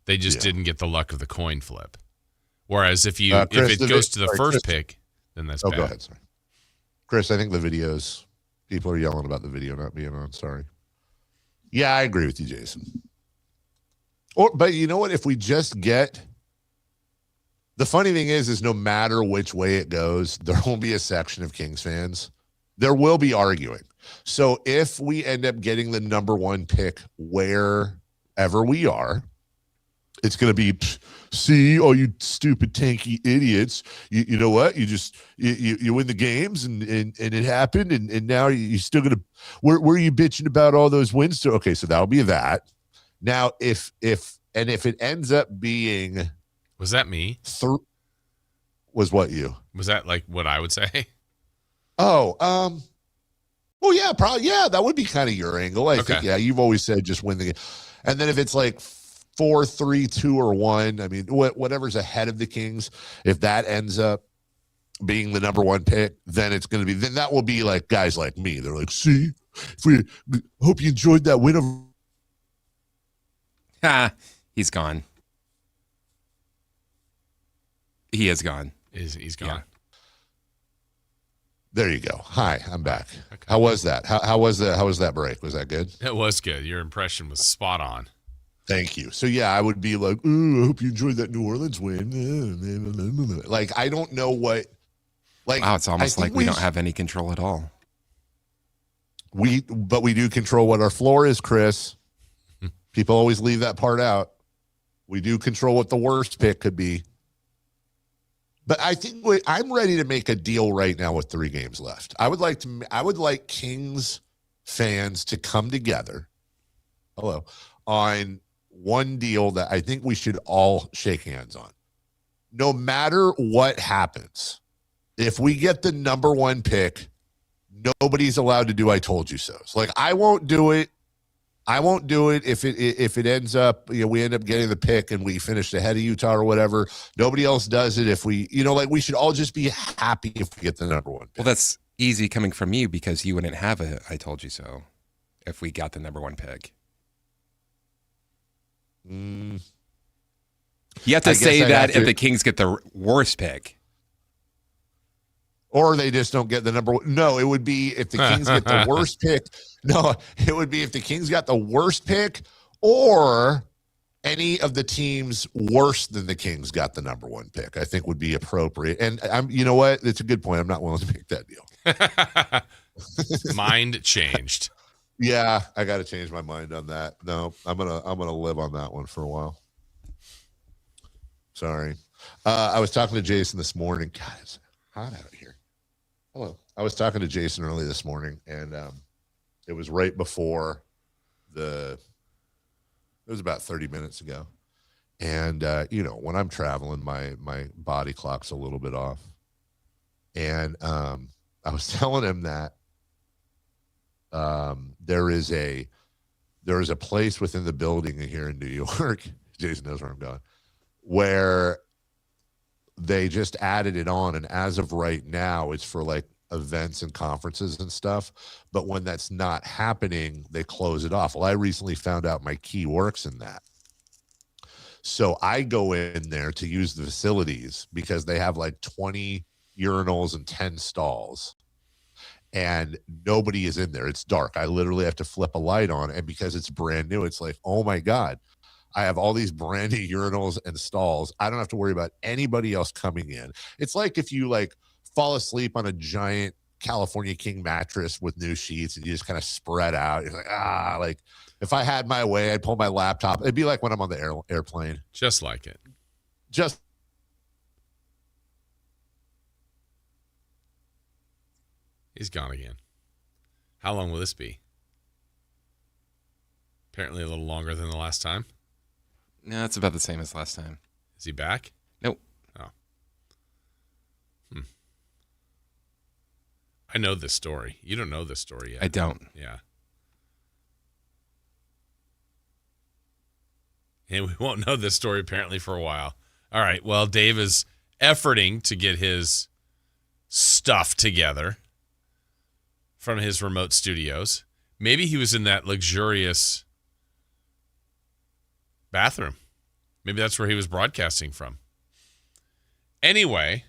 They just didn't get the luck of the coin flip. Whereas if Chris, if it goes to the first Chris, pick, then that's bad. Go ahead. Sorry. Chris, I think the videos, people are yelling about the video not being on. Sorry. Yeah, I agree with you, Jason. But you know what? If we just get, the funny thing is no matter which way it goes, there will be a section of Kings fans. There will be arguing. So if we end up getting the number one pick wherever we are, it's going to be, see, all you stupid tanky idiots. You know what? You win the games and it happened. And now you're still going to, where are you bitching about all those wins? So, okay, so that'll be that. Now, if it ends up being. Was that me? Was what you? Was that like what I would say? Oh, well, yeah, probably. Yeah, that would be kind of your angle. I think, yeah, you've always said just win the game. And then if it's like 4, 3, 2, or 1, I mean, whatever's ahead of the Kings, if that ends up being the number one pick, then it's going to be, then that will be like guys like me. They're like, see, hope you enjoyed that win. He's gone. He is gone. He's gone. Yeah. There you go. Hi, I'm back. Okay. How was that? How was that break? Was that good? It was good. Your impression was spot on. Thank you. So yeah, I would be like, I hope you enjoyed that New Orleans win. Like, I don't know what. Like, wow, it's almost like we don't have any control at all. But we do control what our floor is, Chris. People always leave that part out. We do control what the worst pick could be. But I think I'm ready to make a deal right now with 3 games left. I would like Kings fans to come together. On one deal that I think we should all shake hands on. No matter what happens, if we get the number one pick, nobody's allowed to do I told you so. Like, I won't do it. I won't do it if it ends up, we end up getting the pick and we finished ahead of Utah or whatever. Nobody else does it. If we, we should all just be happy if we get the number one pick. Well, that's easy coming from you because you wouldn't have a I told you so if we got the number one pick. You have to say that if the Kings get the worst pick. Or they just don't get the number one. No, it would be if the Kings get the worst pick. No, it would be if the Kings got the worst pick or any of the teams worse than the Kings got the number one pick, I think would be appropriate. And you know what? It's a good point. I'm not willing to make that deal. Mind changed. Yeah, I got to change my mind on that. No, I'm gonna live on that one for a while. Sorry. I was talking to Jason this morning. God, it's hot out here. Hello. I was talking to Jason early this morning, and it was right before it was about 30 minutes ago. And, when I'm traveling, my body clock's a little bit off. And I was telling him that there is a place within the building here in New York, Jason knows where I'm going, where they just added it on, and as of right now, it's for like events and conferences and stuff. But when that's not happening, they close it off. Well, I recently found out my key works in that. So I go in there to use the facilities because they have like 20 urinals and 10 stalls. And nobody is in there. It's dark. I literally have to flip a light on. And because it's brand new, it's like, oh my God. I have all these brand new urinals and stalls. I don't have to worry about anybody else coming in. It's like if you like fall asleep on a giant California King mattress with new sheets and you just kind of spread out. You're like, like if I had my way, I'd pull my laptop. It'd be like when I'm on the airplane. Just like it. He's gone again. How long will this be? Apparently a little longer than the last time. No, it's about the same as last time. Is he back? Nope. Oh. I know this story. You don't know this story yet. I don't. Yeah. And we won't know this story apparently for a while. All right. Well, Dave is efforting to get his stuff together from his remote studios. Maybe he was in that luxurious bathroom Maybe that's where he was broadcasting from. Anyway,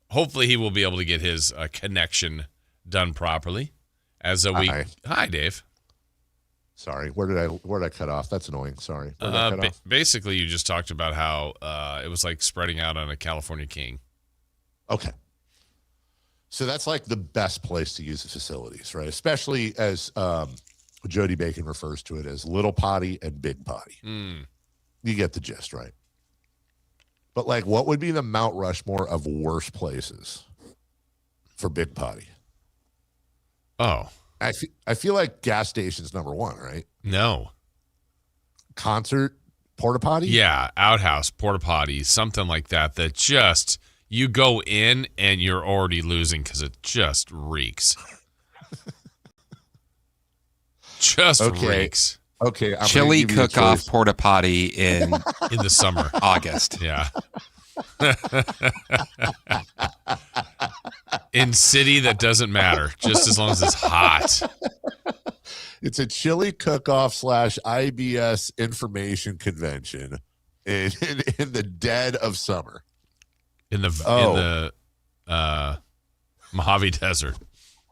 hopefully he will be able to get his connection done properly. As a week. Hi, Dave. Sorry, where did I cut off? That's annoying. Sorry. Where did I cut off? Basically, you just talked about how it was like spreading out on a California King. Okay. So that's like the best place to use the facilities, right? Especially as Jody Bacon refers to it as little potty and big potty. You get the gist, right? But like, what would be the Mount Rushmore of worst places for big potty? Oh. I feel like gas station's number one, right? No. Concert porta potty? Yeah, outhouse, porta potty, something like that. That just, you go in and you're already losing because it just reeks. Reeks. Okay. Chili cook-off porta potty in the summer. August. Yeah. In city that doesn't matter, just as long as it's hot. It's a chili cook-off / IBS information convention in the dead of summer. In the Mojave Desert.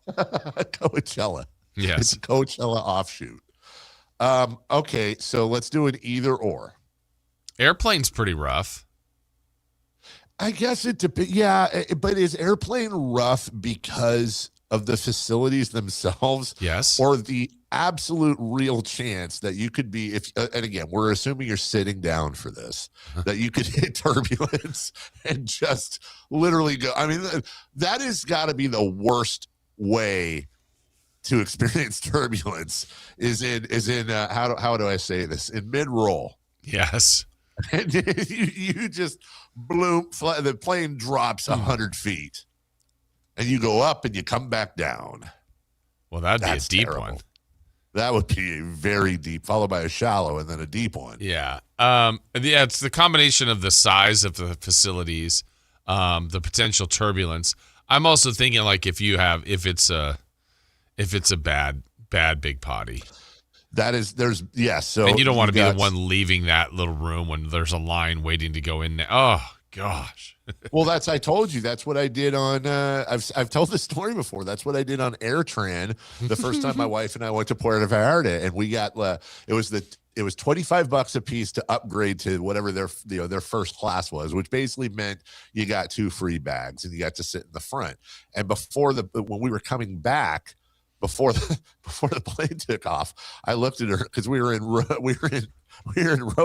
Coachella. Yes. It's a Coachella offshoot. Okay, so let's do an either or. Airplane's pretty rough. I guess it depends. Yeah, but is airplane rough because of the facilities themselves? Yes. Or the absolute real chance that you could be, and again, we're assuming you're sitting down for this, that you could hit turbulence and just literally go. I mean, that has got to be the worst way to experience turbulence is in how do I say this? In mid-roll. Yes. And you just bloom, the plane drops 100 feet and you go up and you come back down. Well, that'd That's be a deep terrible. one. That would be a very deep, followed by a shallow and then a deep one. Yeah. Yeah, it's the combination of the size of the facilities, the potential turbulence. I'm also thinking like if it's a bad big potty. So and you don't want to be the one leaving that little room when there's a line waiting to go in. Oh gosh. Well, I told you that's what I did on. I've told this story before. That's what I did on AirTran the first time my wife and I went to Puerto Vallarta, and we got it was $25 a piece to upgrade to whatever their first class was, which basically meant you got 2 free bags and you got to sit in the front. And when we were coming back. Before the plane took off, I looked at her because we were in row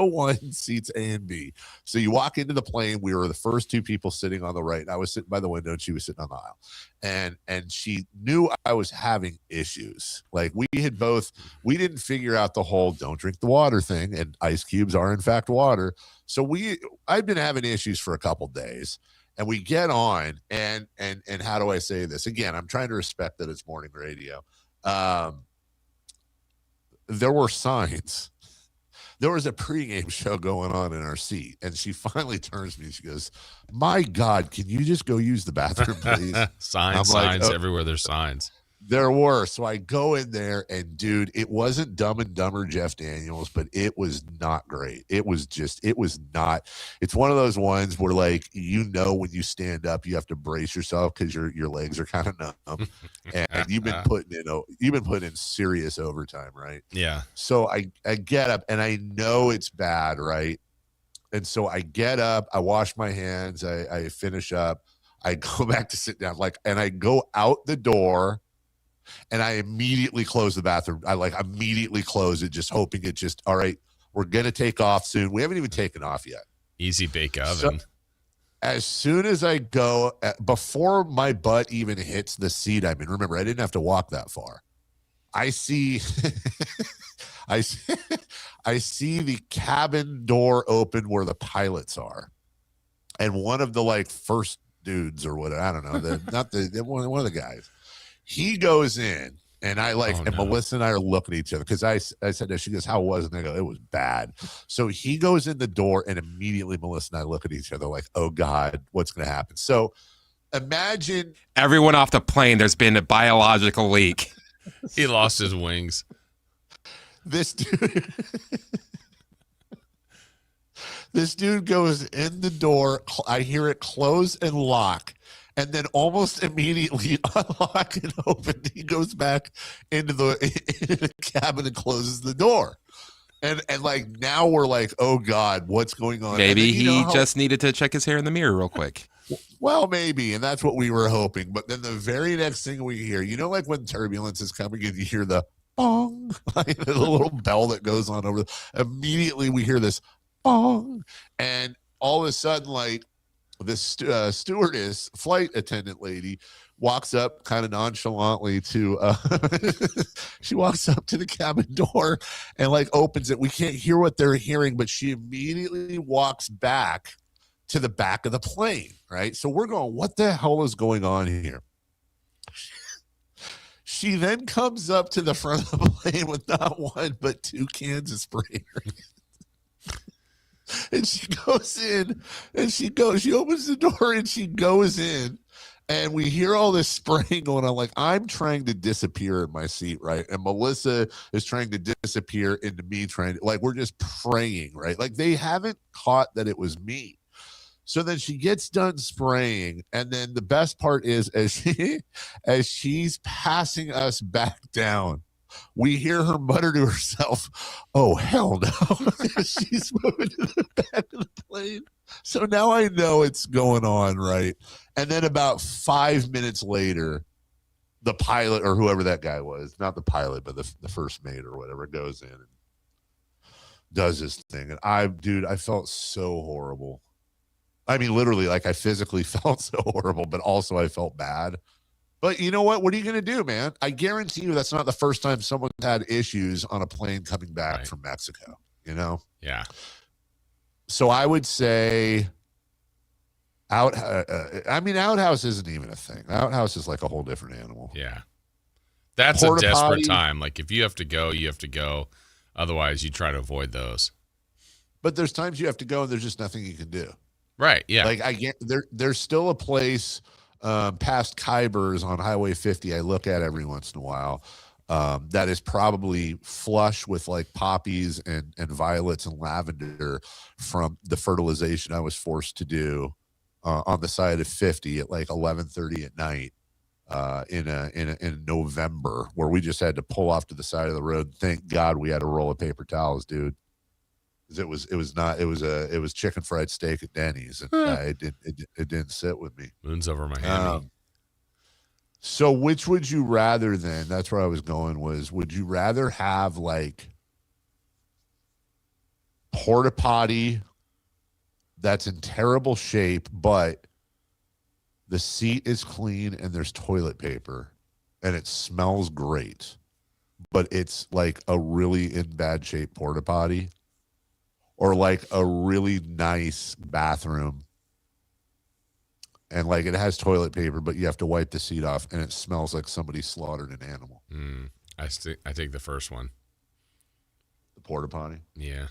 1, seats A and B. So you walk into the plane. We were the first 2 people sitting on the right. I was sitting by the window, and she was sitting on the aisle. And she knew I was having issues. Like we didn't figure out the whole don't drink the water thing, and ice cubes are in fact water. So I'd been having issues for a couple days. And we get on, and how do I say this? Again, I'm trying to respect that it's morning radio. There were signs. There was a pregame show going on in our seat, and she finally turns to me and she goes, "My God, can you just go use the bathroom, please?" signs everywhere. There's signs. There were. So I go in there, and dude, it wasn't Dumb and Dumber Jeff Daniels, but it was not great. It was not. It's one of those ones where, like, when you stand up, you have to brace yourself because your legs are kind of numb, and you've been putting in serious overtime, right? Yeah. So I get up, and I know it's bad, right? And so I get up, I wash my hands, I finish up, I go back to sit down, and I go out the door. And I immediately close the bathroom. I immediately close it, just hoping it just, all right, we're going to take off soon. We haven't even taken off yet. Easy bake oven. So, as soon as I go, before my butt even hits the seat I'm in, remember, I didn't have to walk that far. I see, I see the cabin door open where the pilots are. And one of the first dudes or what, I don't know, one of the guys. He goes in, and and Melissa and I are looking at each other because I said to her, she goes, "How was it?" And I go, "It was bad." So he goes in the door, and immediately Melissa and I look at each other like, "Oh God, what's going to happen?" So imagine everyone off the plane. There's been a biological leak. He lost his wings. This dude. This dude goes in the door. I hear it close and lock, and then almost immediately unlock and open. He goes back into the cabin and closes the door. And like now we're like, oh God, what's going on? Maybe he just needed to check his hair in the mirror real quick. Well, maybe, and that's what we were hoping. But then the very next thing we hear, like when turbulence is coming and you hear the bong, like the little bell that goes on over. Immediately we hear this bong, and all of a sudden, like this stewardess, flight attendant lady, walks up kind of nonchalantly to she walks up to the cabin door and like opens it. We can't hear what they're hearing, but she immediately walks back to the back of the plane, right? So we're going, what the hell is going on here? She then comes up to the front of the plane with not one but two cans of spray. And she goes in and she opens the door and she goes in, and we hear all this spraying going on. Like, I'm trying to disappear in my seat, right? And Melissa is trying to disappear into me, like, we're just praying, right? Like, they haven't caught that it was me. So then she gets done spraying, and then the best part is as she's passing us back down, we hear her mutter to herself, "Oh, hell no." She's moving to the back of the plane. So now I know it's going on, right? And then about 5 minutes later, the pilot or whoever that guy was, not the pilot, but the first mate or whatever, goes in and does his thing. And I felt so horrible. I mean, literally, like I physically felt so horrible, but also I felt bad. But you know what? What are you going to do, man? I guarantee you that's not the first time someone's had issues on a plane coming back from Mexico, Yeah. So I would say outhouse isn't even a thing. Outhouse is like a whole different animal. Yeah. That's a desperate time. Like if you have to go, you have to go. Otherwise, you try to avoid those. But there's times you have to go and there's just nothing you can do. Right. Yeah. Like there's still a place past Kybers on Highway 50 I look at every once in a while that is probably flush with like poppies and violets and lavender from the fertilization I was forced to do on the side of 50 at like 11:30 at night in November, where we just had to pull off to the side of the road. Thank God we had a roll of paper towels, dude. It was chicken fried steak at Denny's, and it didn't sit with me. Moon's over my hammy. So which would you rather then? That's where I was going. Would you rather have like porta potty that's in terrible shape, but the seat is clean and there's toilet paper and it smells great, but it's like a really in bad shape porta potty? Or like a really nice bathroom and like it has toilet paper, but you have to wipe the seat off and it smells like somebody slaughtered an animal. I take the first one. The porta potty? Yeah.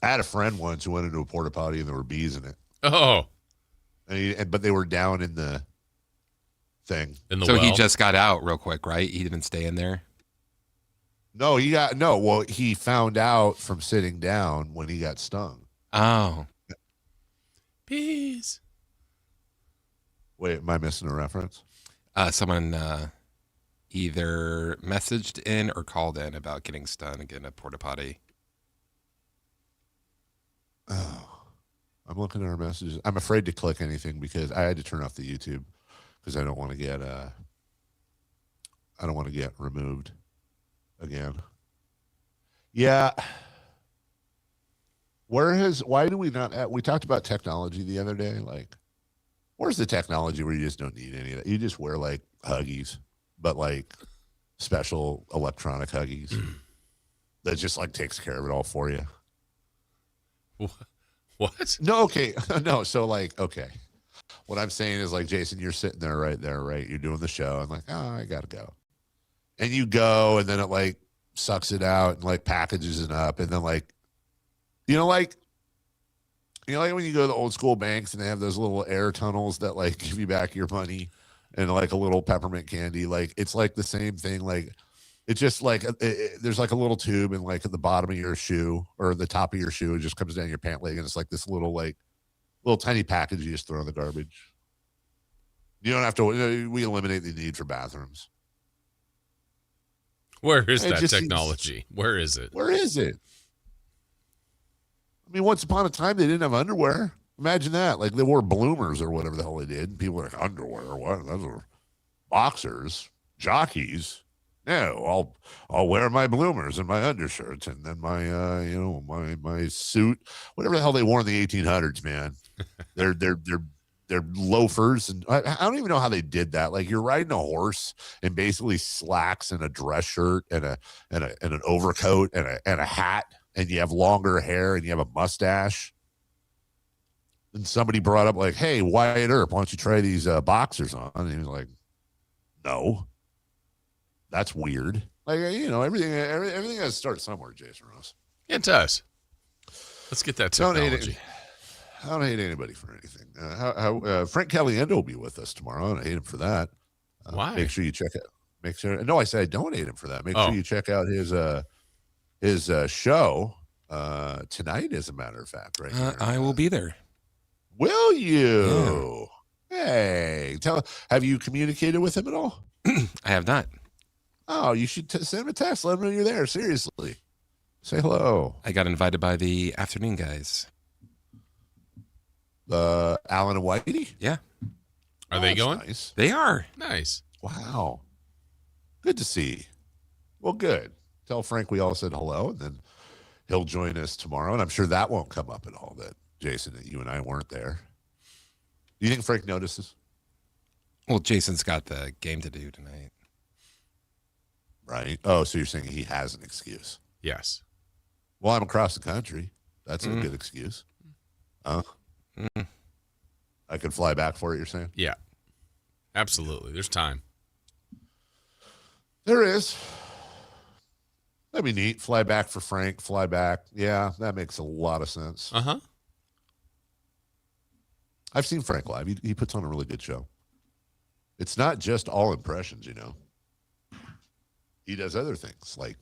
I had a friend once who went into a porta potty and there were bees in it. Oh. But they were down in the thing. He just got out real quick, right? He didn't stay in there? No, well, he found out from sitting down when he got stung. Oh. Bees. Wait, am I missing a reference? Someone either messaged in or called in about getting stung and getting a porta potty. Oh, I'm looking at our messages. I'm afraid to click anything because I had to turn off the YouTube because I don't want to get removed again. Yeah. Why do we not we talked about technology the other day, like where's the technology where you just don't need any of that? You just wear like Huggies, but like special electronic Huggies that just like takes care of it all for you. What? No, okay. No, so like, okay. What I'm saying is like, Jason, you're sitting there, right? You're doing the show. I'm like, oh, I gotta go. And you go, and then it like sucks it out and like packages it up, and then like, like when you go to the old school banks and they have those little air tunnels that like give you back your money and like a little peppermint candy. Like it's like the same thing. Like It's just like there's like a little tube in like at the bottom of your shoe or the top of your shoe. It just comes down your pant leg, and it's like this little tiny package you just throw in the garbage. You don't have to. We eliminate the need for bathrooms. Where is that technology? Where is it? Where is it? I mean, once upon a time, they didn't have underwear. Imagine that. Like they wore bloomers or whatever the hell they did. And people were like, underwear? What? Those are boxers, jockeys. No, I'll wear my bloomers and my undershirts and then my my suit, whatever the hell they wore in the 1800s, man. They're loafers, and I don't even know how they did that. Like you're riding a horse and basically slacks and a dress shirt and an overcoat and a hat, and you have longer hair and you have a mustache. And somebody brought up like, "Hey, Wyatt Earp, why don't you try these boxers on?" And he was like, "No, that's weird." Like everything has to start somewhere, Jason Ross. It does. Let's get that technology. I don't hate anybody for anything. Frank Caliendo will be with us tomorrow. I don't hate him for that. Why? Make sure you check it. No, I said I don't hate him for that. Make sure you check out his show tonight, as a matter of fact. Right. I will be there. Will you? Yeah. Hey, have you communicated with him at all? I have not. Oh, you should send him a text. Let him know you're there. Seriously. Say hello. I got invited by the afternoon guys. Alan and Whitey? Yeah. Are they going? Nice. They are. Nice. Wow. Good to see. Well, good. Tell Frank we all said hello, and then he'll join us tomorrow. And I'm sure that won't come up at all, that Jason, that you and I weren't there. Do you think Frank notices? Well, Jason's got the game to do tonight. Right. Oh, so you're saying he has an excuse? Yes. Well, I'm across the country. That's a good excuse. I could fly back for it, you're saying? Yeah. Absolutely. There's time. There is. That'd be neat. Fly back for Frank. Fly back. Yeah, that makes a lot of sense. Uh-huh. I've seen Frank live. He puts on a really good show. It's not just all impressions, He does other things like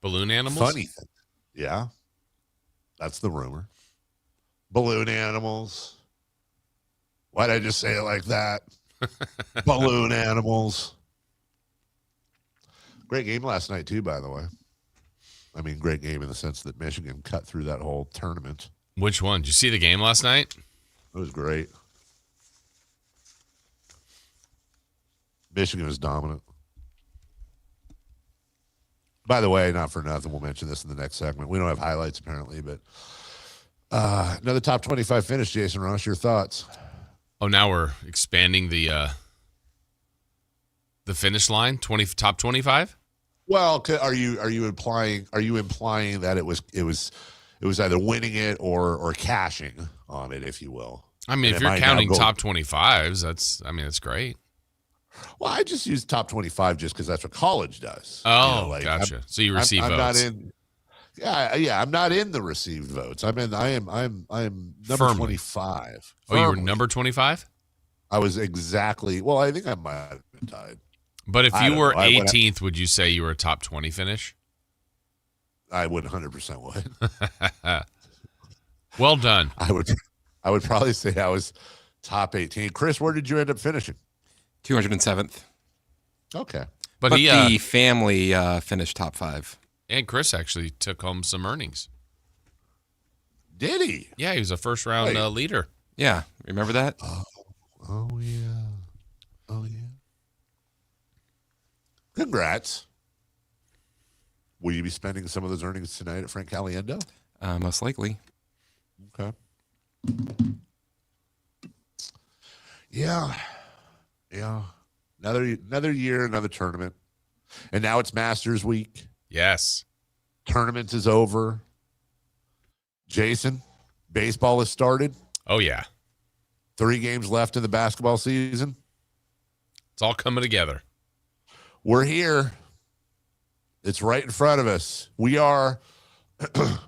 balloon animals? Funny things. Yeah. That's the rumor. Balloon animals. Why'd I just say it like that? Balloon animals. Great game last night, too, by the way. I mean, great game in the sense that Michigan cut through that whole tournament. Which one? Did you see the game last night? It was great. Michigan was dominant. By the way, not for nothing, we'll mention this in the next segment. We don't have highlights, apparently, but another top 25 finish, Jason Ross. Your thoughts? Oh, now we're expanding the finish line, top 25? Well, are you implying that it was either winning it or cashing on it, if you will? I mean, if you're counting top 25s, that's great. Well, I just use top 25 just because that's what college does. Oh, gotcha. So you receive votes. I'm not in the received votes. I am number 25. Oh, you were number 25? I was exactly. Well, I think I might have been tied. But if you were 18th, would you say you were a top 20 finish? I would 100% would. Well done. I would probably say I was top 18. Chris, where did you end up finishing? 207th. Okay. But the family finished top 5. And Chris actually took home some earnings. Did he? Yeah, he was a first-round leader. Yeah. Remember that? Oh, yeah. Oh, yeah. Congrats. Will you be spending some of those earnings tonight at Frank Caliendo? Most likely. Okay. Yeah. Yeah. Another year, another tournament. And now it's Masters Week. Yes. Tournament is over. Jason, baseball has started. Oh, yeah. 3 games left in the basketball season. It's all coming together. We're here. It's right in front of us. We are,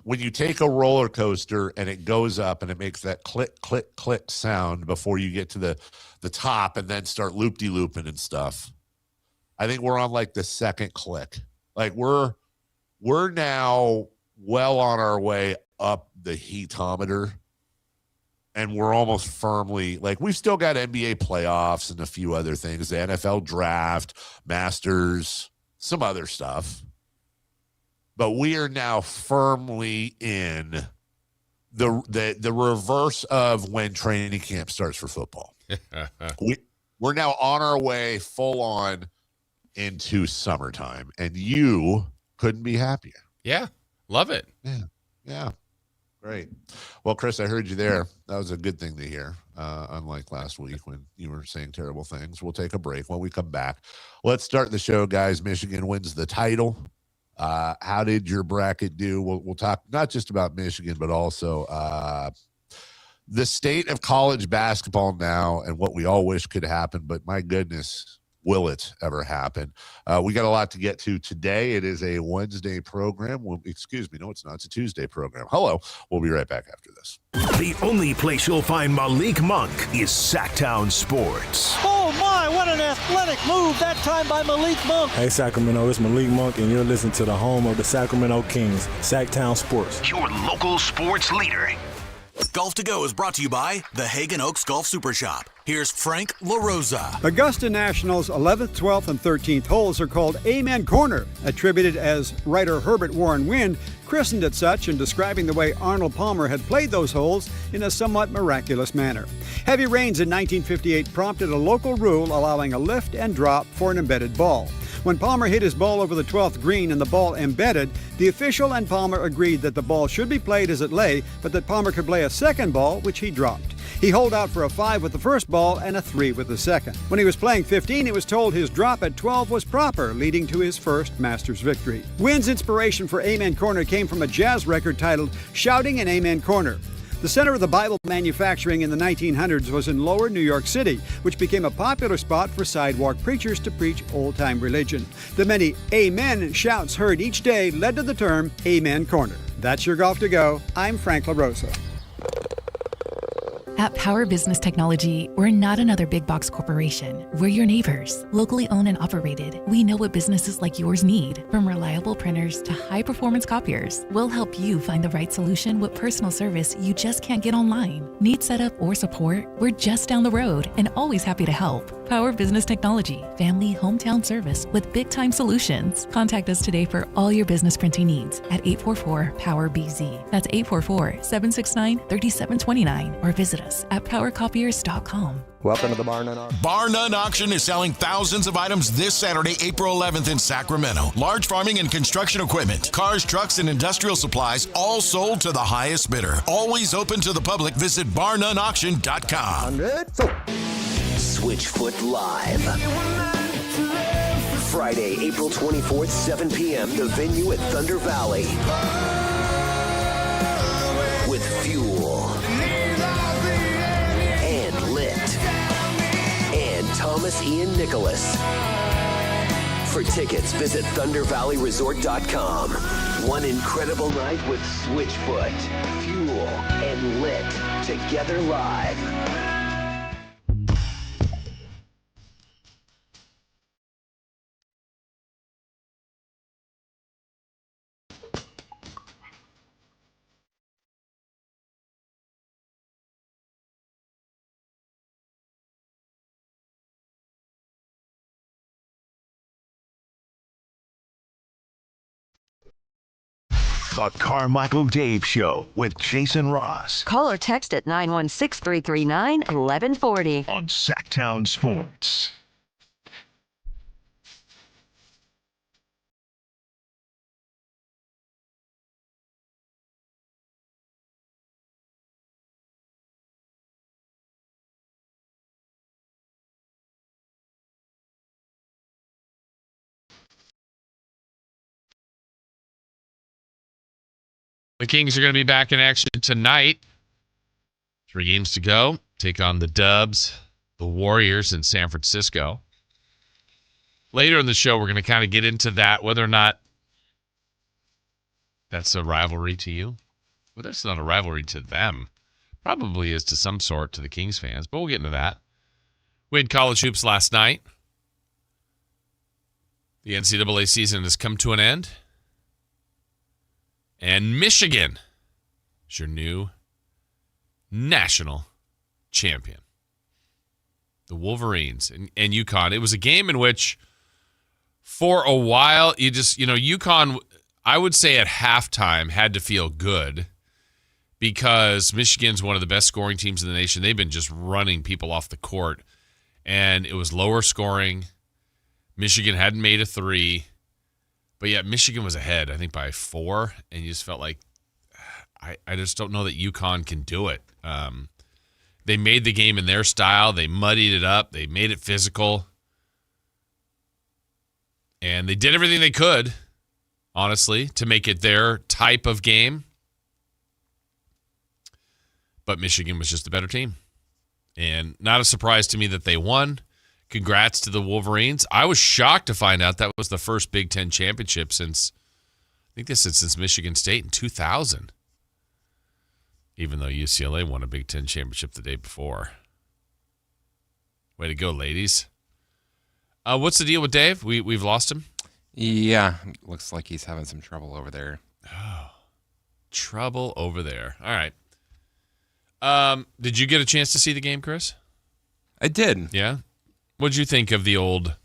when you take a roller coaster and it goes up and it makes that click, click, click sound before you get to the top and then start loop-de-looping and stuff. I think we're on like the second click. Like we're now well on our way up the heatometer, and we're almost firmly like we've still got NBA playoffs and a few other things, the NFL draft, Masters, some other stuff. But we are now firmly in the reverse of when training camp starts for football. We're now on our way full on into summertime, and you couldn't be happier. Yeah, love it. Yeah. Great. Well, Chris, I heard you there. That was a good thing to hear, unlike last week when you were saying terrible things. We'll take a break. When we come back, let's start the show, guys. Michigan wins the title. How did your bracket do? We'll talk not just about Michigan, but also the state of college basketball now and what we all wish could happen. But my goodness, will it ever happen? We got a lot to get to today. It is a Wednesday program. Excuse me. No, it's not. It's a Tuesday program. Hello. We'll be right back after this. The only place you'll find Malik Monk is Sactown Sports. Oh, my, what an athletic move that time by Malik Monk. Hey, Sacramento, it's Malik Monk, and you're listening to the home of the Sacramento Kings, Sactown Sports. Your local sports leader. Golf to Go is brought to you by the Hagen Oaks Golf Super Shop. Here's Frank LaRosa. Augusta National's 11th, 12th, and 13th holes are called Amen Corner, attributed as writer Herbert Warren Wind christened it such in describing the way Arnold Palmer had played those holes in a somewhat miraculous manner. Heavy rains in 1958 prompted a local rule allowing a lift and drop for an embedded ball. When Palmer hit his ball over the 12th green and the ball embedded, the official and Palmer agreed that the ball should be played as it lay, but that Palmer could play a second ball, which he dropped. He holed out for a 5 with the first ball and a 3 with the second. When he was playing 15, he was told his drop at 12 was proper, leading to his first Masters victory. Wynn's inspiration for Amen Corner came from a jazz record titled Shouting in Amen Corner. The center of the Bible manufacturing in the 1900s was in Lower New York City, which became a popular spot for sidewalk preachers to preach old-time religion. The many amen shouts heard each day led to the term Amen Corner. That's your Golf to Go. I'm Frank LaRosa. At Power Business Technology, we're not another big box corporation. We're your neighbors, locally owned and operated. We know what businesses like yours need, from reliable printers to high-performance copiers. We'll help you find the right solution with personal service you just can't get online. Need setup or support? We're just down the road and always happy to help. Power Business Technology, family hometown service with big-time solutions. Contact us today for all your business printing needs at 844-POWER-BZ. That's 844-769-3729 or visit us at powercopiers.com. Welcome to the Bar None Auction. Bar None Auction is selling thousands of items this Saturday, April 11th in Sacramento. Large farming and construction equipment, cars, trucks, and industrial supplies, all sold to the highest bidder. Always open to the public. Visit barnoneauction.com. Switchfoot Live. Friday, April 24th, 7 p.m., the venue at Thunder Valley. With Fuel. And Lit. And Thomas Ian Nicholas. For tickets, visit ThunderValleyResort.com. One incredible night with Switchfoot, Fuel, and Lit together live. The Carmichael Dave Show with Jason Ross. Call or text at 916-339-1140. On Sactown Sports. The Kings are going to be back in action tonight. 3 games to go. Take on the Dubs, the Warriors in San Francisco. Later in the show, we're going to kind of get into that, whether or not that's a rivalry to you. Well, that's not a rivalry to them. Probably is to some sort to the Kings fans, but we'll get into that. We had college hoops last night. The NCAA season has come to an end. And Michigan is your new national champion. The Wolverines and UConn. It was a game in which, for a while, UConn, I would say at halftime, had to feel good because Michigan's one of the best scoring teams in the nation. They've been just running people off the court. And it was lower scoring. Michigan hadn't made a three. But yet Michigan was ahead, I think, by 4. And you just felt like, I just don't know that UConn can do it. They made the game in their style. They muddied it up. They made it physical. And they did everything they could, honestly, to make it their type of game. But Michigan was just a better team. And not a surprise to me that they won. Congrats to the Wolverines. I was shocked to find out that was the first Big Ten championship since Michigan State in 2000. Even though UCLA won a Big Ten championship the day before. Way to go, ladies. What's the deal with Dave? We've lost him? Yeah, looks like he's having some trouble over there. Oh, trouble over there. All right. Did you get a chance to see the game, Chris? I did. Yeah? What'd you think of the old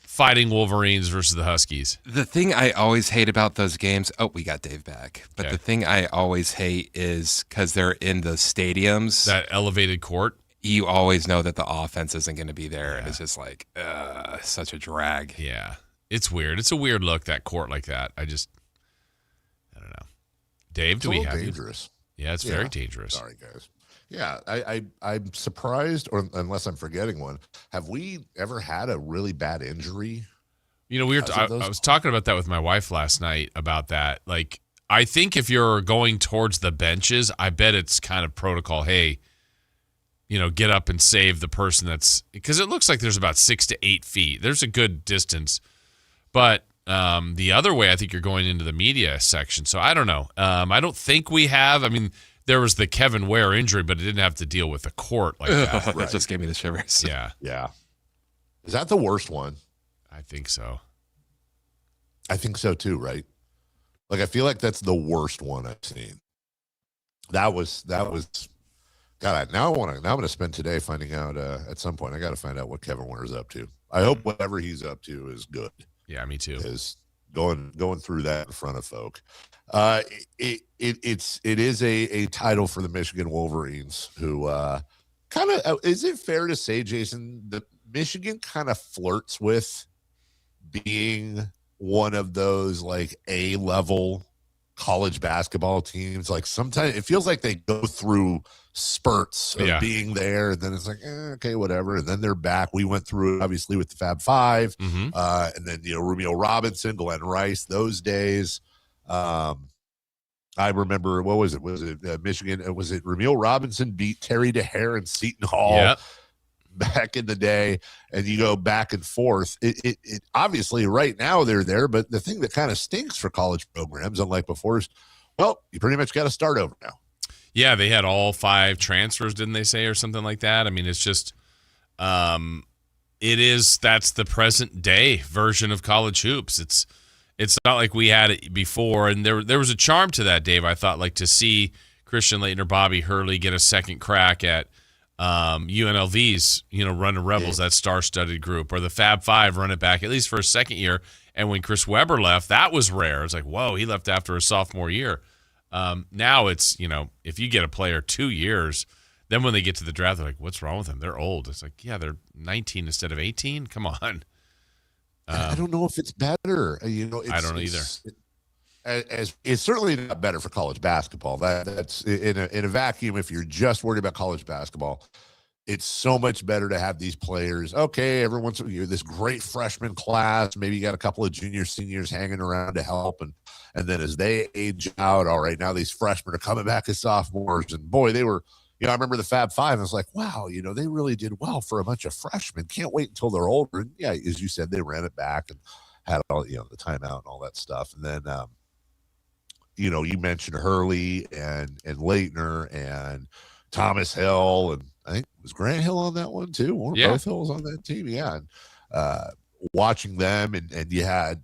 Fighting Wolverines versus the Huskies? The thing I always hate about those games, we got Dave back. But The thing I always hate is because they're in the stadiums. That elevated court. You always know that the offense isn't going to be there. Yeah. And it's just like, such a drag. Yeah. It's weird. It's a weird look, that court like that. I don't know. Dave, do we have dangerous? Yeah, it's very dangerous. Sorry, guys. Yeah, I'm surprised, or unless I'm forgetting one. Have we ever had a really bad injury? I was talking about that with my wife last night about that. Like, I think if you're going towards the benches, I bet it's kind of protocol. Hey, get up and save the person because it looks like there's about 6 to 8 feet. There's a good distance, but the other way, I think you're going into the media section. So I don't know. I don't think we have. I mean, there was the Kevin Ware injury, but it didn't have to deal with a court like that. That just gave me the shivers. Yeah. Yeah. Is that the worst one? I think so. I think so too, right? Like, I feel like that's the worst one I've seen. That was God, now I'm going to spend today finding out at some point. I got to find out what Kevin Ware is up to. I hope whatever he's up to is good. Yeah, me too. Is going through that in front of folk. It is a title for the Michigan Wolverines, who kind of, is it fair to say, Jason, that Michigan kind of flirts with being one of those like A-level college basketball teams? Like, sometimes it feels like they go through spurts of being there, and then it's like, okay, whatever, and then they're back. We went through it obviously with the Fab Five, and then Romeo Robinson, Glenn Rice, those days. I remember, what was it? Was it Michigan? Was it Romeo Robinson beat Terry DeHare and Seton Hall back in the day? And you go back and forth. It obviously right now they're there, but the thing that kind of stinks for college programs, unlike before, is, well, you pretty much got to start over now. Yeah, they had all 5 transfers, didn't they say, or something like that? I mean, it's just, that's the present day version of college hoops. It's not like we had it before, and there was a charm to that, Dave. I thought, like, to see Christian Laettner, Bobby Hurley get a second crack at UNLV's, running Rebels, that star-studded group, or the Fab Five run it back at least for a second year. And when Chris Webber left, that was rare. It's like, whoa, he left after a sophomore year. Now it's, if you get a player 2 years, then when they get to the draft, they're like, what's wrong with them? They're old. It's like, yeah, they're 19 instead of 18. Come on. I don't know if it's better. I don't know either. It's certainly not better for college basketball. That's in a vacuum. If you're just worried about college basketball, it's so much better to have these players. Okay, everyone's this great freshman class. Maybe you got a couple of juniors, seniors hanging around to help, and then as they age out, all right, now these freshmen are coming back as sophomores, and boy, they were. I remember the Fab Five. I was like, wow, they really did well for a bunch of freshmen. Can't wait until they're older. And yeah, as you said, they ran it back and had all the timeout and all that stuff. And then, you mentioned Hurley and Laettner and Thomas Hill, and I think was Grant Hill on that one too. Or both Hills on that team. Yeah. And, watching them, and you had,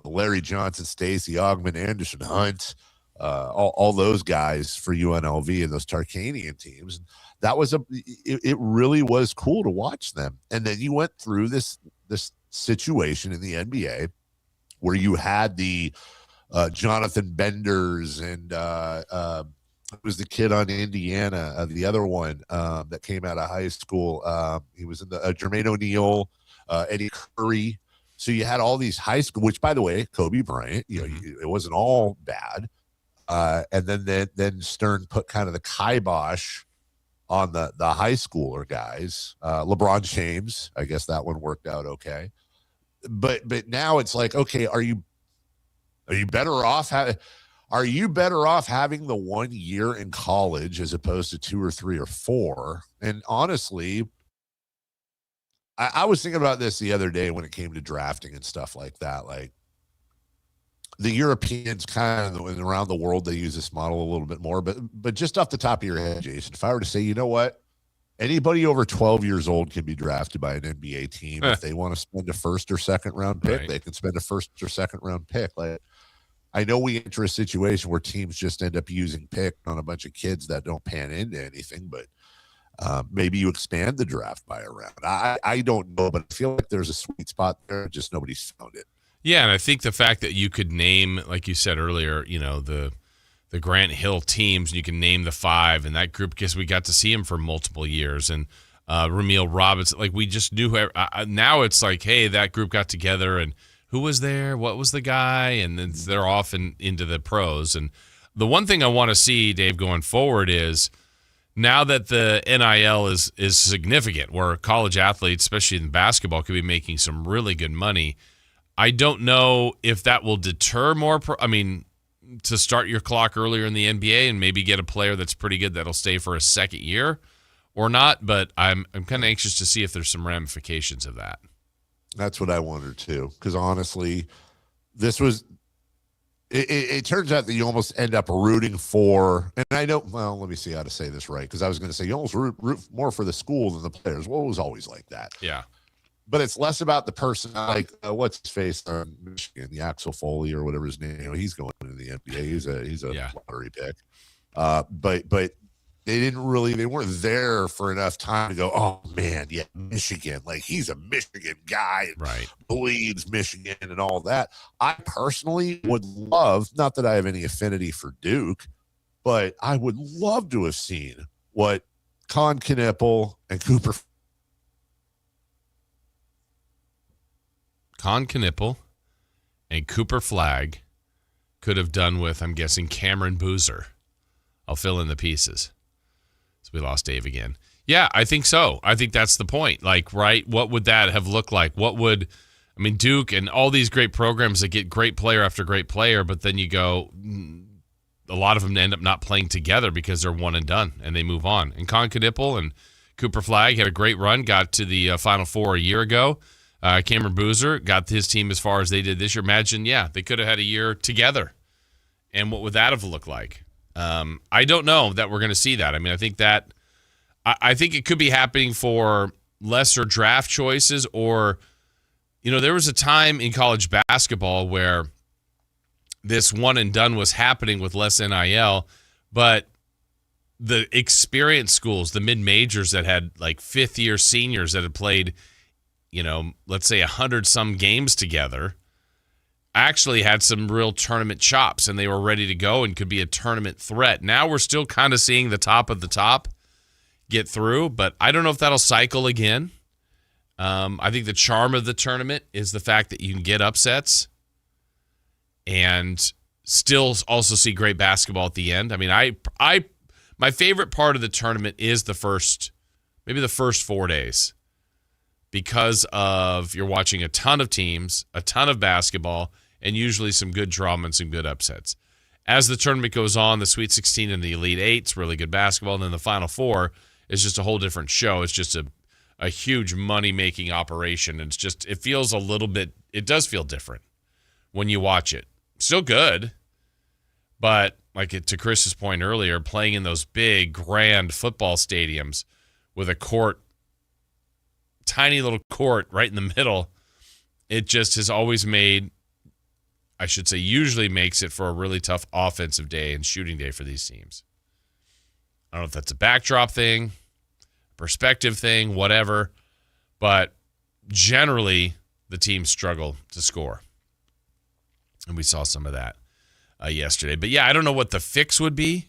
Larry Johnson, Stacey Augman, Anderson Hunt, all those guys for UNLV and those Tarkanian teams. That was it really was cool to watch them. And then you went through this situation in the NBA where you had the Jonathan Benders and it was the kid on Indiana, the other one that came out of high school. He was in the Jermaine O'Neal, Eddie Curry. So you had all these high school, which, by the way, Kobe Bryant, it wasn't all bad. And then Stern put kind of the kibosh on the high schooler guys. LeBron James, I guess that one worked out okay. But now it's like, okay, are you better off? Are you better off having the 1 year in college as opposed to 2 or 3 or 4? And honestly, I was thinking about this the other day when it came to drafting and stuff like that. Like, the Europeans kind of around the world, they use this model a little bit more. But just off the top of your head, Jason, if I were to say, you know what? Anybody over 12 years old can be drafted by an NBA team. If they want to spend a first or second round pick, Right. They can spend a first or second round pick. Like, I know we enter a situation where teams just end up using pick on a bunch of kids that don't pan into anything, but maybe you expand the draft by a round. I don't know, but I feel like there's a sweet spot there. Just nobody's found it. Yeah, and I think the fact that you could name, like you said earlier, the Grant Hill teams, and you can name the 5 and that group, because we got to see him for multiple years, and Ramil Robinson, like we just knew. Now it's like, hey, that group got together, and who was there? What was the guy? And then they're off into the pros. And the one thing I want to see, Dave, going forward is now that the NIL is significant, where college athletes, especially in basketball, could be making some really good money. I don't know if that will deter more. To start your clock earlier in the NBA and maybe get a player that's pretty good that'll stay for a second year or not. But I'm kind of anxious to see if there's some ramifications of that. That's what I wonder too, because honestly, this was. It turns out that you almost end up rooting for, and I know. Well, let me see how to say this right, because I was going to say you almost root more for the school than the players. Well, it was always like that. Yeah. But it's less about the person, like what's his face on Michigan, the Axel Foley or whatever his name. He's going into the NBA. He's a lottery pick. But they weren't there for enough time to go, oh man, yeah, Michigan, like he's a Michigan guy, right? Bleeds Michigan and all that. I personally would love, not that I have any affinity for Duke, but I would love to have seen what Con Knippel and Cooper Flagg could have done with, I'm guessing, Cameron Boozer. I'll fill in the pieces. So we lost Dave again. Yeah, I think so. I think that's the point. Like, right, what would that have looked like? Duke and all these great programs that get great player after great player, but then you go, a lot of them end up not playing together because they're one and done and they move on. And Con Knippel and Cooper Flagg had a great run, got to the Final Four a year ago. Cameron Boozer got his team as far as they did this year. Imagine, they could have had a year together. And what would that have looked like? I don't know that we're going to see that. I think it could be happening for lesser draft choices, or, there was a time in college basketball where this one and done was happening with less NIL, but the experienced schools, the mid-majors that had like fifth-year seniors that had played, let's say 100-some games together, actually had some real tournament chops, and they were ready to go and could be a tournament threat. Now we're still kind of seeing the top of the top get through, but I don't know if that'll cycle again. I think the charm of the tournament is the fact that you can get upsets and still also see great basketball at the end. My favorite part of the tournament is the first 4 days, because of you're watching a ton of teams, a ton of basketball, and usually some good drama and some good upsets. As the tournament goes on, the Sweet 16 and the Elite Eight's really good basketball, and then the Final Four is just a whole different show. It's just a huge money-making operation, and it does feel different when you watch it. Still good, but to Chris's point earlier, playing in those big, grand football stadiums with a tiny little court right in the middle, It just has always usually makes it for a really tough offensive day and shooting day for these teams. I don't know if that's a backdrop thing, perspective thing, whatever, but generally the teams struggle to score. And we saw some of that yesterday. But yeah, I don't know what the fix would be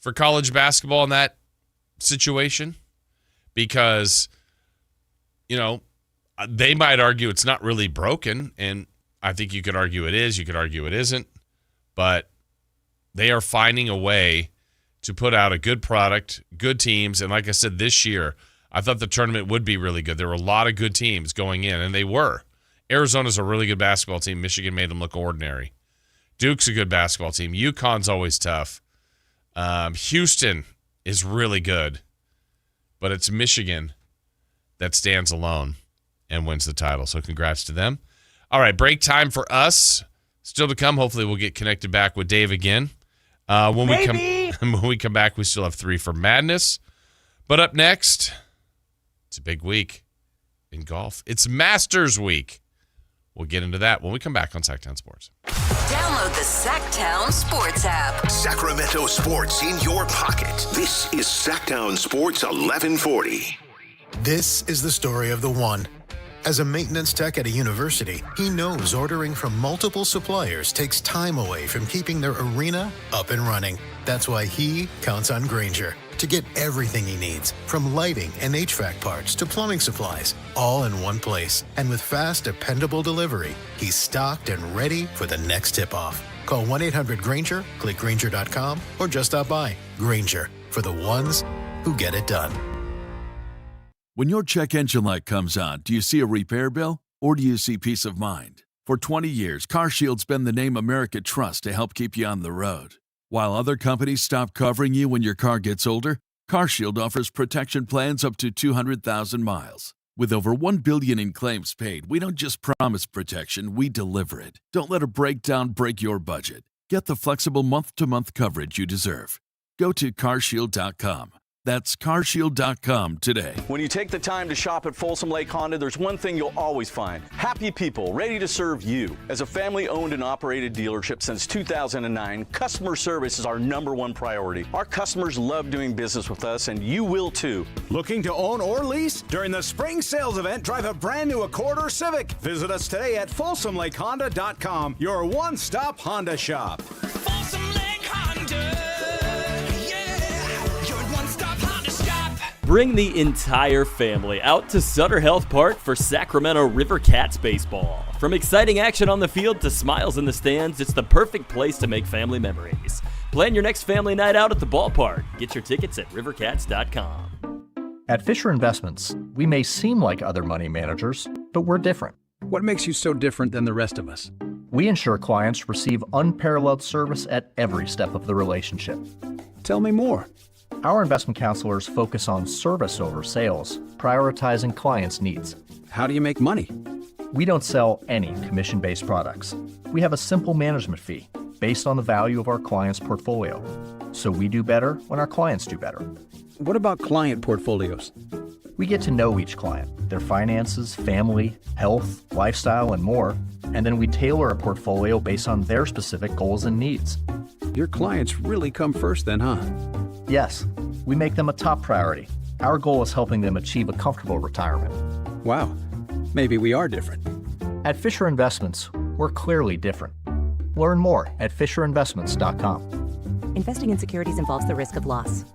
for college basketball in that situation, because, they might argue it's not really broken, and I think you could argue it is. You could argue it isn't. But they are finding a way to put out a good product, good teams. And like I said, this year, I thought the tournament would be really good. There were a lot of good teams going in, and they were. Arizona's a really good basketball team. Michigan made them look ordinary. Duke's a good basketball team. UConn's always tough. Houston is really good. But it's Michigan that stands alone and wins the title. So congrats to them. All right, break time for us. Still to come. Hopefully we'll get connected back with Dave again. When we come back, we still have 3 for Madness. But up next, it's a big week in golf. It's Masters Week. We'll get into that when we come back on Sactown Sports. Download the Sactown Sports app. Sacramento sports in your pocket. This is Sactown Sports 1140. This is the story of the one. As a maintenance tech at a university, he knows ordering from multiple suppliers takes time away from keeping their arena up and running. That's why he counts on Grainger to get everything he needs, from lighting and HVAC parts to plumbing supplies, all in one place. And with fast, dependable delivery, he's stocked and ready for the next tip-off. Call 1-800-GRAINGER, click Grainger.com, or just stop by. Grainger, for the ones who get it done. When your check engine light comes on, do you see a repair bill or do you see peace of mind? For 20 years, CarShield's been the name America trusts to help keep you on the road. While other companies stop covering you when your car gets older, CarShield offers protection plans up to 200,000 miles. With over $1 billion in claims paid, we don't just promise protection, we deliver it. Don't let a breakdown break your budget. Get the flexible month-to-month coverage you deserve. Go to carshield.com. That's carshield.com today. When you take the time to shop at Folsom Lake Honda, there's one thing you'll always find: happy people ready to serve you. As a family-owned and operated dealership since 2009, customer service is our #1 priority. Our customers love doing business with us, and you will too. Looking to own or lease? During the spring sales event, drive a brand new Accord or Civic. Visit us today at FolsomLakeHonda.com, your one-stop Honda shop. Folsom Lake Honda. Bring the entire family out to Sutter Health Park for Sacramento River Cats baseball. From exciting action on the field to smiles in the stands, it's the perfect place to make family memories. Plan your next family night out at the ballpark. Get your tickets at rivercats.com. At Fisher Investments, we may seem like other money managers, but we're different. What makes you so different than the rest of us? We ensure clients receive unparalleled service at every step of the relationship. Tell me more. Our investment counselors focus on service over sales, prioritizing clients' needs. How do you make money? We don't sell any commission-based products. We have a simple management fee based on the value of our clients' portfolio. So we do better when our clients do better. What about client portfolios? We get to know each client, their finances, family, health, lifestyle, and more, and then we tailor a portfolio based on their specific goals and needs. Your clients really come first then, huh? Yes, we make them a top priority. Our goal is helping them achieve a comfortable retirement. Wow, maybe we are different. At Fisher Investments, we're clearly different. Learn more at FisherInvestments.com. Investing in securities involves the risk of loss.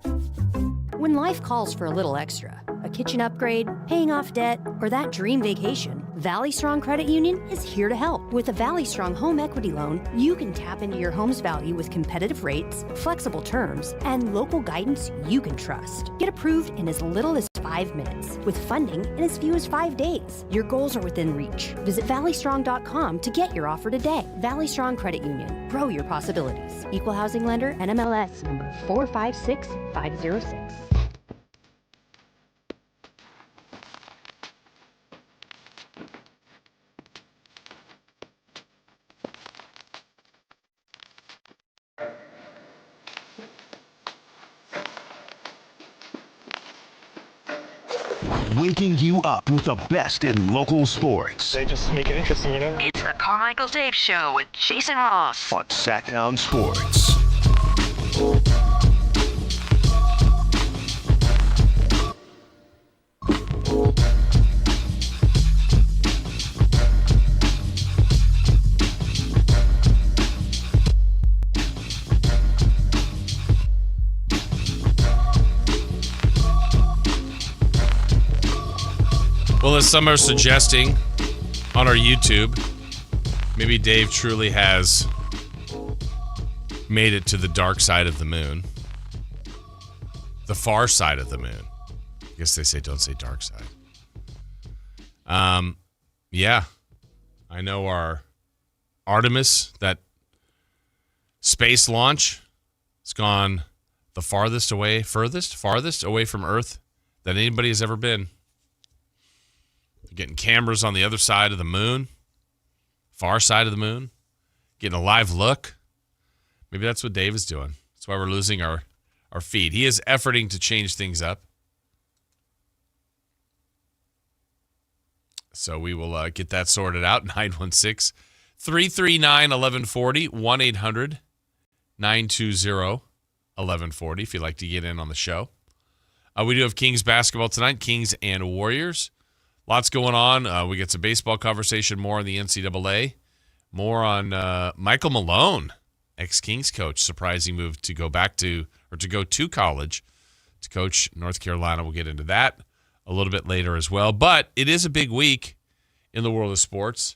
When life calls for a little extra, a kitchen upgrade, paying off debt, or that dream vacation, Valley Strong Credit Union is here to help. With a Valley Strong home equity loan, you can tap into your home's value with competitive rates, flexible terms, and local guidance you can trust. Get approved in as little as 5 minutes, with funding in as few as 5 days. Your goals are within reach. Visit valleystrong.com to get your offer today. Valley Strong Credit Union. Grow your possibilities. Equal housing lender, NMLS number 456506. waking you up with the best in local sports. They just make it interesting, you know? It's the Carmichael Dave Show with Jason Ross On Sactown Sports. Well, as some are suggesting on our YouTube, maybe Dave truly has made it to the dark side of the moon. The far side of the moon. I guess they say don't say dark side. Yeah. I know our Artemis, that space launch, has gone the farthest away from Earth than anybody has ever been. Getting cameras on the other side of the moon, far side of the moon, getting a live look. Maybe that's what Dave is doing. That's why we're losing our feed. He is efforting to change things up. So we will get that sorted out. 916-339-1140, 1-800-920-1140 if you'd like to get in on the show. We do have Kings basketball tonight, Kings and Warriors. Lots going on. We get some baseball conversation, more on the NCAA, more on Michael Malone, ex-Kings coach, surprising move to go to college to coach North Carolina. We'll get into that a little bit later as well. But it is a big week in the world of sports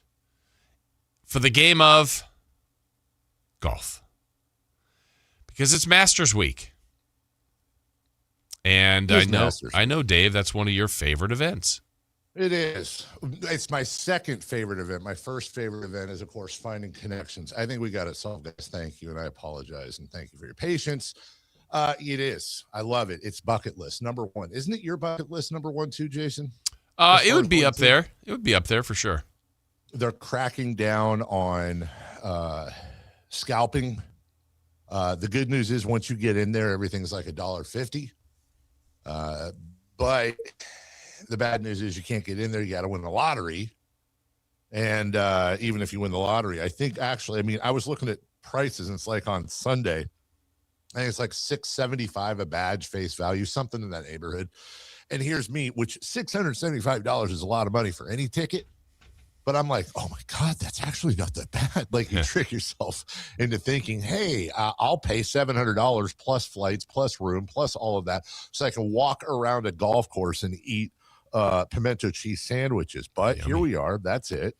for the game of golf because it's Masters week. And I know, Dave, that's one of your favorite events. It is. It's my second favorite event. My first favorite event is, of course, finding connections. I think we got it solved, guys. Thank you, and I apologize, and thank you for your patience. It is. I love it. It's bucket list number one. Isn't it your bucket list number one too, Jason? It would be up there. It would be up there for sure. They're cracking down on scalping. The good news is once you get in there, everything's like $1.50. But the bad news is you can't get in there. You got to win the lottery. And even if you win the lottery, I think actually, I was looking at prices and it's like on Sunday, I think it's like $675 a badge face value, something in that neighborhood. And here's me, which $675 is a lot of money for any ticket. But I'm like, oh my God, that's actually not that bad. Like you trick yourself into thinking, hey, I'll pay $700 plus flights, plus room, plus all of that. So I can walk around a golf course and eat pimento cheese sandwiches. But Yummy. Here we are. That's it.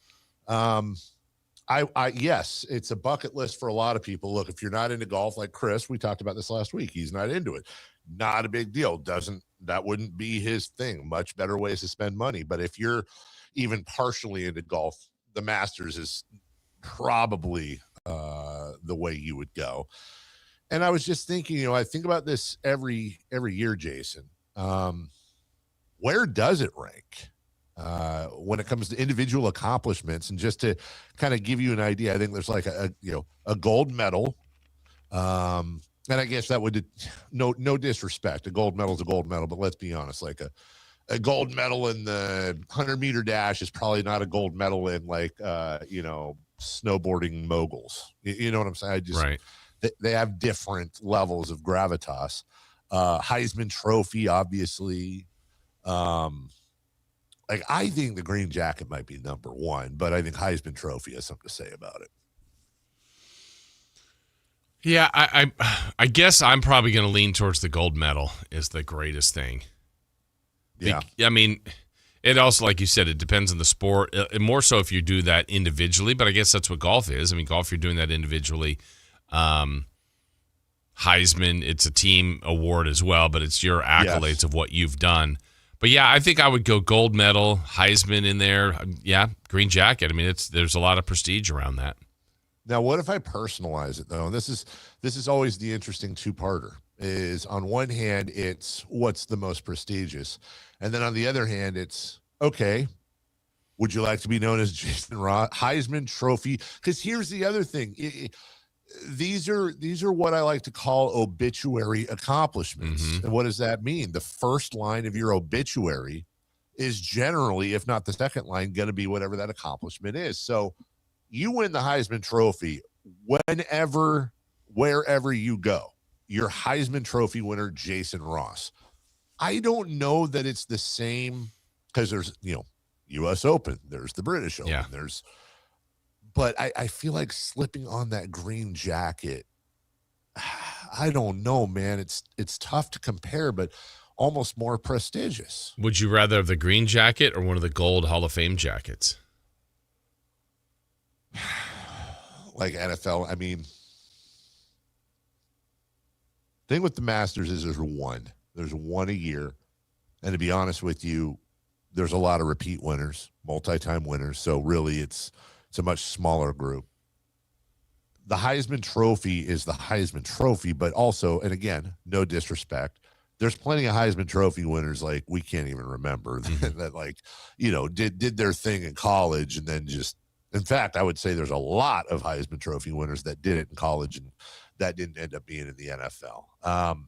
Yes, it's a bucket list for a lot of people. Look, if you're not into golf like Chris, we talked about this last week. He's not into it. Not a big deal. That wouldn't be his thing. Much better ways to spend money. But if you're even partially into golf, the Masters is probably the way you would go. And I was just thinking, I think about this every year, Jason. Where does it rank when it comes to individual accomplishments? And just to kind of give you an idea, I think there's like a gold medal. And I guess that would, no disrespect. A gold medal is a gold medal, but let's be honest, like a gold medal in the 100-meter dash is probably not a gold medal in like, snowboarding moguls. You know what I'm saying? Right. They have different levels of gravitas. Heisman Trophy, obviously. I think the green jacket might be number one, but I think Heisman Trophy has something to say about it. Yeah, I guess I'm probably going to lean towards the gold medal is the greatest thing. Yeah. It also, like you said, it depends on the sport. More so if you do that individually, but I guess that's what golf is. Golf, you're doing that individually. Heisman, it's a team award as well, but it's your accolades of what you've done. But yeah, I think I would go gold medal, Heisman in there. Yeah, green jacket. There's a lot of prestige around that. Now, what if I personalize it though? And this is always the interesting two-parter. Is on one hand, it's what's the most prestigious, and then on the other hand, it's okay. Would you like to be known as Jason Ross Heisman Trophy? Because here's the other thing. These are what I like to call obituary accomplishments. Mm-hmm. And what does that mean? The first line of your obituary is generally, if not the second line, going to be whatever that accomplishment is. So you win the Heisman Trophy whenever, wherever you go. Your Heisman Trophy winner, Jason Ross. I don't know that it's the same because there's, U.S. Open, there's the British Open, but I feel like slipping on that green jacket, I don't know, man. It's tough to compare, but almost more prestigious. Would you rather have the green jacket or one of the gold Hall of Fame jackets? Like NFL, I mean, thing with the Masters is there's one a year. And to be honest with you, there's a lot of repeat winners, multi-time winners. So really it's a much smaller group. The Heisman Trophy is the Heisman Trophy, but also, and again, no disrespect, there's plenty of Heisman Trophy winners like we can't even remember that like, did their thing in college and then just, in fact, I would say there's a lot of Heisman Trophy winners that did it in college and that didn't end up being in the NFL.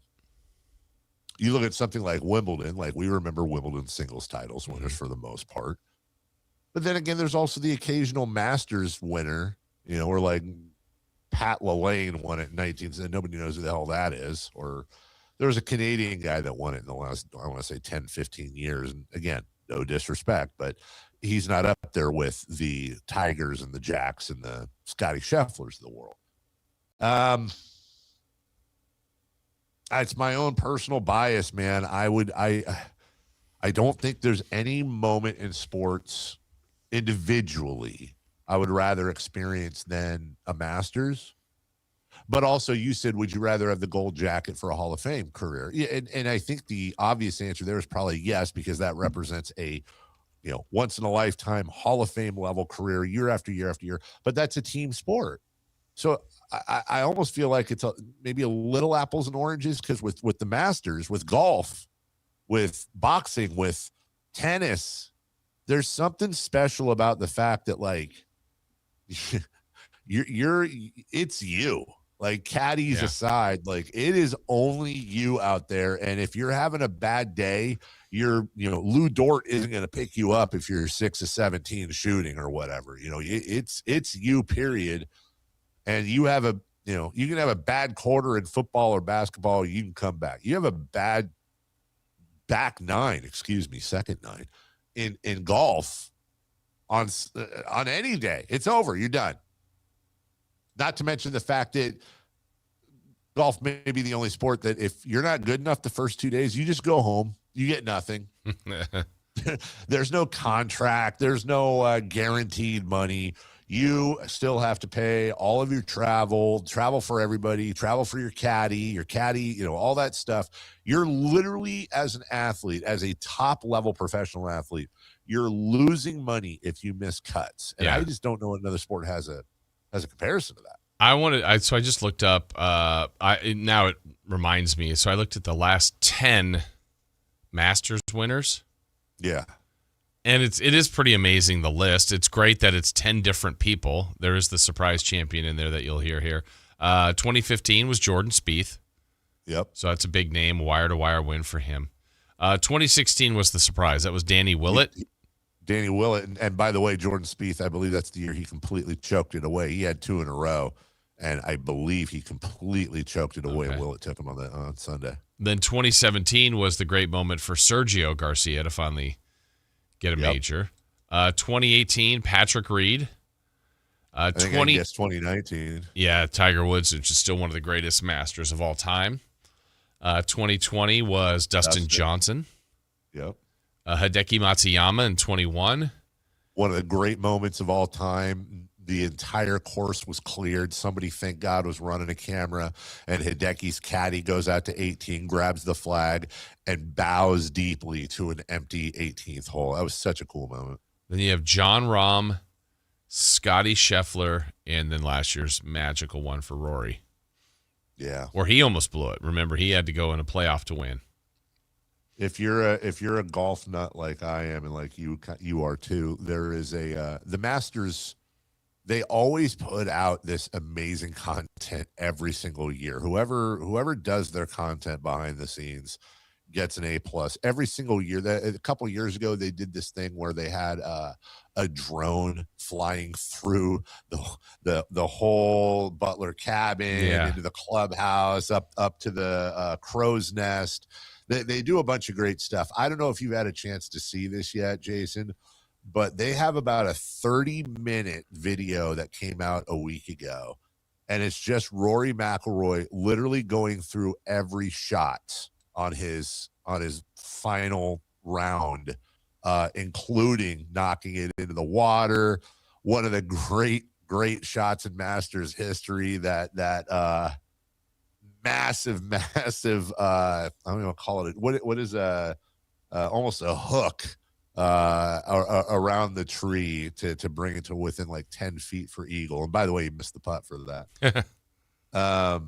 You look at something like Wimbledon, like we remember Wimbledon singles titles winners for the most part. But then again, there's also the occasional Masters winner, or like Pat Lalane won it in 19, and nobody knows who the hell that is. Or there was a Canadian guy that won it in the last, I want to say 10, 15 years. And again, no disrespect, but he's not up there with the Tigers and the Jacks and the Scotty Schefflers of the world. It's my own personal bias, man. I don't think there's any moment in sports individually I would rather experience than a Masters. But also you said, would you rather have the gold jacket for a Hall of Fame career? Yeah, and I think the obvious answer there is probably yes, because that represents a once in a lifetime Hall of Fame level career year after year after year. But that's a team sport. So I almost feel like it's maybe a little apples and oranges because with the Masters, with golf, with boxing, with tennis, there's something special about the fact that like it's you. Like caddies aside, like it is only you out there. And if you're having a bad day, Lou Dort isn't going to pick you up if you're 6 of 17 shooting or whatever. It's you, period. And you have you can have a bad quarter in football or basketball. You can come back. You have a bad second nine in golf on any day. It's over. You're done. Not to mention the fact that golf may be the only sport that if you're not good enough the first 2 days, you just go home. You get nothing. There's no contract. There's no guaranteed money. You still have to pay all of your travel for everybody, travel for your caddy, all that stuff. You're literally, as an athlete, as a top level professional athlete, you're losing money if you miss cuts. And I just don't know another sport has a comparison to that. So I just looked up, now it reminds me. So I looked at the last 10 Masters winners. Yeah. And it is pretty amazing, the list. It's great that it's 10 different people. There is the surprise champion in there that you'll hear here. 2015 was Jordan Spieth. Yep. So that's a big name, wire-to-wire win for him. 2016 was the surprise. That was Danny Willett. Danny Willett. And by the way, Jordan Spieth, I believe that's the year he completely choked it away. He had 2 in a row, and I believe he completely choked it away. Okay. Willett took him on Sunday. Then 2017 was the great moment for Sergio Garcia to finally get a major. 2018, Patrick Reed. I guess 2019. Yeah, Tiger Woods, which is still one of the greatest Masters of all time. 2020 was Dustin Johnson. Yep. Hideki Matsuyama in 21. One of the great moments of all time. The entire course was cleared. Somebody, thank God, was running a camera, and Hideki's caddy goes out to 18, grabs the flag, and bows deeply to an empty 18th hole. That was such a cool moment. Then you have John Rahm, Scotty Scheffler, and then last year's magical one for Rory. Yeah. Or he almost blew it. Remember, he had to go in a playoff to win. If you're a golf nut like I am, and like you are too, there is the Masters. They always put out this amazing content every single year. Whoever does their content behind the scenes gets an A+. Every single year. A couple of years ago, they did this thing where they had a drone flying through the whole Butler cabin into the clubhouse, up to the crow's nest. They do a bunch of great stuff. I don't know if you've had a chance to see this yet, Jason, but they have about a 30-minute video that came out a week ago, and it's just Rory McIlroy literally going through every shot on his final round, including knocking it into the water. One of the great shots in Masters history, that massive I don't know, call it what is almost a hook around the tree to bring it to within like 10 feet for eagle. And by the way, he missed the putt for that.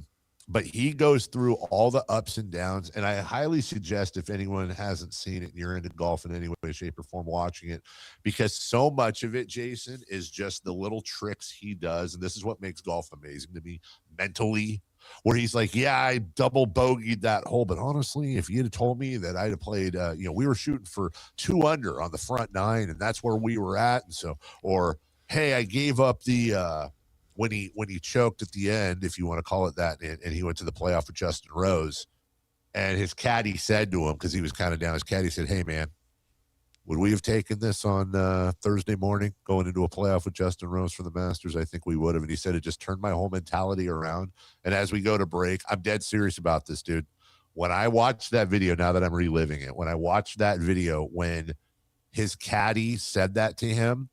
But he goes through all the ups and downs, and I highly suggest, if anyone hasn't seen it and you're into golf in any way, shape, or form, watching it, because so much of it, Jason, is just the little tricks he does, and this is what makes golf amazing to me mentally, where he's like, yeah, I double bogeyed that hole, but honestly, if you'd have told me that I'd have played, we were shooting for 2 under on the front 9, and that's where we were at, and so, or hey, I gave up the when he choked at the end, if you want to call it that, and he went to the playoff with Justin Rose, and his caddy said to him, because he was kind of down, his caddy said, hey, man, would we have taken this on Thursday morning going into a playoff with Justin Rose for the Masters? I think we would have. And he said, it just turned my whole mentality around. And as we go to break, I'm dead serious about this, dude. When I watched that video, now that I'm reliving it, when I watched that video, when his caddy said that to him,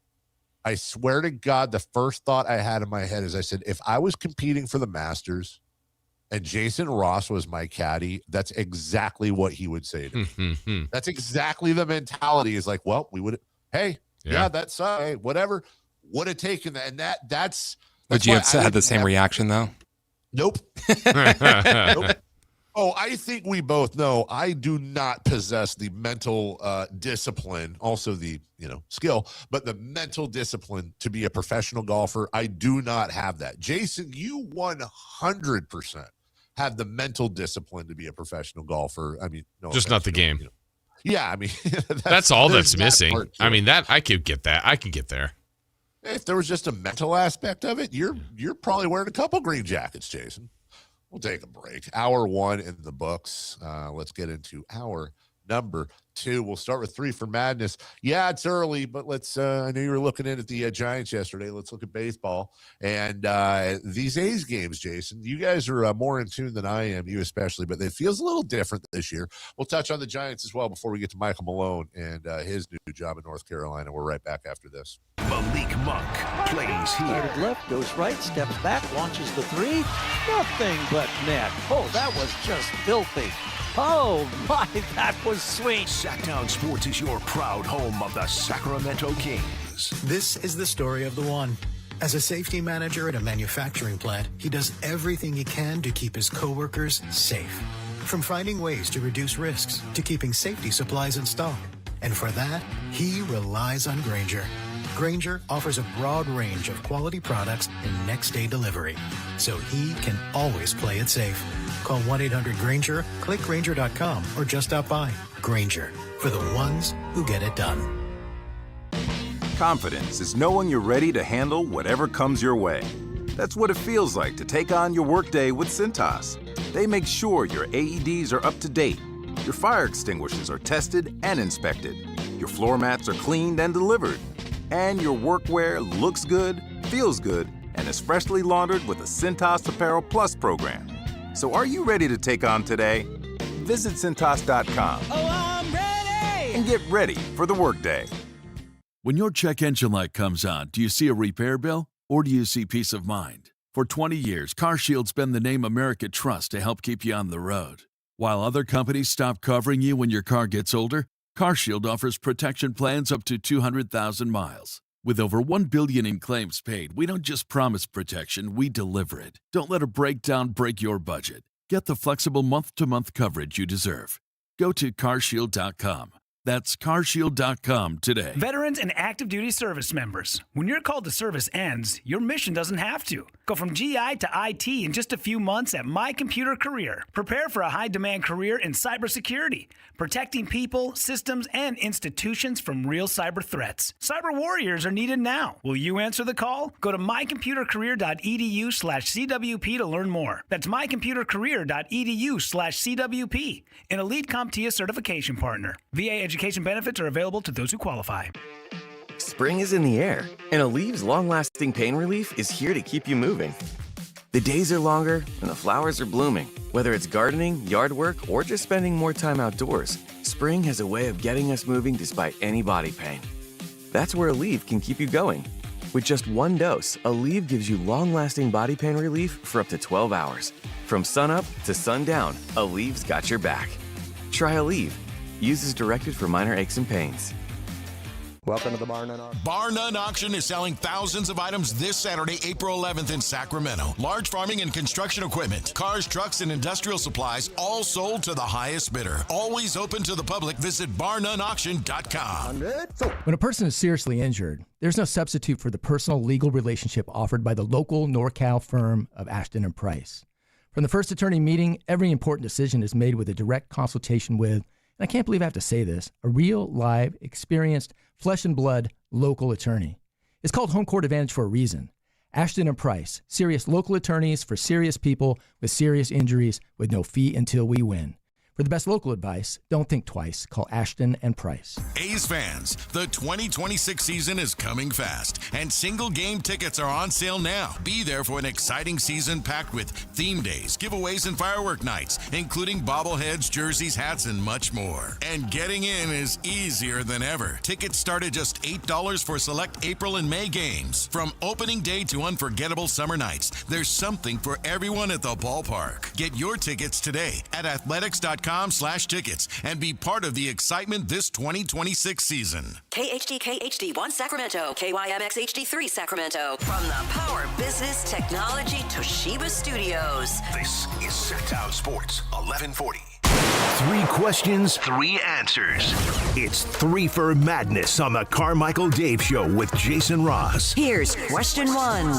I swear to God, the first thought I had in my head is, I said, if I was competing for the Masters and Jason Ross was my caddy, that's exactly what he would say to me. That's exactly the mentality, is like, well, we would, hey, that's hey, whatever, would have taken that. And that's would you have had the same reaction though? Nope. Nope. Oh, I think we both know I do not possess the mental discipline, also the skill, but the mental discipline to be a professional golfer. I do not have that. Jason, you 100% have the mental discipline to be a professional golfer. I mean, no, just not the game. Yeah, I mean, that's all that's missing. I mean, that I could get that. I can get there. If there was just a mental aspect of it, you're probably wearing a couple green jackets, Jason. We'll take a break. Hour 1 in the books. Let's get into hour number 2. We'll start with 3 for Madness. Yeah, it's early, but let's I know you were looking in at the Giants yesterday. Let's look at baseball. And these A's games, Jason, you guys are more in tune than I am, you especially, but it feels a little different this year. We'll touch on the Giants as well before we get to Michael Malone and his new job in North Carolina. We're right back after this. Malik Monk plays here. Started left, goes right, steps back, launches the 3. Nothing but net. Oh, that was just filthy. Oh, my, that was sweet. Sactown Sports is your proud home of the Sacramento Kings. This is the story of the one. As a safety manager at a manufacturing plant, he does everything he can to keep his coworkers safe. From finding ways to reduce risks to keeping safety supplies in stock. And for that, he relies on Grainger. Grainger offers a broad range of quality products and next-day delivery, so he can always play it safe. Call 1-800-GRAINGER, click Grainger.com, or just stop by. Grainger, for the ones who get it done. Confidence is knowing you're ready to handle whatever comes your way. That's what it feels like to take on your workday with Cintas. They make sure your AEDs are up to date, your fire extinguishers are tested and inspected, your floor mats are cleaned and delivered, and your workwear looks good, feels good, and is freshly laundered with a Cintas Apparel Plus program. So are you ready to take on today? Visit Cintas.com. Oh, I'm ready! And get ready for the workday. When your check engine light comes on, do you see a repair bill or do you see peace of mind? For 20 years, CarShield's been the name America trusts to help keep you on the road. While other companies stop covering you when your car gets older, CarShield offers protection plans up to 200,000 miles. With over $1 billion in claims paid, we don't just promise protection, we deliver it. Don't let a breakdown break your budget. Get the flexible month-to-month coverage you deserve. Go to carshield.com. That's carshield.com today. Veterans and active duty service members, when your call to service ends, your mission doesn't have to. Go from GI to IT in just a few months at My Computer Career. Prepare for a high-demand career in cybersecurity, protecting people, systems, and institutions from real cyber threats. Cyber warriors are needed now. Will you answer the call? Go to mycomputercareer.edu/CWP to learn more. That's mycomputercareer.edu/CWP, an Elite CompTIA certification partner. VA education benefits are available to those who qualify. Spring is in the air, and Alev's long-lasting pain relief is here to keep you moving. The days are longer, and the flowers are blooming. Whether it's gardening, yard work, or just spending more time outdoors, spring has a way of getting us moving despite any body pain. That's where Aleve can keep you going. With just one dose, Aleve gives you long-lasting body pain relief for up to 12 hours. From sunup to sundown, Aleve's got your back. Try Aleve. Use as directed for minor aches and pains. Welcome to the Bar None Auction. Bar None Auction is selling thousands of items this Saturday, April 11th in Sacramento. Large farming and construction equipment, cars, trucks, and industrial supplies, all sold to the highest bidder. Always open to the public. Visit barnoneauction.com. When a person is seriously injured, there's no substitute for the personal legal relationship offered by the local NorCal firm of Ashton and Price. From the first attorney meeting, every important decision is made with a direct consultation with, and I can't believe I have to say this, a real, live, experienced, flesh and blood local attorney. It's called Home Court Advantage for a reason. Ashton and Price, serious local attorneys for serious people with serious injuries with no fee until we win. For the best local advice, don't think twice. Call Ashton and Price. A's fans, the 2026 season is coming fast, and single game tickets are on sale now. Be there for an exciting season packed with theme days, giveaways, and firework nights, including bobbleheads, jerseys, hats, and much more. And getting in is easier than ever. Tickets start at just $8 for select April and May games. From opening day to unforgettable summer nights, there's something for everyone at the ballpark. Get your tickets today at athletics.com/tickets and be part of the excitement this 2026 season. KHD HD1 Sacramento, KYMX HD3 Sacramento. From the Power Business Technology Toshiba Studios. This is Sactown Sports 1140. 3 questions, 3 answers. It's 3 for Madness on the Carmichael Dave Show with Jason Ross. Here's question 1.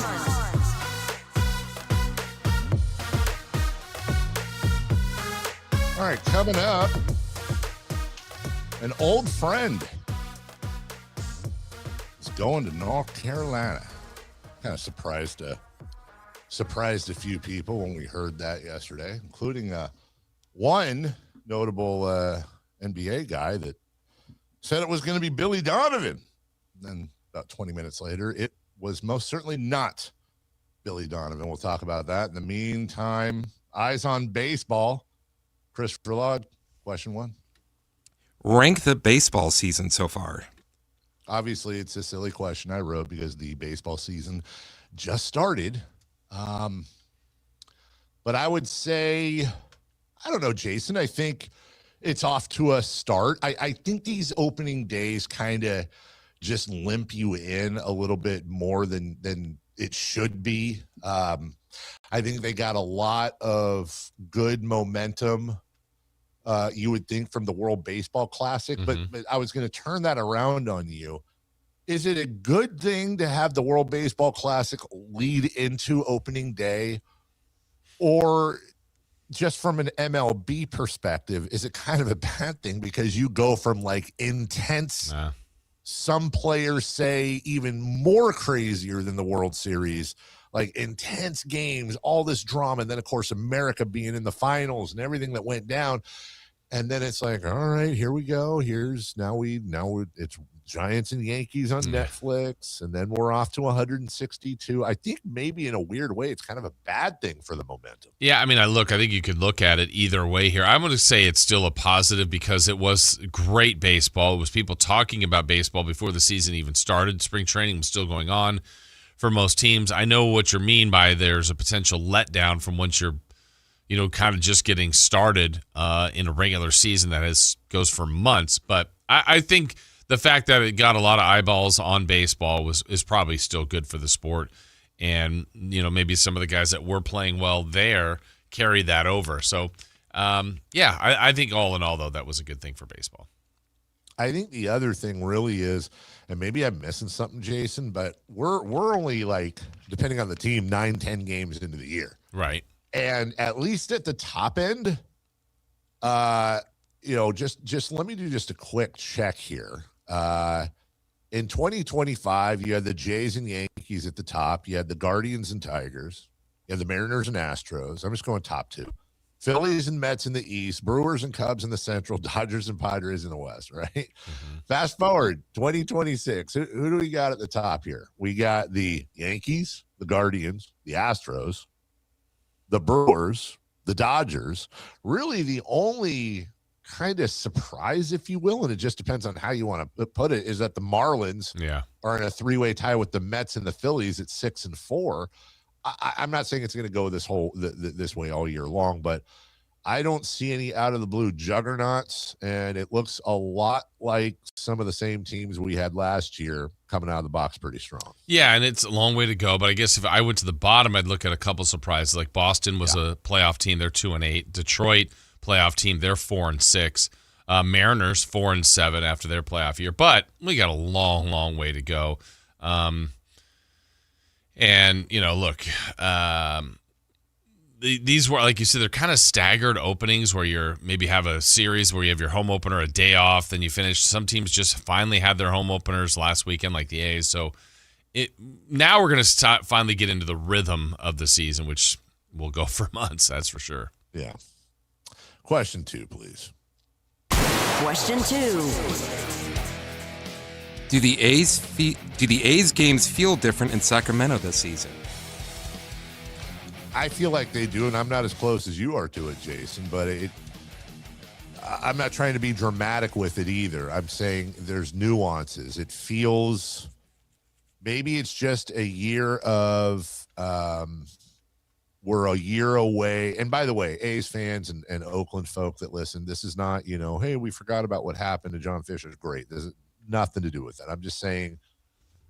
All right, coming up, an old friend is going to North Carolina. Kind of surprised a few people when we heard that yesterday, including one notable NBA guy that said it was going to be Billy Donovan. And then about 20 minutes later, it was most certainly not Billy Donovan. We'll talk about that. In the meantime, eyes on baseball. Christopher Laud, question 1. Rank the baseball season so far. Obviously, it's a silly question I wrote because the baseball season just started. But I would say, I don't know, Jason, I think it's off to a start. I think these opening days kind of just limp you in a little bit more than it should be. I think they got a lot of good momentum, you would think, from the World Baseball Classic, but I was going to turn that around on you. Is it a good thing to have the World Baseball Classic lead into opening day, or just from an MLB perspective, is it kind of a bad thing because you go from like intense, some players say even more crazier than the World Series, like intense games, all this drama, and then of course America being in the finals and everything that went down, and then it's like, all right, here we go. It's Giants and Yankees on Netflix, and then we're off to 162. I think maybe in a weird way, it's kind of a bad thing for the momentum. Yeah, I mean, I think you could look at it either way here. I'm going to say it's still a positive because it was great baseball. It was people talking about baseball before the season even started. Spring training was still going on for most teams. I know what you mean by there's a potential letdown from once you're, kind of just getting started in a regular season that goes for months. But I think the fact that it got a lot of eyeballs on baseball is probably still good for the sport. And, maybe some of the guys that were playing well there carry that over. So, I think all in all, though, that was a good thing for baseball. I think the other thing really is, and maybe I'm missing something, Jason, but we're only like, depending on the team, 9-10 games into the year. Right. And at least at the top end, just let me do just a quick check here. In 2025, you had the Jays and Yankees at the top. You had the Guardians and Tigers. You had the Mariners and Astros. I'm just going top two. Phillies and Mets in the East, Brewers and Cubs in the Central, Dodgers and Padres in the West, right? Mm-hmm. Fast forward, 2026. Who do we got at the top here? We got the Yankees, the Guardians, the Astros, the Brewers, the Dodgers. Really the only kind of surprise, if you will, and it just depends on how you want to put it, is that the Marlins are in a three-way tie with the Mets and the Phillies at 6-4. I'm not saying it's going to go this way all year long, but I don't see any out of the blue juggernauts, and it looks a lot like some of the same teams we had last year coming out of the box pretty strong. Yeah, and it's a long way to go, but I guess if I went to the bottom, I'd look at a couple surprises. Like Boston was a playoff team, they're 2-8. Detroit, playoff team, they're 4-6. Mariners 4-7 after their playoff year, but we got a long way to go. And look, these were, like you said, they're kind of staggered openings where you're maybe have a series where you have your home opener a day off, then you finish. Some teams just finally had their home openers last weekend, like the A's. So now we're going to finally get into the rhythm of the season, which will go for months. That's for sure. Yeah. Question 2, please. Question 2. Do the A's games feel different in Sacramento this season? I feel like they do, and I'm not as close as you are to it, Jason, but I'm not trying to be dramatic with it either. I'm saying there's nuances. It feels, maybe it's just a year of, we're a year away. And by the way, A's fans and Oakland folk that listen, this is not, hey, we forgot about what happened to John Fisher. It's great. There's nothing to do with that. I'm just saying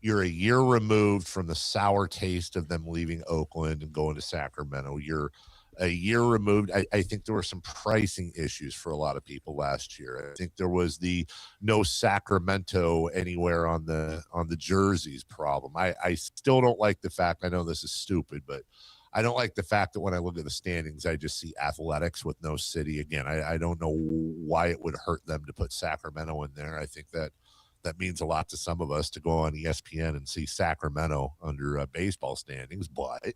you're a year removed from the sour taste of them leaving Oakland and going to Sacramento. You're a year removed. I think there were some pricing issues for a lot of people last year. I think there was the no Sacramento anywhere on the jerseys problem. I still don't like the fact, I know this is stupid, but I don't like the fact that when I look at the standings, I just see Athletics with no city. Again, I don't know why it would hurt them to put Sacramento in there. I think that means a lot to some of us to go on ESPN and see Sacramento under baseball standings, but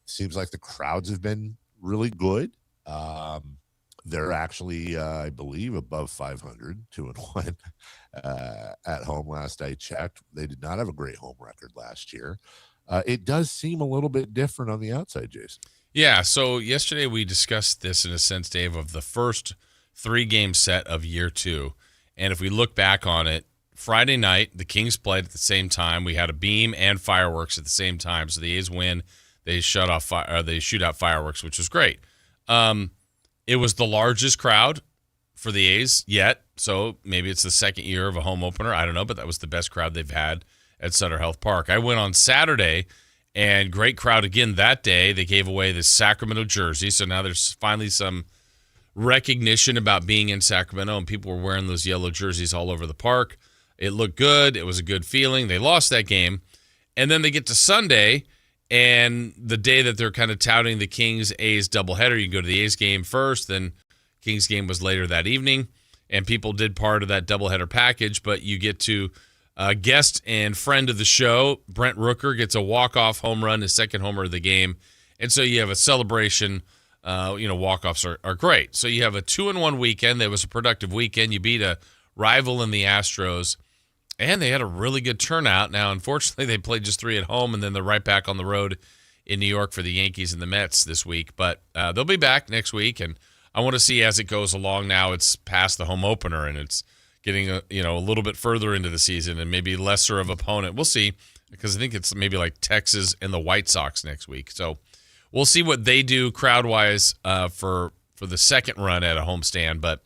seems like the crowds have been really good. They're actually, I believe, above 500, 2-1 at home last I checked. They did not have a great home record last year. It does seem a little bit different on the outside, Jason. Yeah, so yesterday we discussed this in a sense, Dave, of the first 3-game set of year 2. And if we look back on it, Friday night, the Kings played at the same time. We had a beam and fireworks at the same time. So the A's win. They shoot out fireworks, which was great. It was the largest crowd for the A's yet. So maybe it's the second year of a home opener. I don't know, but that was the best crowd they've had at Sutter Health Park. I went on Saturday, and great crowd again that day. They gave away the Sacramento jersey. So now there's finally some recognition about being in Sacramento, and people were wearing those yellow jerseys all over the park. It looked good. It was a good feeling. They lost that game. And then they get to Sunday, and the day that they're kind of touting the Kings-A's doubleheader, you go to the A's game first, then Kings game was later that evening, and people did part of that doubleheader package, but you get to guest and friend of the show, Brent Rooker, gets a walk-off home run, his second homer of the game. And so you have a celebration. Walk-offs are great. So you have a 2-1 weekend. That was a productive weekend. You beat a rival in the Astros, and they had a really good turnout. Now, unfortunately, they played just 3 at home, and then they're right back on the road in New York for the Yankees and the Mets this week. But they'll be back next week, and I want to see as it goes along. Now it's past the home opener, and it's getting a little bit further into the season and maybe lesser of opponent. We'll see, because I think it's maybe like Texas and the White Sox next week. So we'll see what they do crowd-wise for the second run at a homestand, but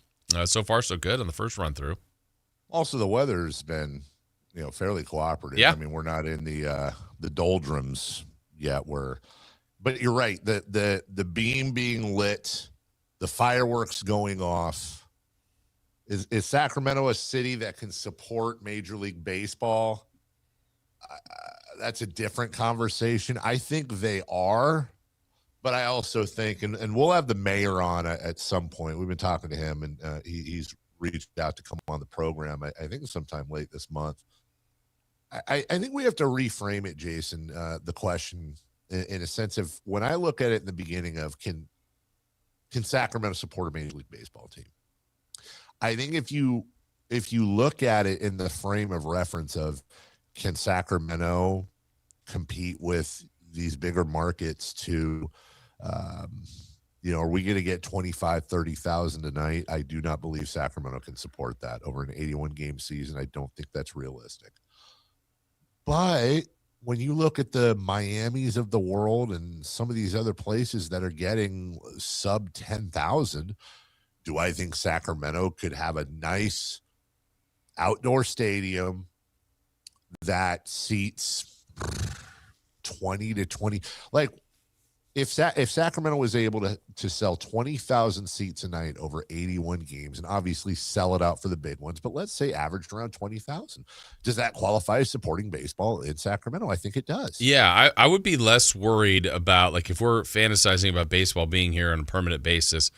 so far so good on the first run through. Also, the weather's been, fairly cooperative. Yeah. I mean, we're not in the doldrums yet. But you're right. The beam being lit, the fireworks going off. Is Sacramento a city that can support Major League Baseball? That's a different conversation. I think they are, but I also think, and we'll have the mayor on at some point. We've been talking to him, and he's reached out to come on the program. I think sometime late this month. I think we have to reframe it, Jason, the question in a sense of, when I look at it in the beginning of, can Sacramento support a Major League Baseball team? I think if you look at it in the frame of reference of, can Sacramento compete with these bigger markets to, are we going to get 25, 30,000 a night? I do not believe Sacramento can support that over an 81-game season. I don't think that's realistic. But when you look at the Miamis of the world and some of these other places that are getting sub 10,000, do I think Sacramento could have a nice outdoor stadium that seats 20 to 20? Like, if Sacramento was able to sell 20,000 seats a night over 81 games, and obviously sell it out for the big ones, but let's say averaged around 20,000, does that qualify as supporting baseball in Sacramento? I think it does. Yeah, I would be less worried about, like, if we're fantasizing about baseball being here on a permanent basis,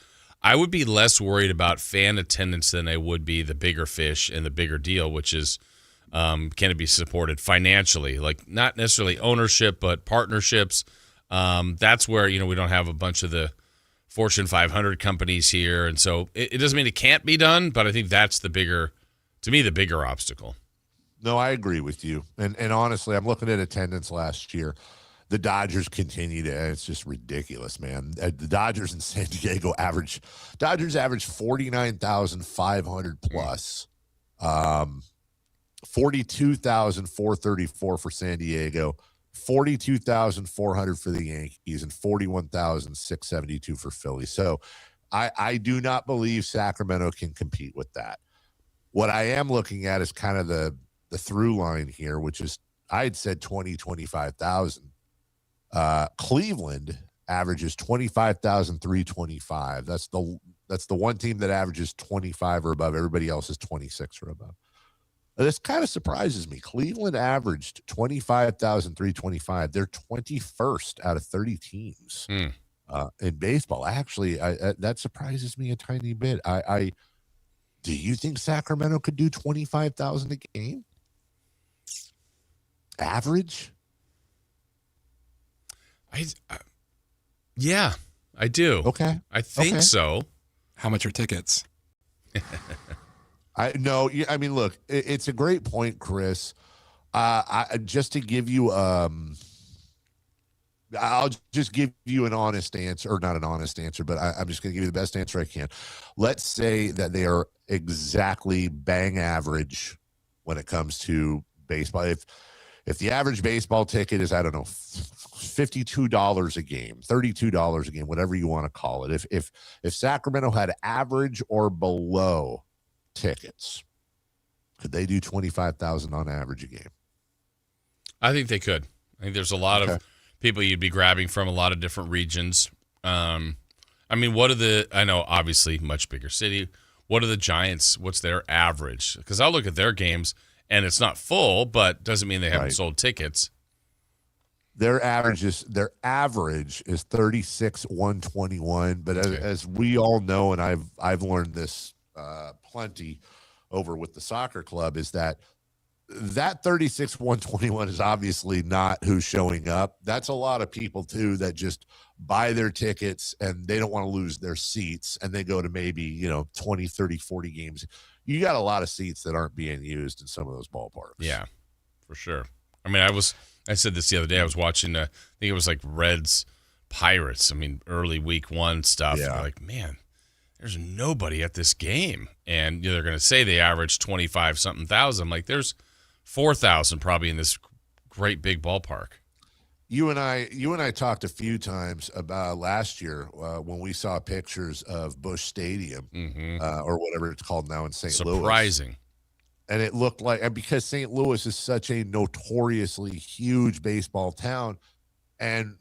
I would be less worried about fan attendance than I would be the bigger fish and the bigger deal, which is, can it be supported financially? Like, not necessarily ownership, but partnerships. That's where, we don't have a bunch of the Fortune 500 companies here. And so it doesn't mean it can't be done, but I think that's the bigger obstacle. No, I agree with you. And honestly, I'm looking at attendance last year. The Dodgers continue to, it's just ridiculous, man. The Dodgers in San Diego averaged 49,500 plus, 42,434 for San Diego, 42,400 for the Yankees, and 41,672 for Philly. So I do not believe Sacramento can compete with that. What I am looking at is kind of the through line here, which is, I had said 25,000. Cleveland averages 25,325. That's the one team that averages 25 or above. Everybody else is 26 or above. This kind of surprises me. Cleveland averaged 25,325. They're 21st out of 30 teams in baseball. That surprises me a tiny bit. Do you think Sacramento could do 25,000 a game? Average? Yeah, I do. Okay. I think so. How much are tickets? Look, it's a great point, Chris. Just to give you, I'll just give you an honest answer, or not an honest answer, but I'm just going to give you the best answer I can. Let's say that they are exactly bang average when it comes to baseball. If the average baseball ticket is, I don't know, $52 a game, $32 a game, whatever you want to call it. If Sacramento had average or below tickets, could they do 25,000 on average a game? I think they could. I think there's a lot of people you'd be grabbing from a lot of different regions. I know obviously much bigger city. What are the Giants? What's their average? Because I'll look at their games and it's not full, but doesn't mean they haven't sold tickets. Their average is 36,121. But as we all know, and I've learned this plenty over with the soccer club, is that 36,121 is obviously not who's showing up. That's a lot of people too that just buy their tickets and they don't want to lose their seats, and they go to maybe 20, 30, 40 games. You got a lot of seats that aren't being used in some of those ballparks. Yeah, for sure. I mean, I said this the other day. I was watching, I think it was like Reds Pirates. I mean, early week one stuff. Yeah. Like, man, there's nobody at this game. And they're going to say they averaged 25-something thousand. Like, there's 4,000 probably in this great big ballpark. You and I talked a few times about last year when we saw pictures of Busch Stadium or whatever it's called now in St. Louis. Surprising. And it looked like, and because St. Louis is such a notoriously huge baseball town, and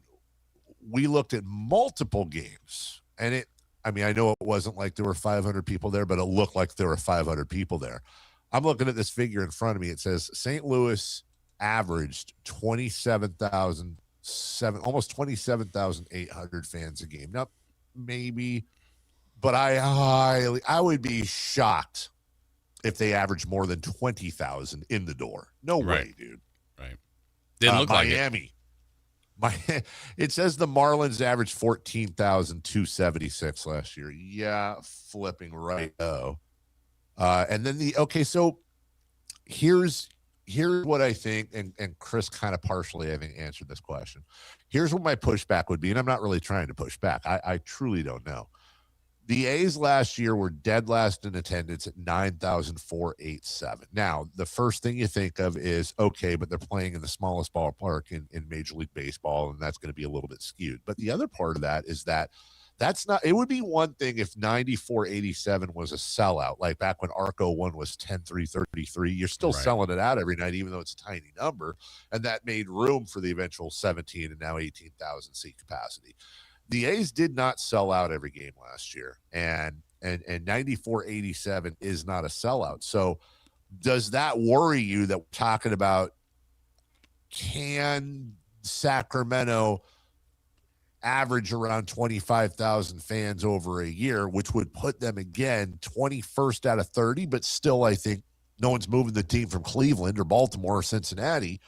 we looked at multiple games, and I mean, I know it wasn't like there were 500 people there, but it looked like there were 500 people there. I'm looking at this figure in front of me. It says St. Louis averaged almost 27,800 fans a game. Now, maybe, but I would be shocked if they averaged more than 20,000 in the door. No way, dude. Right. Didn't look like Miami. It says the Marlins averaged 14,276 last year. Yeah, flipping right. And then so here's what I think, and Chris kind of partially, I think, answered this question. Here's what my pushback would be, and I'm not really trying to push back. I truly don't know. The A's last year were dead last in attendance at 9,487. Now, the first thing you think of is, okay, but they're playing in the smallest ballpark in Major League Baseball, and that's going to be a little bit skewed. But the other part of that is that's not – it would be one thing if 9,487 was a sellout, like back when Arco 1 was 10,333. You're still selling it out every night, even though it's a tiny number, and that made room for the eventual 17 and now 18,000 seat capacity. The A's did not sell out every game last year, and 94.87 is not a sellout. So does that worry you that we're talking about, can Sacramento average around 25,000 fans over a year, which would put them again 21st out of 30, but still I think no one's moving the team from Cleveland or Baltimore or Cincinnati.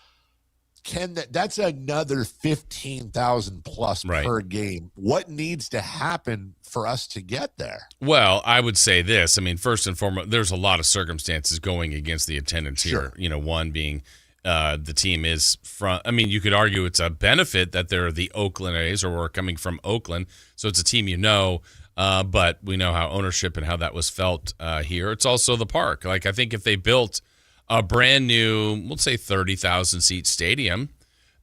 That's another 15,000 plus per game. What needs to happen for us to get there? Well, I would say this. I mean, first and foremost, there's a lot of circumstances going against the attendance here. You know, one being the team is from, I mean, you could argue it's a benefit that they're the Oakland A's or we're coming from Oakland. So it's a team but we know how ownership and how that was felt here. It's also the park. Like, I think if they built a brand new, we'll say 30,000 seat stadium,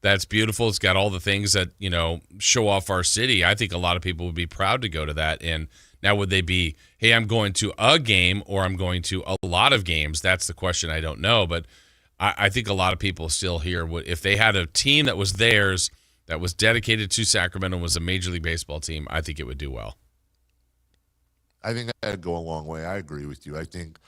that's beautiful. It's got all the things that, you know, show off our city. I think a lot of people would be proud to go to that. And now would they be, hey, I'm going to a game or I'm going to a lot of games? That's the question. I don't know. But I think a lot of people still here would, if they had a team that was theirs, that was dedicated to Sacramento, was a Major League Baseball team, I think it would do well. I think that'd go a long way. I agree with you. I think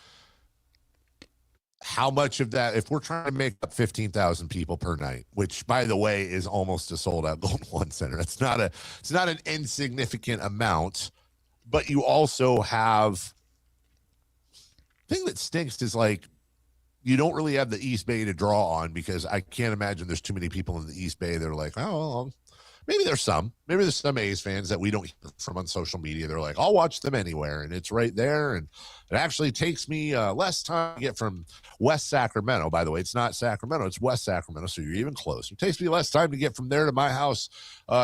how much of that, if we're trying to make up 15,000 people per night, which by the way is almost a sold out Golden One Center. It's not an insignificant amount, but you also have, the thing that stinks is like, you don't really have the East Bay to draw on, because I can't imagine there's too many people in the East Bay that are like, oh, well, maybe there's some A's fans that we don't hear from on social media. They're like, I'll watch them anywhere, and it's right there. And it actually takes me less time to get from West Sacramento. By the way, it's not Sacramento, it's West Sacramento, so you're even closer. It takes me less time to get from there to my house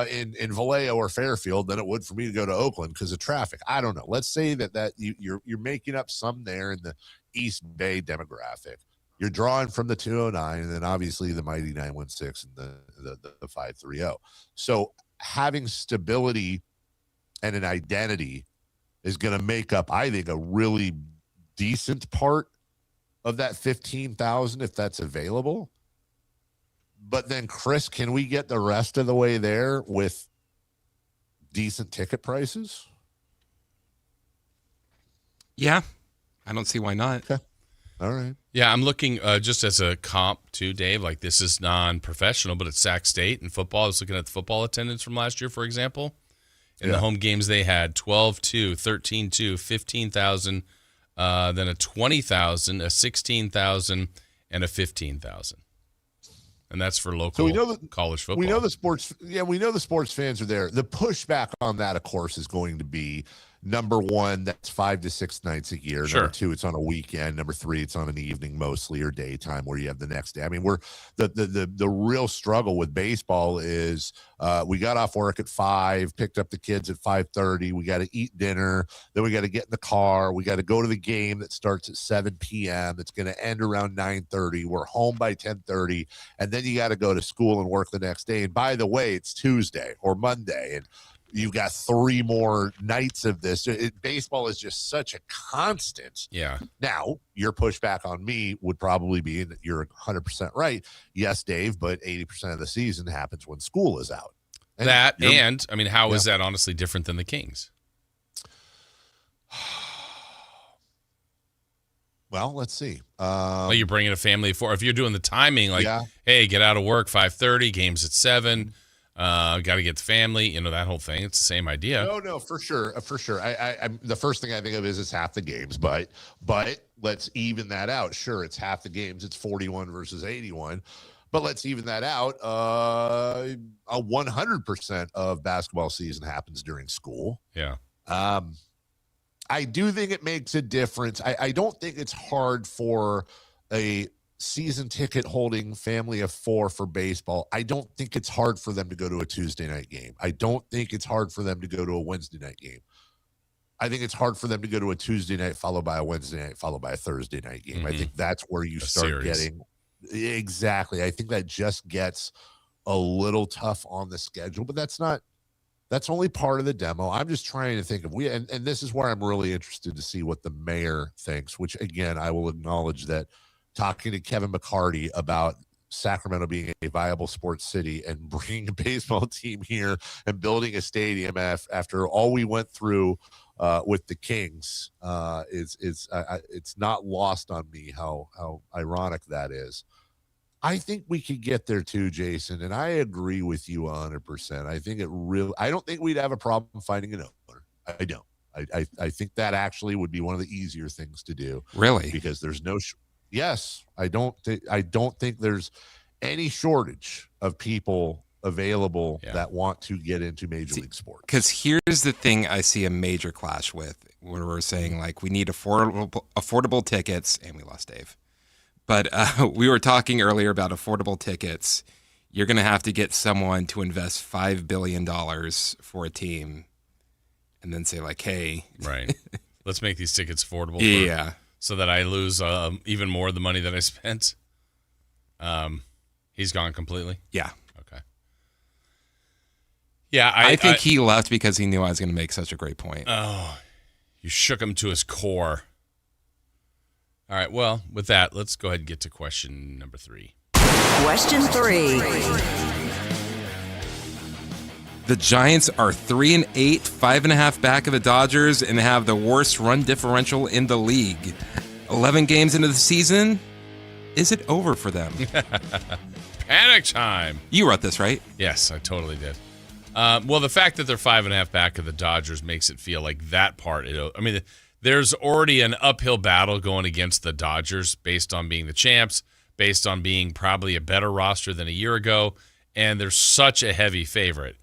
in Vallejo or Fairfield than it would for me to go to Oakland because of traffic. I don't know. Let's say that you're making up some there in the East Bay demographic. You're drawing from the 209 and then obviously the mighty 916 and the 530. So having stability and an identity is going to make up, I think, a really decent part of that 15,000 if that's available. But then, Chris, can we get the rest of the way there with decent ticket prices? Yeah, I don't see why not. Okay. All right. Yeah, I'm looking just as a comp too, Dave. Like, this is non-professional, but it's Sac State and football. I was looking at the football attendance from last year, for example. In the home games, they had 12-2, 13-2, 15,000, then a 20,000, a 16,000, and a 15,000. And that's for local college football. We know the sports. Yeah, we know the sports fans are there. The pushback on that, of course, is going to be, number one, that's 5 to 6 nights a year. Sure. Number two, it's on a weekend. Number three, it's on an evening mostly or daytime where you have the next day. I mean, the real struggle with baseball is we got off work at 5, picked up the kids at 5:30. We got to eat dinner. Then we got to get in the car. We got to go to the game that starts at 7 p.m. It's going to end around 9:30. We're home by 10:30. And then you got to go to school and work the next day. And by the way, it's Tuesday or Monday. And you've got 3 more nights of this. Baseball is just such a constant. Yeah. Now, your pushback on me would probably be that you're 100% right. Yes, Dave, but 80% of the season happens when school is out. And I mean, how is that honestly different than the Kings? Well, let's see. Well, you're bringing a family of 4. If you're doing the timing, like, hey, get out of work 5:30, games at 7. Got to get the family. That whole thing. It's the same idea. No, for sure. I'm the first thing I think of is it's half the games, but let's even that out. Sure, it's half the games. It's 41 versus 81. But let's even that out. 100% of basketball season happens during school. Yeah. I do think it makes a difference. I don't think it's hard for a season ticket holding family of 4 for baseball. I don't think it's hard for them to go to a Tuesday night game. I don't think it's hard for them to go to a Wednesday night game. I think it's hard for them to go to a Tuesday night followed by a Wednesday night followed by a Thursday night game. I think that's where you start getting. Exactly. I think that just gets a little tough on the schedule, but that's only part of the demo. I'm just trying to think of and this is where I'm really interested to see what the mayor thinks, which again, I will acknowledge that talking to Kevin McCarty about Sacramento being a viable sports city and bringing a baseball team here and building a stadium after all we went through with the Kings it's not lost on me how ironic that is. I think we could get there too, Jason, and I agree with you 100%. I don't think we'd have a problem finding an owner. I don't. I think that actually would be one of the easier things to do. Really? Because there's no yes, I don't think there's any shortage of people available that want to get into Major League sports. Because here's the thing I see a major clash with, where we're saying like we need affordable tickets, and we lost Dave. But we were talking earlier about affordable tickets. You're going to have to get someone to invest $5 billion for a team and then say like, hey. Right. Let's make these tickets affordable. So that I lose even more of the money that I spent. He's gone completely? Yeah. Okay. Yeah, I think he left because he knew I was going to make such a great point. Oh, you shook him to his core. All right, well, with that, let's go ahead and get to question number 3. Question 3. The Giants are 3-8, 5.5 back of the Dodgers, and have the worst run differential in the league. 11 games into the season, is it over for them? Panic time. You wrote this, right? Yes, I totally did. Well, the fact that they're 5.5 back of the Dodgers makes it feel like that part. There's already an uphill battle going against the Dodgers based on being the champs, based on being probably a better roster than a year ago, and they're such a heavy favorite.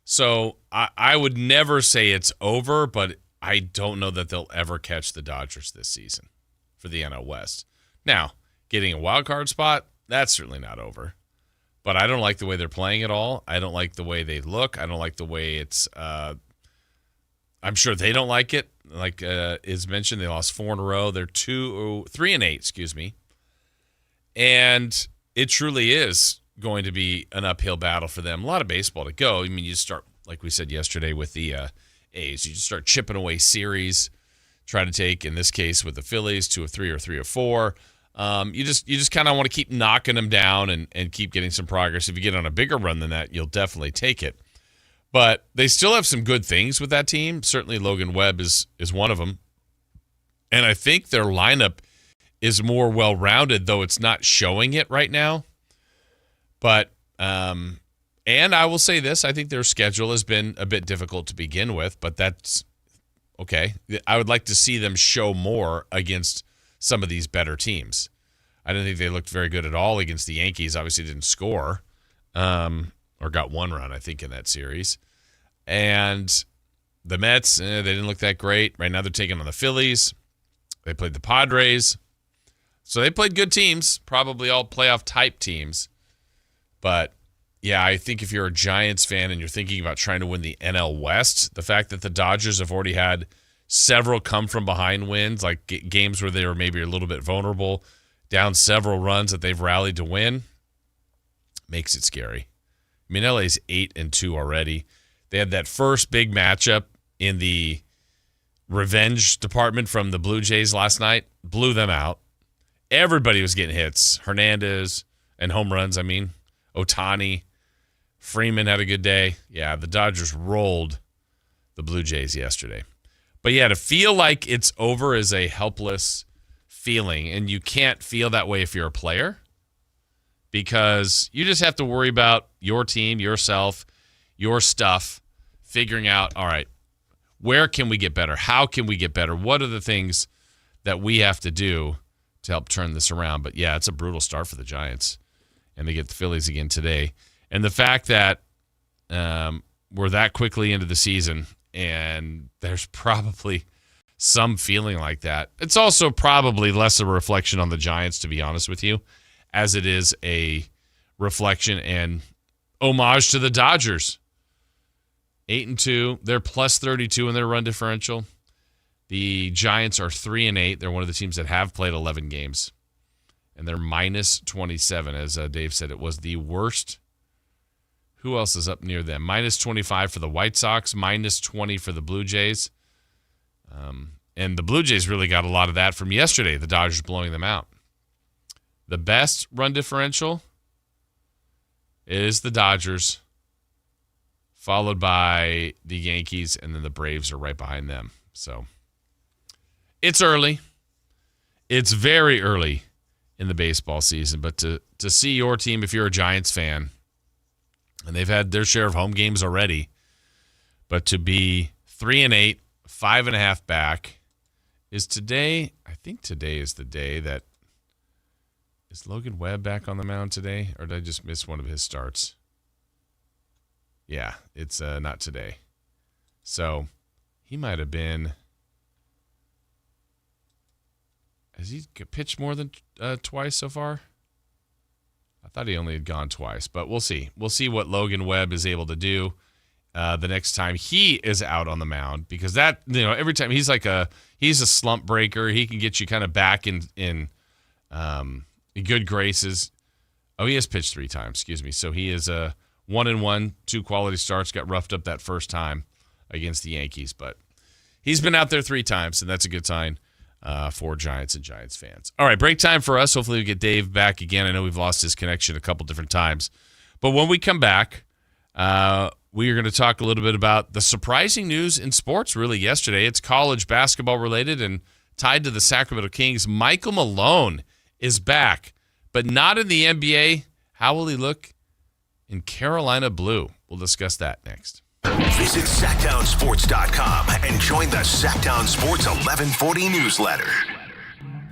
So I would never say it's over, but I don't know that they'll ever catch the Dodgers this season for the NL West. Now, getting a wild card spot, that's certainly not over. But I don't like the way they're playing at all. I don't like the way they look. I don't like the way it's I'm sure they don't like it. Like is mentioned, they lost 4 in a row. They're 3-8, excuse me. And it truly is going to be an uphill battle for them. A lot of baseball to go. I mean, you start, like we said yesterday with the A's, you just start chipping away series, try to take, in this case with the Phillies, 2 of 3 or 3 of 4. You just kind of want to keep knocking them down and keep getting some progress. If you get on a bigger run than that, you'll definitely take it. But they still have some good things with that team. Certainly Logan Webb is one of them. And I think their lineup is more well-rounded, though it's not showing it right now. But, and I will say this, I think their schedule has been a bit difficult to begin with, but that's okay. I would like to see them show more against some of these better teams. I didn't think they looked very good at all against the Yankees. Obviously didn't score, or got 1 run, I think, in that series. And the Mets, they didn't look that great. Right now they're taking on the Phillies. They played the Padres. So they played good teams, probably all playoff-type teams. But, yeah, I think if you're a Giants fan and you're thinking about trying to win the NL West, the fact that the Dodgers have already had several come-from-behind wins, like games where they were maybe a little bit vulnerable, down several runs that they've rallied to win, makes it scary. I mean, LA's 8-2 already. They had that first big matchup in the revenge department from the Blue Jays last night, blew them out. Everybody was getting hits. Hernandez and home runs, Ohtani. Freeman had a good day. Yeah, the Dodgers rolled the Blue Jays yesterday. But yeah, to feel like it's over is a helpless feeling, and you can't feel that way if you're a player, because you just have to worry about your team, yourself, your stuff, figuring out, all right, where can we get better? How can we get better? What are the things that we have to do to help turn this around? But yeah, it's a brutal start for the Giants, and they get the Phillies again today. And the fact that we're that quickly into the season, and there's probably some feeling like that. It's also probably less a reflection on the Giants, to be honest with you, as it is a reflection and homage to the Dodgers. 8-2. They're plus 32 in their run differential. The Giants are 3-8. They're one of the teams that have played 11 games, and they're minus 27. As Dave said, it was the worst. Who else is up near them? Minus 25 for the White Sox, minus 20 for the Blue Jays. And the Blue Jays really got a lot of that from yesterday, the Dodgers blowing them out. The best run differential is the Dodgers, followed by the Yankees, and then the Braves are right behind them. So it's early. It's very early in the baseball season. But to see your team, if you're a Giants fan, and they've had their share of home games already, but to be 3-8, 5.5 back, is today, I think today is the day that, is Logan Webb back on the mound today? Or did I just miss one of his starts? Yeah, it's not today. So he might have been, has he pitched more than twice so far? I thought he only had gone twice, but we'll see. We'll see what Logan Webb is able to do the next time he is out on the mound, because that, every time he's a slump breaker. He can get you kind of back in good graces. Oh, he has pitched 3 times. Excuse me. So he is 1-1, 2 quality starts. Got roughed up that first time against the Yankees, but he's been out there 3 times, and that's a good sign for Giants and Giants fans. All right, break time for us. Hopefully we get Dave back again. I know we've lost his connection a couple different times. But when we come back, we are going to talk a little bit about the surprising news in sports really yesterday. It's college basketball related and tied to the Sacramento Kings. Michael Malone is back, but not in the NBA. How will he look in Carolina blue? We'll discuss that next. Visit SactownSports.com and join the Sactown Sports 1140 newsletter.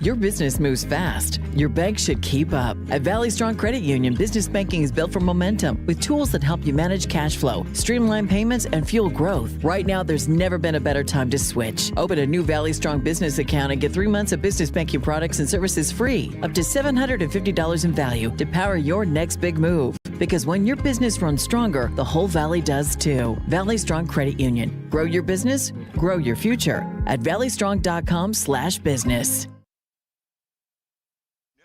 Your business moves fast. Your bank should keep up. At Valley Strong Credit Union, business banking is built for momentum with tools that help you manage cash flow, streamline payments, and fuel growth. Right now, there's never been a better time to switch. Open a new Valley Strong business account and get 3 months of business banking products and services free, up to $750 in value to power your next big move. Because when your business runs stronger, the whole Valley does too. Valley Strong Credit Union. Grow your business, grow your future at valleystrong.com/business.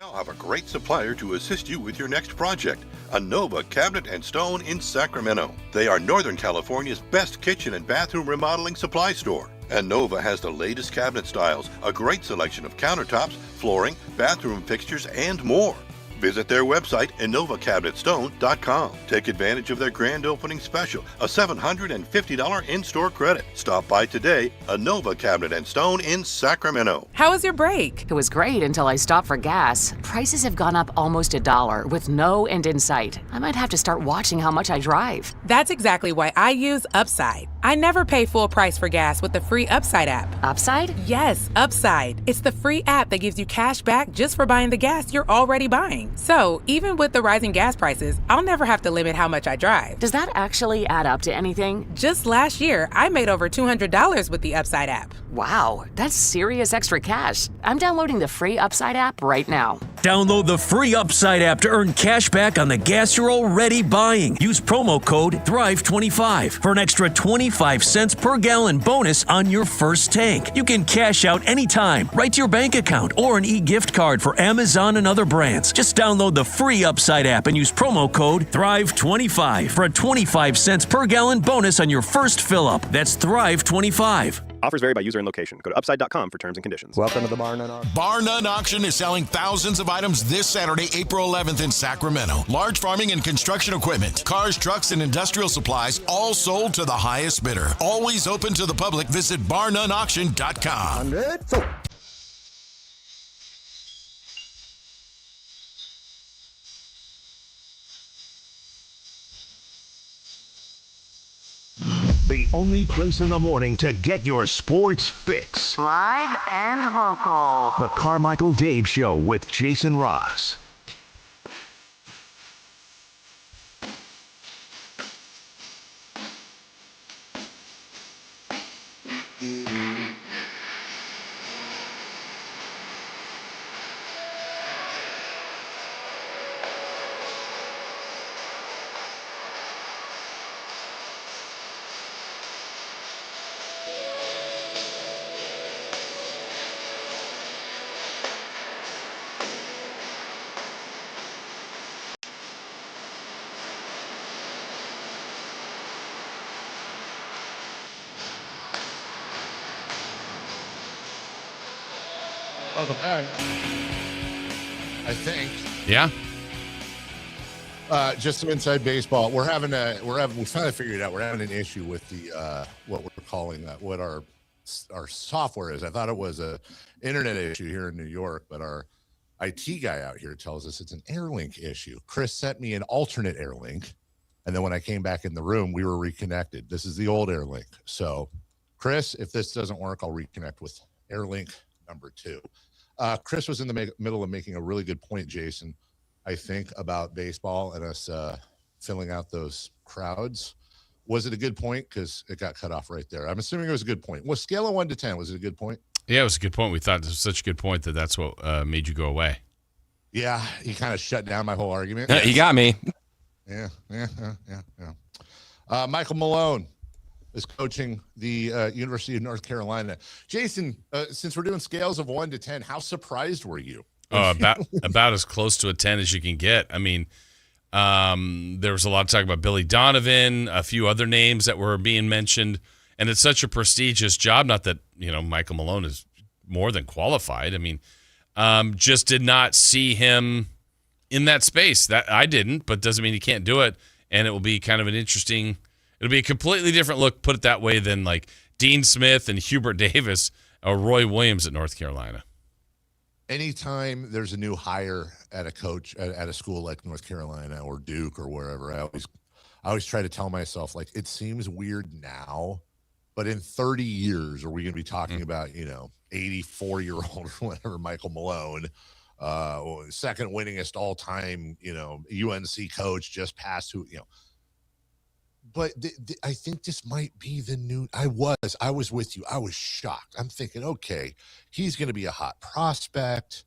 Now have a great supplier to assist you with your next project. Anova Cabinet and Stone in Sacramento. They are Northern California's best kitchen and bathroom remodeling supply store. Anova has the latest cabinet styles, a great selection of countertops, flooring, bathroom fixtures, and more. Visit their website, InovaCabinetStone.com. Take advantage of their grand opening special, a $750 in-store credit. Stop by today, Anova Cabinet and Stone in Sacramento. How was your break? It was great until I stopped for gas. Prices have gone up almost $1 with no end in sight. I might have to start watching how much I drive. That's exactly why I use Upside. I never pay full price for gas with the free Upside app. Upside? Yes, Upside. It's the free app that gives you cash back just for buying the gas you're already buying. So, even with the rising gas prices, I'll never have to limit how much I drive. Does that actually add up to anything? Just last year, I made over $200 with the Upside app. Wow, that's serious extra cash. I'm downloading the free Upside app right now. Download the free Upside app to earn cash back on the gas you're already buying. Use promo code THRIVE25 for an extra 25 cents per gallon bonus on your first tank. You can cash out anytime, right to your bank account, or an e-gift card for Amazon and other brands. Just download the free Upside app and use promo code THRIVE25 for a 25 cents per gallon bonus on your first fill-up. That's THRIVE25. Offers vary by user and location. Go to upside.com for terms and conditions. Welcome to the Bar None Auction. Bar None Auction is selling thousands of items this Saturday, April 11th in Sacramento. Large farming and construction equipment, cars, trucks, and industrial supplies, all sold to the highest bidder. Always open to the public. Visit barnoneauction.com. 100. So. The only place in the morning to get your sports fix. Live and local. The Carmichael Dave Show with Jason Ross. Welcome back. I think. Yeah. Just some inside baseball. We finally figured it out. We're having an issue with the what we're calling what our software is. I thought it was a internet issue here in New York, but our IT guy out here tells us it's an Airlink issue. Chris sent me an alternate Airlink, and then when I came back in the room, we were reconnected. This is the old Airlink. So, Chris, if this doesn't work, I'll reconnect with Airlink number 2. Chris was in the middle of making a really good point, Jason, I think, about baseball and us filling out those crowds. Was it a good point? Because it got cut off right there. I'm assuming it was a good point. Was scale of 1 to 10, was it a good point? Yeah, it was a good point. We thought it was such a good point that's what made you go away. Yeah, he kind of shut down my whole argument. He got me. Yeah. Michael Malone is coaching the University of North Carolina. Jason, since we're doing scales of 1 to 10, how surprised were you? About as close to a 10 as you can get. I mean, there was a lot of talk about Billy Donovan, a few other names that were being mentioned, and it's such a prestigious job. Not that, Michael Malone is more than qualified. I mean, just did not see him in that space. That I didn't, but doesn't mean he can't do it. And it will be kind of an interesting. It'll be a completely different look, put it that way, than like Dean Smith and Hubert Davis or Roy Williams at North Carolina. Anytime there's a new hire at a coach at a school like North Carolina or Duke or wherever, I always try to tell myself, like, it seems weird now, but in 30 years, are we going to be talking about, 84-year-old or whatever, Michael Malone, second winningest all-time, UNC coach, just past who, But I think this might be the new. I was with you. I was shocked. I'm thinking, okay, he's going to be a hot prospect.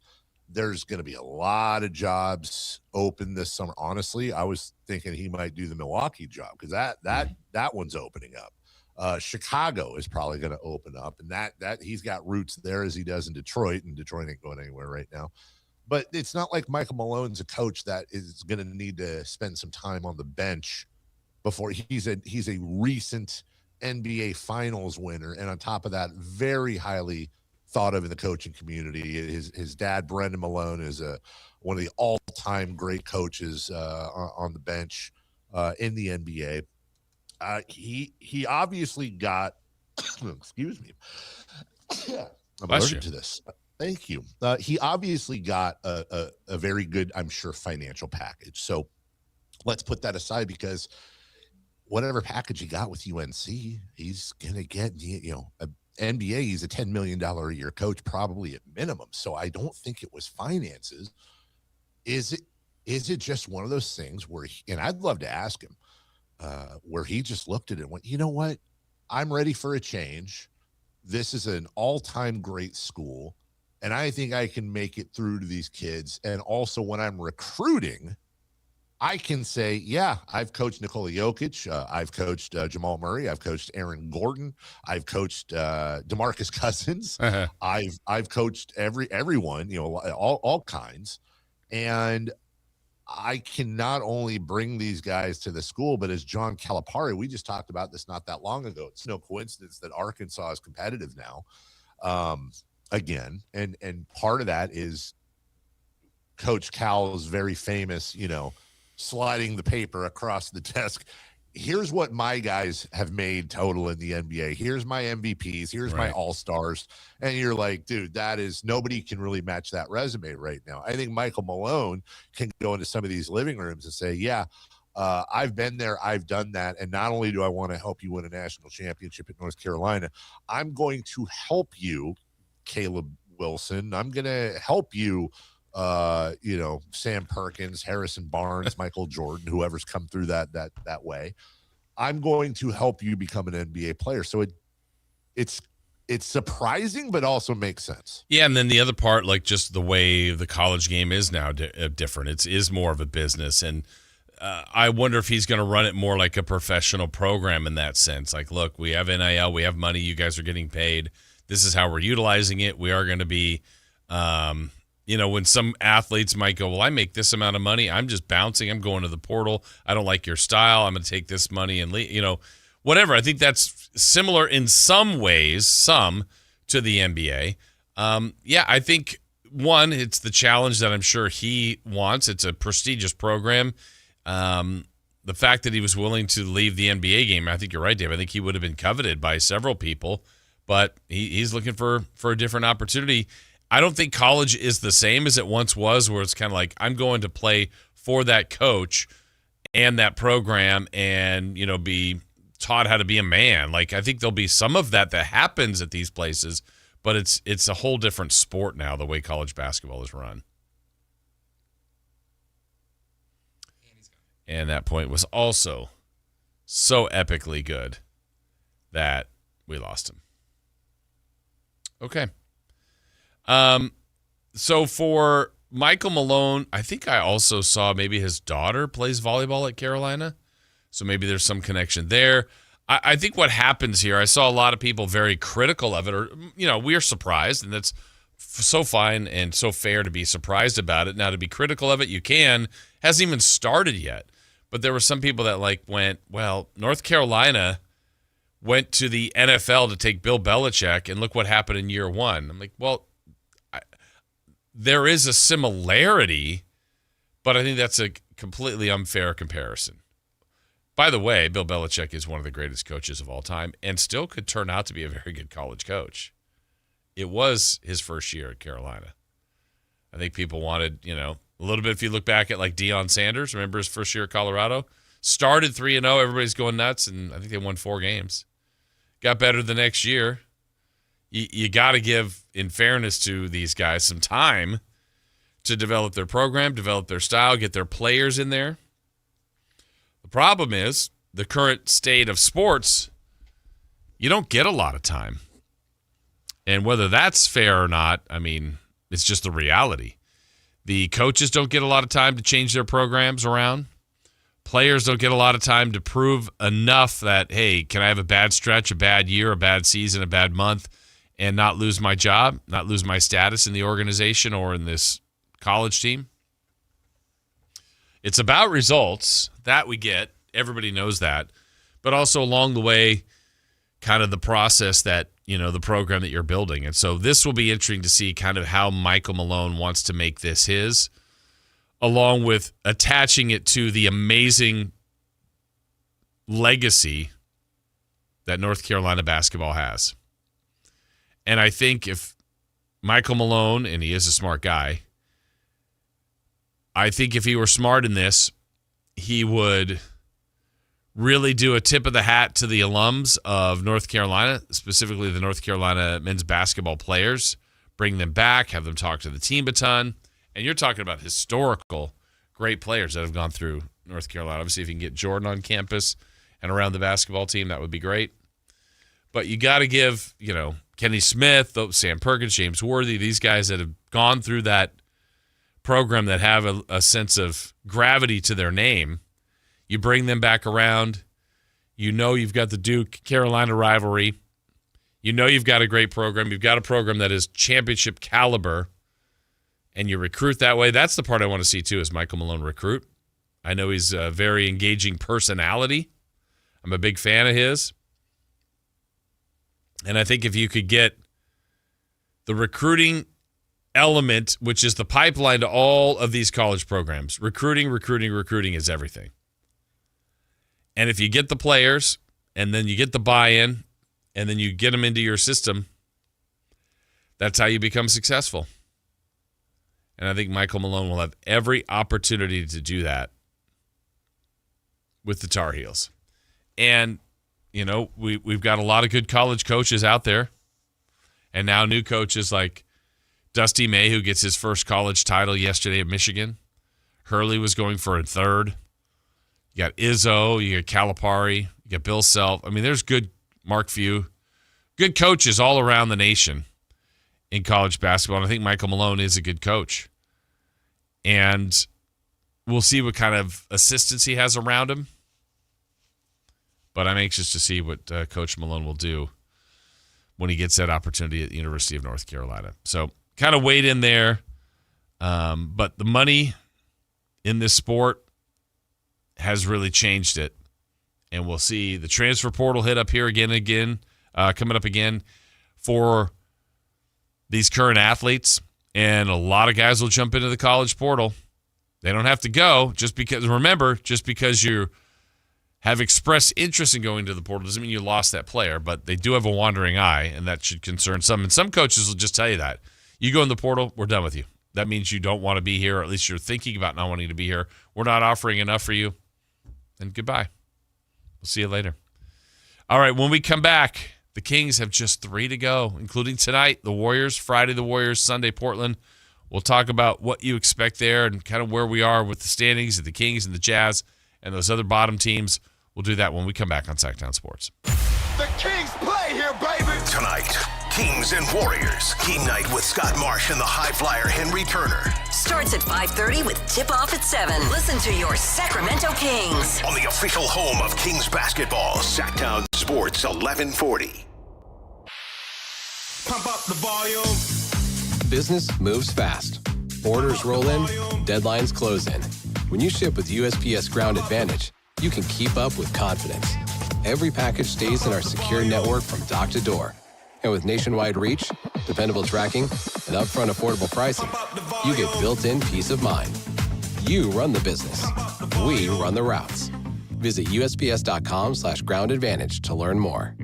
There's going to be a lot of jobs open this summer. Honestly, I was thinking he might do the Milwaukee job because that one's opening up. Chicago is probably going to open up, and that he's got roots there as he does in Detroit, and Detroit ain't going anywhere right now. But it's not like Michael Malone's a coach that is going to need to spend some time on the bench before he's a recent NBA Finals winner, and on top of that, very highly thought of in the coaching community. His dad, Brendan Malone, is one of the all-time great coaches on the bench in the NBA. He obviously got excuse me. I'm allergic to this. Thank you. He obviously got a very good, I'm sure, financial package. So let's put that aside because whatever package he got with UNC, he's going to get, NBA, he's a $10 million a year coach, probably at minimum. So I don't think it was finances. Is it just one of those things where, and I'd love to ask him, where he just looked at it and went, you know what? I'm ready for a change. This is an all-time great school, and I think I can make it through to these kids. And also when I'm recruiting, I can say, yeah, I've coached Nikola Jokic. I've coached Jamal Murray. I've coached Aaron Gordon. I've coached DeMarcus Cousins. I've coached everyone, all kinds. And I can not only bring these guys to the school, but as John Calipari, we just talked about this not that long ago. It's no coincidence that Arkansas is competitive now again. And part of that is Coach Cal's very famous, sliding the paper across the desk. Here's what my guys have made total in the NBA. Here's my MVPs. Here's my all-stars. And you're like, dude, nobody can really match that resume right now. I think Michael Malone can go into some of these living rooms and say, yeah, I've been there. I've done that. And not only do I want to help you win a national championship at North Carolina, I'm going to help you, Caleb Wilson. I'm going to help you, Sam Perkins, Harrison Barnes, Michael Jordan, whoever's come through that way. I'm going to help you become an NBA player. So it's surprising, but also makes sense. Yeah, and then the other part, like just the way the college game is now different. It is more of a business, and I wonder if he's going to run it more like a professional program in that sense. Like, look, we have NIL, we have money, you guys are getting paid. This is how we're utilizing it. We are going to be, when some athletes might go, well, I make this amount of money. I'm just bouncing. I'm going to the portal. I don't like your style. I'm going to take this money and leave, whatever. I think that's similar in some ways, to the NBA. I think, one, it's the challenge that I'm sure he wants. It's a prestigious program. The fact that he was willing to leave the NBA game, I think you're right, Dave. I think he would have been coveted by several people, but he's looking for a different opportunity. I don't think college is the same as it once was, where it's kind of like, I'm going to play for that coach and that program and, be taught how to be a man. Like, I think there'll be some of that happens at these places, but it's a whole different sport now, the way college basketball is run. And that point was also so epically good that we lost him. Okay. So for Michael Malone, I think I also saw maybe his daughter plays volleyball at Carolina. So maybe there's some connection there. I think what happens here, I saw a lot of people very critical of it, or, we are surprised, and that's so fine and so fair to be surprised about it. Now, to be critical of it, you can. Hasn't even started yet. But there were some people that went, well, North Carolina went to the NFL to take Bill Belichick, and look what happened in year one. I'm like, well, there is a similarity, but I think that's a completely unfair comparison. By the way, Bill Belichick is one of the greatest coaches of all time and still could turn out to be a very good college coach. It was his first year at Carolina. I think people wanted, a little bit, if you look back at Deion Sanders, remember his first year at Colorado? Started 3-0, everybody's going nuts, and I think they won 4 games. Got better the next year. You got to give, in fairness to these guys, some time to develop their program, develop their style, get their players in there. The problem is the current state of sports, you don't get a lot of time. And whether that's fair or not, it's just the reality. The coaches don't get a lot of time to change their programs around. Players don't get a lot of time to prove enough that, hey, can I have a bad stretch, a bad year, a bad season, a bad month, and not lose my job, not lose my status in the organization or in this college team? It's about results. That we get. Everybody knows that. But also along the way, kind of the process that, the program that you're building. And so this will be interesting to see kind of how Michael Malone wants to make this his, along with attaching it to the amazing legacy that North Carolina basketball has. And I think if Michael Malone, and he is a smart guy, I think if he were smart in this, he would really do a tip of the hat to the alums of North Carolina, specifically the North Carolina men's basketball players, bring them back, have them talk to the team a ton. And you're talking about historical great players that have gone through North Carolina. Obviously, if you can get Jordan on campus and around the basketball team, that would be great. But you got to give, Kenny Smith, Sam Perkins, James Worthy, these guys that have gone through that program that have a sense of gravity to their name. You bring them back around. You've got the Duke-Carolina rivalry. You've got a great program. You've got a program that is championship caliber, and you recruit that way. That's the part I want to see, too, is Michael Malone recruit. I know he's a very engaging personality. I'm a big fan of his. And I think if you could get the recruiting element, which is the pipeline to all of these college programs, recruiting is everything. And if you get the players and then you get the buy-in and then you get them into your system, that's how you become successful. And I think Michael Malone will have every opportunity to do that with the Tar Heels. And, you know, we've got a lot of good college coaches out there. And now new coaches like Dusty May, who gets his first college title yesterday at Michigan. Hurley was going for a third. You got Izzo, you got Calipari, you got Bill Self. I mean, there's good Mark Few, good coaches all around the nation in college basketball. And I think Michael Malone is a good coach. And we'll see what kind of assistance he has around him. But I'm anxious to see what Coach Malone will do when he gets that opportunity at the University of North Carolina. So kind of wait in there. But the money in this sport has really changed it. And we'll see the transfer portal hit up here again, coming up again for these current athletes. And a lot of guys will jump into the college portal. They don't have to go just because you have expressed interest in going to the portal doesn't mean you lost that player, but they do have a wandering eye, and that should concern some. And some coaches will just tell you that. You go in the portal, we're done with you. That means you don't want to be here, or at least you're thinking about not wanting to be here. We're not offering enough for you. And goodbye. We'll see you later. All right, when we come back, the Kings have just 3 to go, including tonight, the Warriors, Friday the Warriors, Sunday Portland. We'll talk about what you expect there and kind of where we are with the standings of the Kings and the Jazz and those other bottom teams. We'll do that when we come back on Sactown Sports. The Kings play here, baby! Tonight, Kings and Warriors. Game night with Scott Marsh and the high flyer Henry Turner. Starts at 5:30 with tip-off at 7. Listen to your Sacramento Kings. On the official home of Kings basketball, Sactown Sports 1140. Pump up the volume. Business moves fast. Orders roll in, deadlines close in. When you ship with USPS Ground Advantage, you can keep up with confidence. Every package stays in our secure network from dock to door. And with nationwide reach, dependable tracking, and upfront affordable pricing, you get built-in peace of mind. You run the business. We run the routes. Visit USPS.com/Ground Advantage to learn more.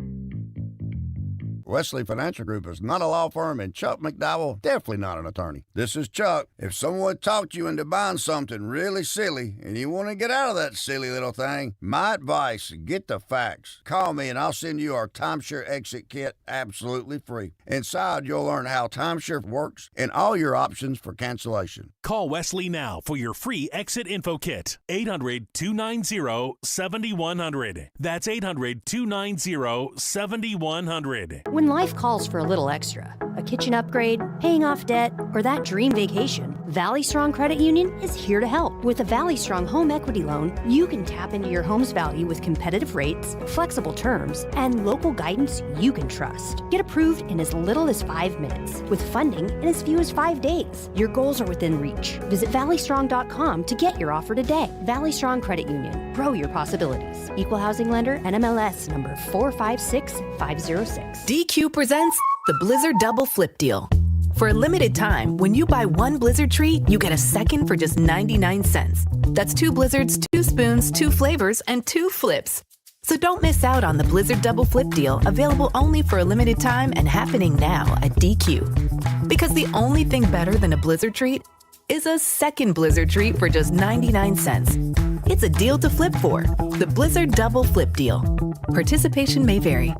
Wesley Financial Group is not a law firm, and Chuck McDowell definitely not an attorney. This is Chuck. If someone talked you into buying something really silly and you want to get out of that silly little thing, my advice, get the facts. Call me and I'll send you our timeshare exit kit absolutely free. Inside, you'll learn how timeshare works and all your options for cancellation. Call Wesley now for your free exit info kit. 800-290-7100. That's 800-290-7100. When life calls for a little extra, a kitchen upgrade, paying off debt, or that dream vacation, Valley Strong Credit Union is here to help. With a Valley Strong home equity loan, you can tap into your home's value with competitive rates, flexible terms, and local guidance you can trust. Get approved in as little as 5 minutes, with funding in as few as 5 days. Your goals are within reach. Visit valleystrong.com to get your offer today. Valley Strong Credit Union. Grow your possibilities. Equal housing lender, NMLS number 456506. DQ presents the Blizzard Double Flip Deal. For a limited time, when you buy one Blizzard treat, you get a second for just 99 cents. That's 2 Blizzards, 2 spoons, 2 flavors, and 2 flips. So don't miss out on the Blizzard Double Flip Deal, available only for a limited time and happening now at DQ. Because the only thing better than a Blizzard treat is a second Blizzard treat for just 99 cents. It's a deal to flip for. The Blizzard Double Flip Deal. Participation may vary.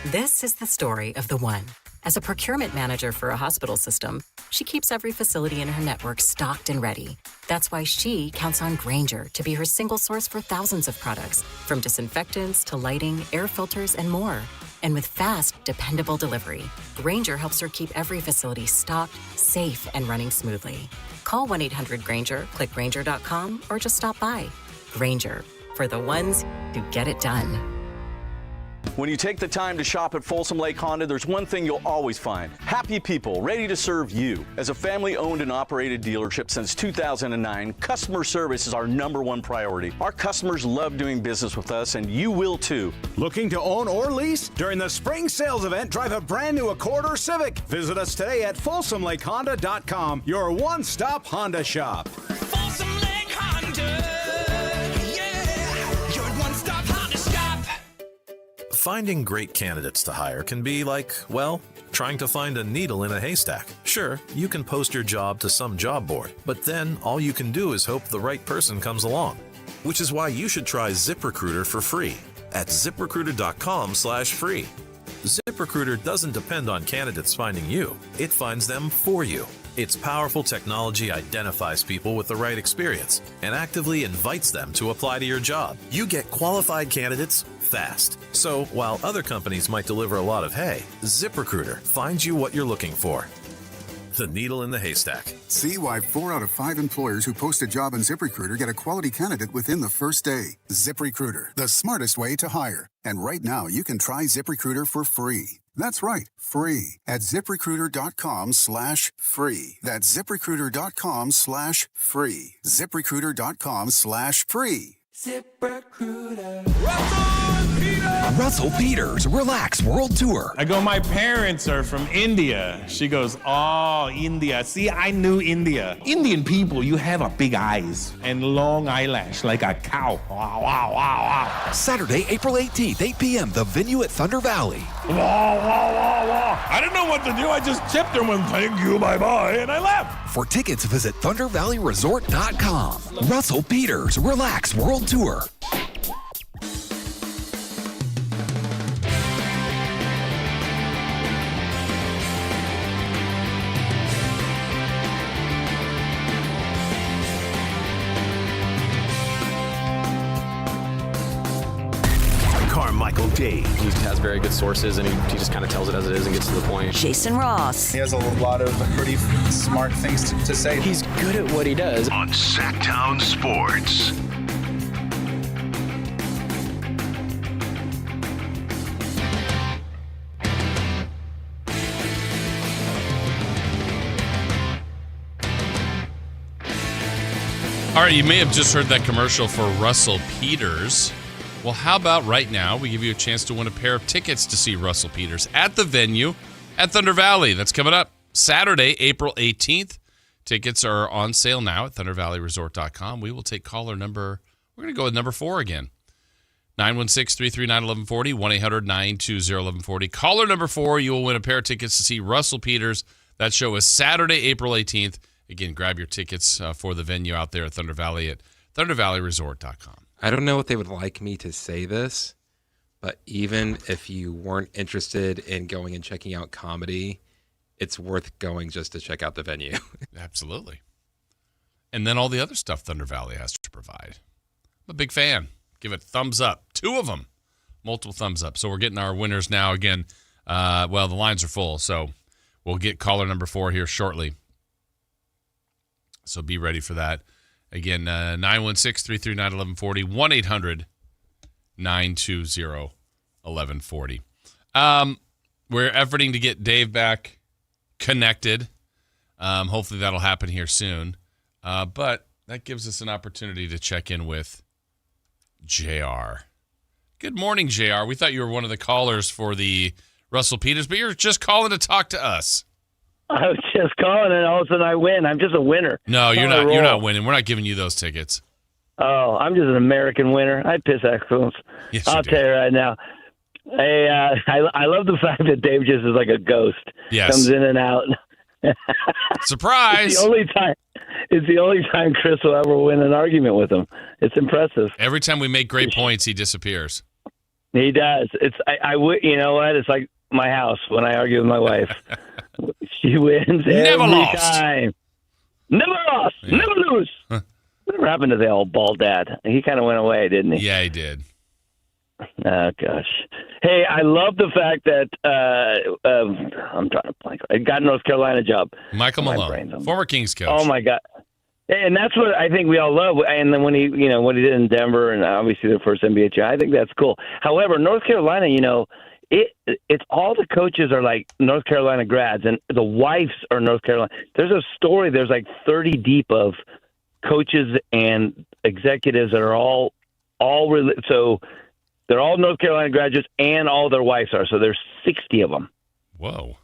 This is the story of the one. As a procurement manager for a hospital system, she keeps every facility in her network stocked and ready. That's why she counts on Grainger to be her single source for thousands of products, from disinfectants to lighting, air filters, and more. And with fast, dependable delivery, Grainger helps her keep every facility stocked, safe, and running smoothly. Call 1-800-GRAINGER, click Grainger.com, or just stop by. Grainger, for the ones who get it done. When you take the time to shop at Folsom Lake Honda, there's one thing you'll always find. Happy people ready to serve you. As a family-owned and operated dealership since 2009, customer service is our #1 priority. Our customers love doing business with us, and you will too. Looking to own or lease? During the spring sales event, drive a brand new Accord or Civic. Visit us today at FolsomLakeHonda.com, your one-stop Honda shop. Folsom Lake Honda. Yeah, your one-stop Honda shop. Finding great candidates to hire can be like, well, trying to find a needle in a haystack. Sure, you can post your job to some job board, but then all you can do is hope the right person comes along. which is why you should try ZipRecruiter for free at ZipRecruiter.com/free. ZipRecruiter doesn't depend on candidates finding you. It finds them for you. Its powerful technology identifies people with the right experience and actively invites them to apply to your job. You get qualified candidates fast. So while other companies might deliver a lot of hay, ZipRecruiter finds you what you're looking for. The needle in the haystack. See why 4 out of 5 employers who post a job on ZipRecruiter get a quality candidate within the first day. ZipRecruiter, the smartest way to hire. And right now, you can try ZipRecruiter for free. That's right, free at ZipRecruiter.com/free. That's ZipRecruiter.com/free. ZipRecruiter.com/free. ZipRecruiter. Russell Peters, Relax World Tour. I go, my parents are from India. She goes, oh, India. See, I knew India. Indian people, you have a big eyes and long eyelash like a cow. Wow, wow, wow, wow. Saturday, April 18th, 8 p.m., the venue at Thunder Valley. Wow, wow, wow, wow. I didn't know what to do. I just tipped her and thank you, bye-bye, and I left. For tickets, visit ThunderValleyResort.com. Russell Peters, Relax World Tour. Carmichael Dave. He has very good sources, and he just kind of tells it as it is and gets to the point. Jason Ross. He has a lot of pretty smart things to say. He's good at what he does. On Sactown Sports. All right, you may have just heard that commercial for Russell Peters. Well, how about right now we give you a chance to win a pair of tickets to see Russell Peters at the venue at Thunder Valley. That's coming up Saturday, April 18th. Tickets are on sale now at ThunderValleyResort.com. We will take caller number, we're going to go with number 4 again. 916-339-1140, 1-800-920-1140. Caller number 4, you will win a pair of tickets to see Russell Peters. That show is Saturday, April 18th. Again, grab your tickets for the venue out there at Thunder Valley at ThunderValleyResort.com. I don't know if they would like me to say this, but even if you weren't interested in going and checking out comedy, it's worth going just to check out the venue. Absolutely. And then all the other stuff Thunder Valley has to provide. I'm a big fan. Give it thumbs up. 2 of them. Multiple thumbs up. So we're getting our winners now. Again, the lines are full, so we'll get caller number 4 here shortly. So be ready for that. Again, 916-339-1140, 1-800-920-1140. We're efforting to get Dave back connected. Hopefully that'll happen here soon. But that gives us an opportunity to check in with JR. Good morning, JR. We thought you were one of the callers for the Russell Peters, but you're just calling to talk to us. I was just calling, and all of a sudden I win. I'm just a winner. No, you're not. You're not winning. We're not giving you those tickets. Oh, I'm just an American winner. I piss excellence. Yes, I'll tell you right now. Hey, I love the fact that Dave just is like a ghost. Yes. Comes in and out. Surprise! It's the only time Chris will ever win an argument with him. It's impressive. Every time we make great points, he disappears. He does. You know what? It's like my house when I argue with my wife. She wins Never every lost. time. Never lost. Yeah. Never lose. Whatever happened to the old bald dad? He kind of went away, didn't he? Yeah, he did. Oh, gosh. Hey, I love the fact that I'm trying to blank. I got a North Carolina job. Michael Malone, former Kings coach. Oh, my God. And that's what I think we all love. And then when he did in Denver and obviously the first NBA job, I think that's cool. However, North Carolina, it's all the coaches are like North Carolina grads, and the wives are North Carolina. There's a story. There's like 30 deep of coaches and executives that are all so they're all North Carolina graduates, and all their wives are. So there's 60 of them. Whoa.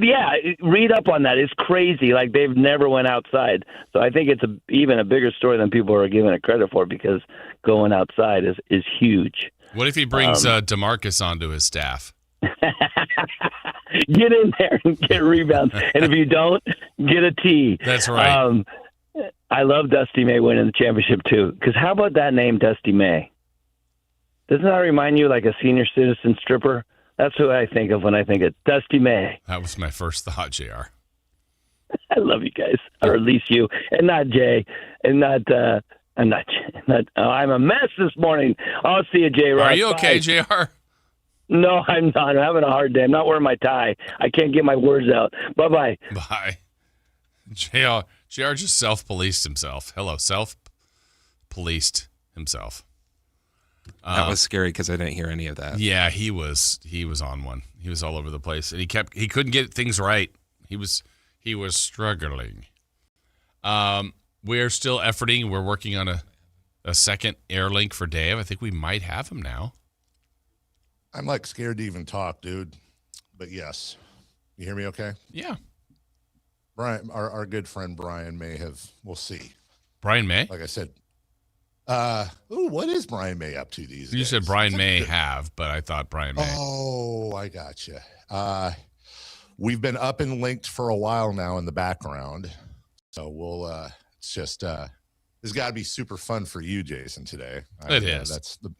Yeah, read up on that. It's crazy. Like they've never went outside. So I think it's even a bigger story than people are giving it credit for, because going outside is huge. What if he brings DeMarcus onto his staff? Get in there and get rebounds. And if you don't, get a tee. That's right. I love Dusty May winning the championship too. Because how about that name, Dusty May? Doesn't that remind you like a senior citizen stripper? That's who I think of when I think of Dusty May. That was my first thought, JR. I love you guys, or at least you, and not Jay, and not. I'm a mess this morning. I'll see you, Jay. Are you okay, Bye. JR? No, I'm not. I'm having a hard day. I'm not wearing my tie. I can't get my words out. Bye-bye. Bye. JR just self-policed himself. Hello, self-policed himself. That was scary because I didn't hear any of that. Yeah, he was on one. He was all over the place, and he couldn't get things right. He was struggling. We're still efforting. We're working on a second air link for Dave. I think we might have him now. I'm like scared to even talk, dude. But yes. You hear me okay? Yeah. Brian, our good friend Brian may have, we'll see. Brian May? Like I said, what is Brian May up to these days? You said Brian may have, but I thought Brian May. Oh, I gotcha. We've been up and linked for a while now in the background. So we'll, it's just, it's got to be super fun for you, Jason, today. It is. That's the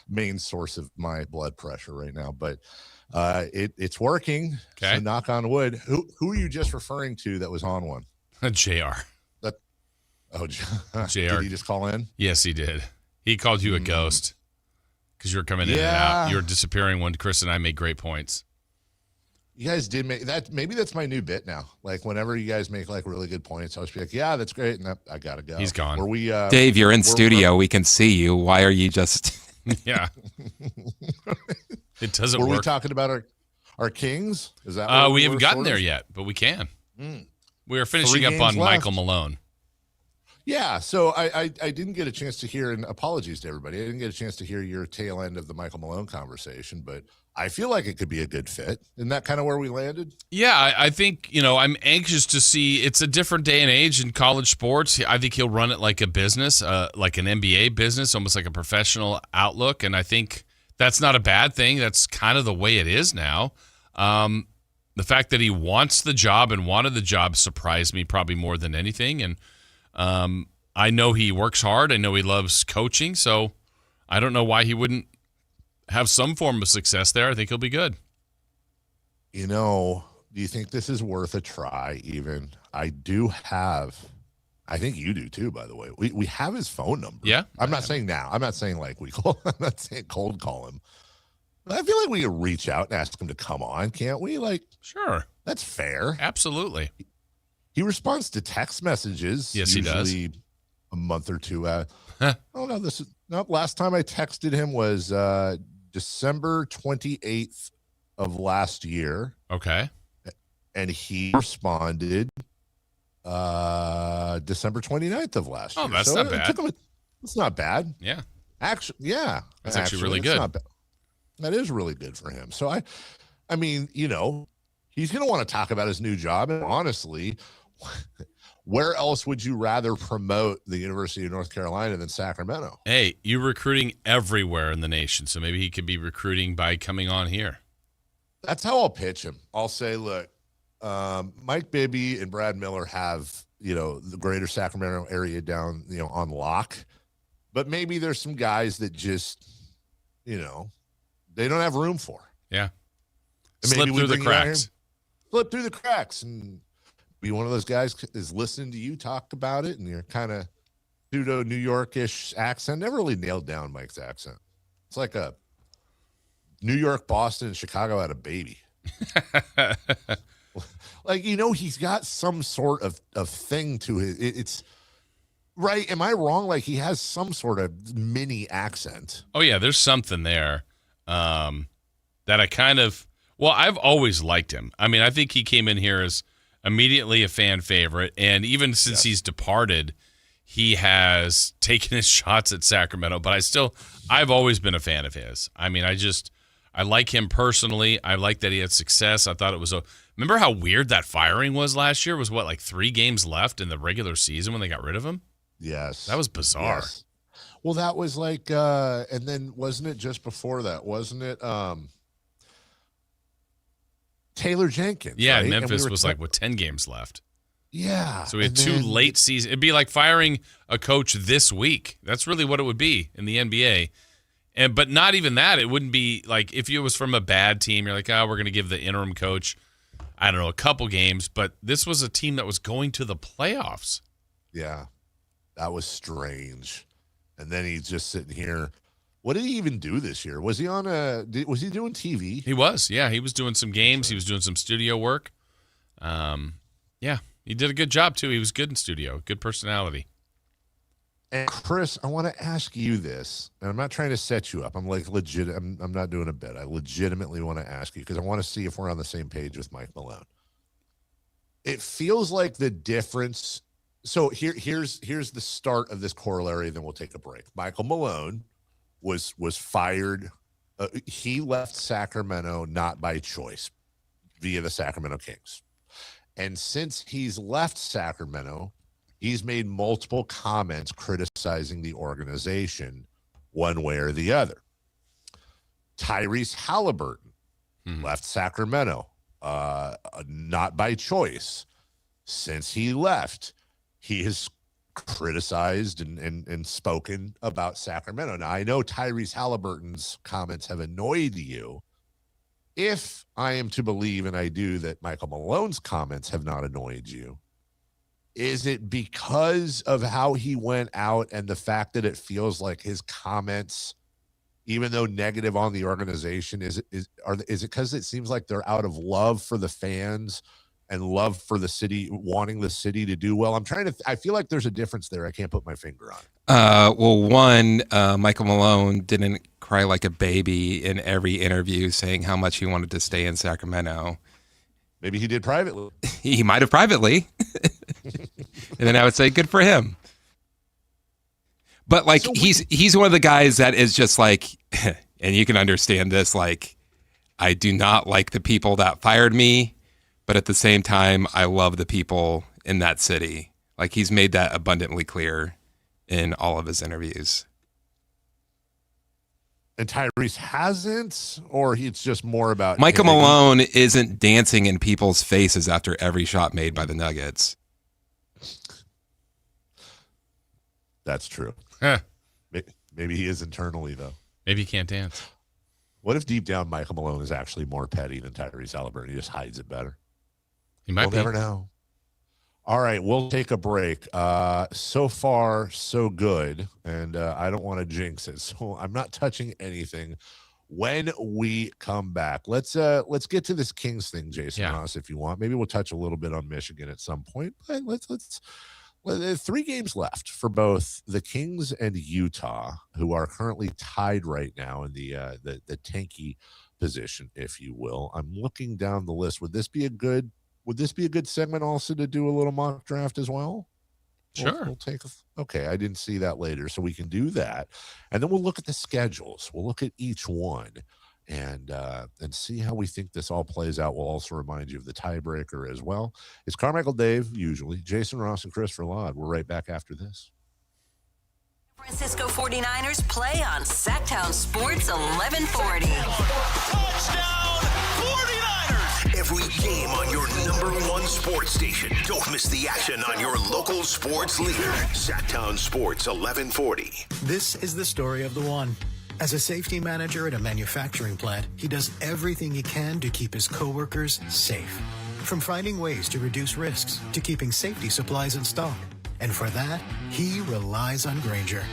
main source of my blood pressure right now, but it's working. Okay. So knock on wood. Who are you just referring to that was on one? JR. JR. Did he just call in? Yes, he did. He called you a ghost because you were coming in and out. You were disappearing when Chris and I made great points. You guys did make that. Maybe that's my new bit now. Like whenever you guys make like really good points, I'll just be like, yeah, that's great. And I got to go. He's gone. Were we, Dave, you're in studio. We can see you. Why are you just... Yeah. It doesn't work. work. Were we talking about our Kings? Is that we haven't gotten there yet, but we can. We are finishing up on Michael Malone. Yeah, so I didn't get a chance to hear, and apologies to everybody, I didn't get a chance to hear your tail end of the Michael Malone conversation, but I feel like it could be a good fit. Isn't that kind of where we landed? Yeah, I think, I'm anxious to see. It's a different day and age in college sports. I think he'll run it like a business, like an MBA business, almost like a professional outlook, and I think that's not a bad thing. That's kind of the way it is now. The fact that he wants the job and wanted the job surprised me probably more than anything, and I know he works hard. I know he loves coaching, so I don't know why he wouldn't have some form of success there. I think he'll be good. Do you think this is worth a try even? I think you do too, by the way. We have his phone number. Yeah. I'm not saying now. I'm not saying like I'm not saying cold call him. But I feel like we could reach out and ask him to come on, can't we? Like, sure. That's fair. Absolutely. He responds to text messages. Yes, he does. Usually a month or two. Last time I texted him was December 28th of last year. Okay. And he responded December 29th of last year. Oh, that's not bad. It's not bad. Yeah. Actually, yeah. That's actually really good. Not bad. That is really good for him. So I mean, he's going to want to talk about his new job. And honestly, where else would you rather promote the University of North Carolina than Sacramento? Hey, you're recruiting everywhere in the nation, so maybe he could be recruiting by coming on here. That's how I'll pitch him. I'll say, look, Mike Bibby and Brad Miller have, the greater Sacramento area down, on lock. But maybe there's some guys that just, they don't have room for. Yeah. And Slip through the cracks. Slip through the cracks and be one of those guys is listening to you talk about it, and you're kind of pseudo New York-ish accent. Never really nailed down Mike's accent. It's like a New York, Boston, and Chicago had a baby. Like, he's got some sort of thing to it. It's right. Am I wrong? Like, he has some sort of mini accent. Oh yeah, there's something there that I I've always liked him. I mean, I think he came in here as immediately a fan favorite, and even since he's departed, he has taken his shots at Sacramento, but I've always been a fan of his. I mean, I like him personally. I like that he had success. I thought it was remember how weird that firing was last year? It was like 3 games left in the regular season when they got rid of him? Yes. That was bizarre. Yes. Well, that was like, and then wasn't it just before that? Wasn't it Taylor Jenkins? Yeah, right? Memphis was like with 10 games left. Yeah. So we had two late season. It'd be like firing a coach this week. That's really what it would be in the NBA. But not even that. It wouldn't be like if it was from a bad team, you're like, we're going to give the interim coach, I don't know, a couple games. But this was a team that was going to the playoffs. Yeah. That was strange. And then he's just sitting here. What did he even do this year? Was he was he doing TV? He was. Yeah, he was doing some games. He was doing some studio work. Yeah, he did a good job too. He was good in studio. Good personality. And Chris, I want to ask you this, and I'm not trying to set you up. I'm like legit. I'm not doing a bit. I legitimately want to ask you because I want to see if we're on the same page with Mike Malone. It feels like the difference. So here's the start of this corollary. Then we'll take a break. Michael Malone was fired. He left Sacramento not by choice, via the Sacramento Kings, and since he's left Sacramento, he's made multiple comments criticizing the organization one way or the other. Tyrese Halliburton left Sacramento, not by choice. Since he left, he has criticized and spoken about Sacramento. Now, I know Tyrese Halliburton's comments have annoyed you. If I am to believe, and I do, that Michael Malone's comments have not annoyed you, is it because of how he went out and the fact that it feels like his comments, even though negative on the organization, is it because it seems like they're out of love for the fans and love for the city, wanting the city to do well? I feel like there's a difference there. I can't put my finger on it. Well, one, Michael Malone didn't cry like a baby in every interview saying how much he wanted to stay in Sacramento. Maybe he did privately. He might have privately. And then I would say good for him. But like he's one of the guys that is just like, and you can understand this, like, I do not like the people that fired me, but at the same time, I love the people in that city. Like, he's made that abundantly clear in all of his interviews. And Tyrese hasn't, or it's just more about Michael Malone isn't dancing in people's faces after every shot made by the Nuggets. That's true. Maybe he is internally, though. Maybe he can't dance. What if deep down Michael Malone is actually more petty than Tyrese Halliburton? He just hides it better. He might be. We'll never know. All right, we'll take a break. So far, so good, and I don't want to jinx it, so I'm not touching anything. When we come back, let's get to this Kings thing, Jason Ross, if you want. Maybe we'll touch a little bit on Michigan at some point. But let's 3 games left for both the Kings and Utah, who are currently tied right now in the tanky position, if you will. I'm looking down the list. Would this be a good segment also to do a little mock draft as well? Sure. We'll take okay, I didn't see that later, so we can do that. And then we'll look at the schedules. We'll look at each one and see how we think this all plays out. We'll also remind you of the tiebreaker as well. It's Carmichael Dave, usually. Jason Ross and Christopher Laud. We're right back after this. Francisco 49ers play on Sactown Sports 1140. Touchdown 49ers! Every game on your #1 sports station. Don't miss the action on your local sports leader. Sactown Sports 1140. This is the story of the one. As a safety manager at a manufacturing plant, he does everything he can to keep his coworkers safe. From finding ways to reduce risks to keeping safety supplies in stock. And for that, he relies on Grainger.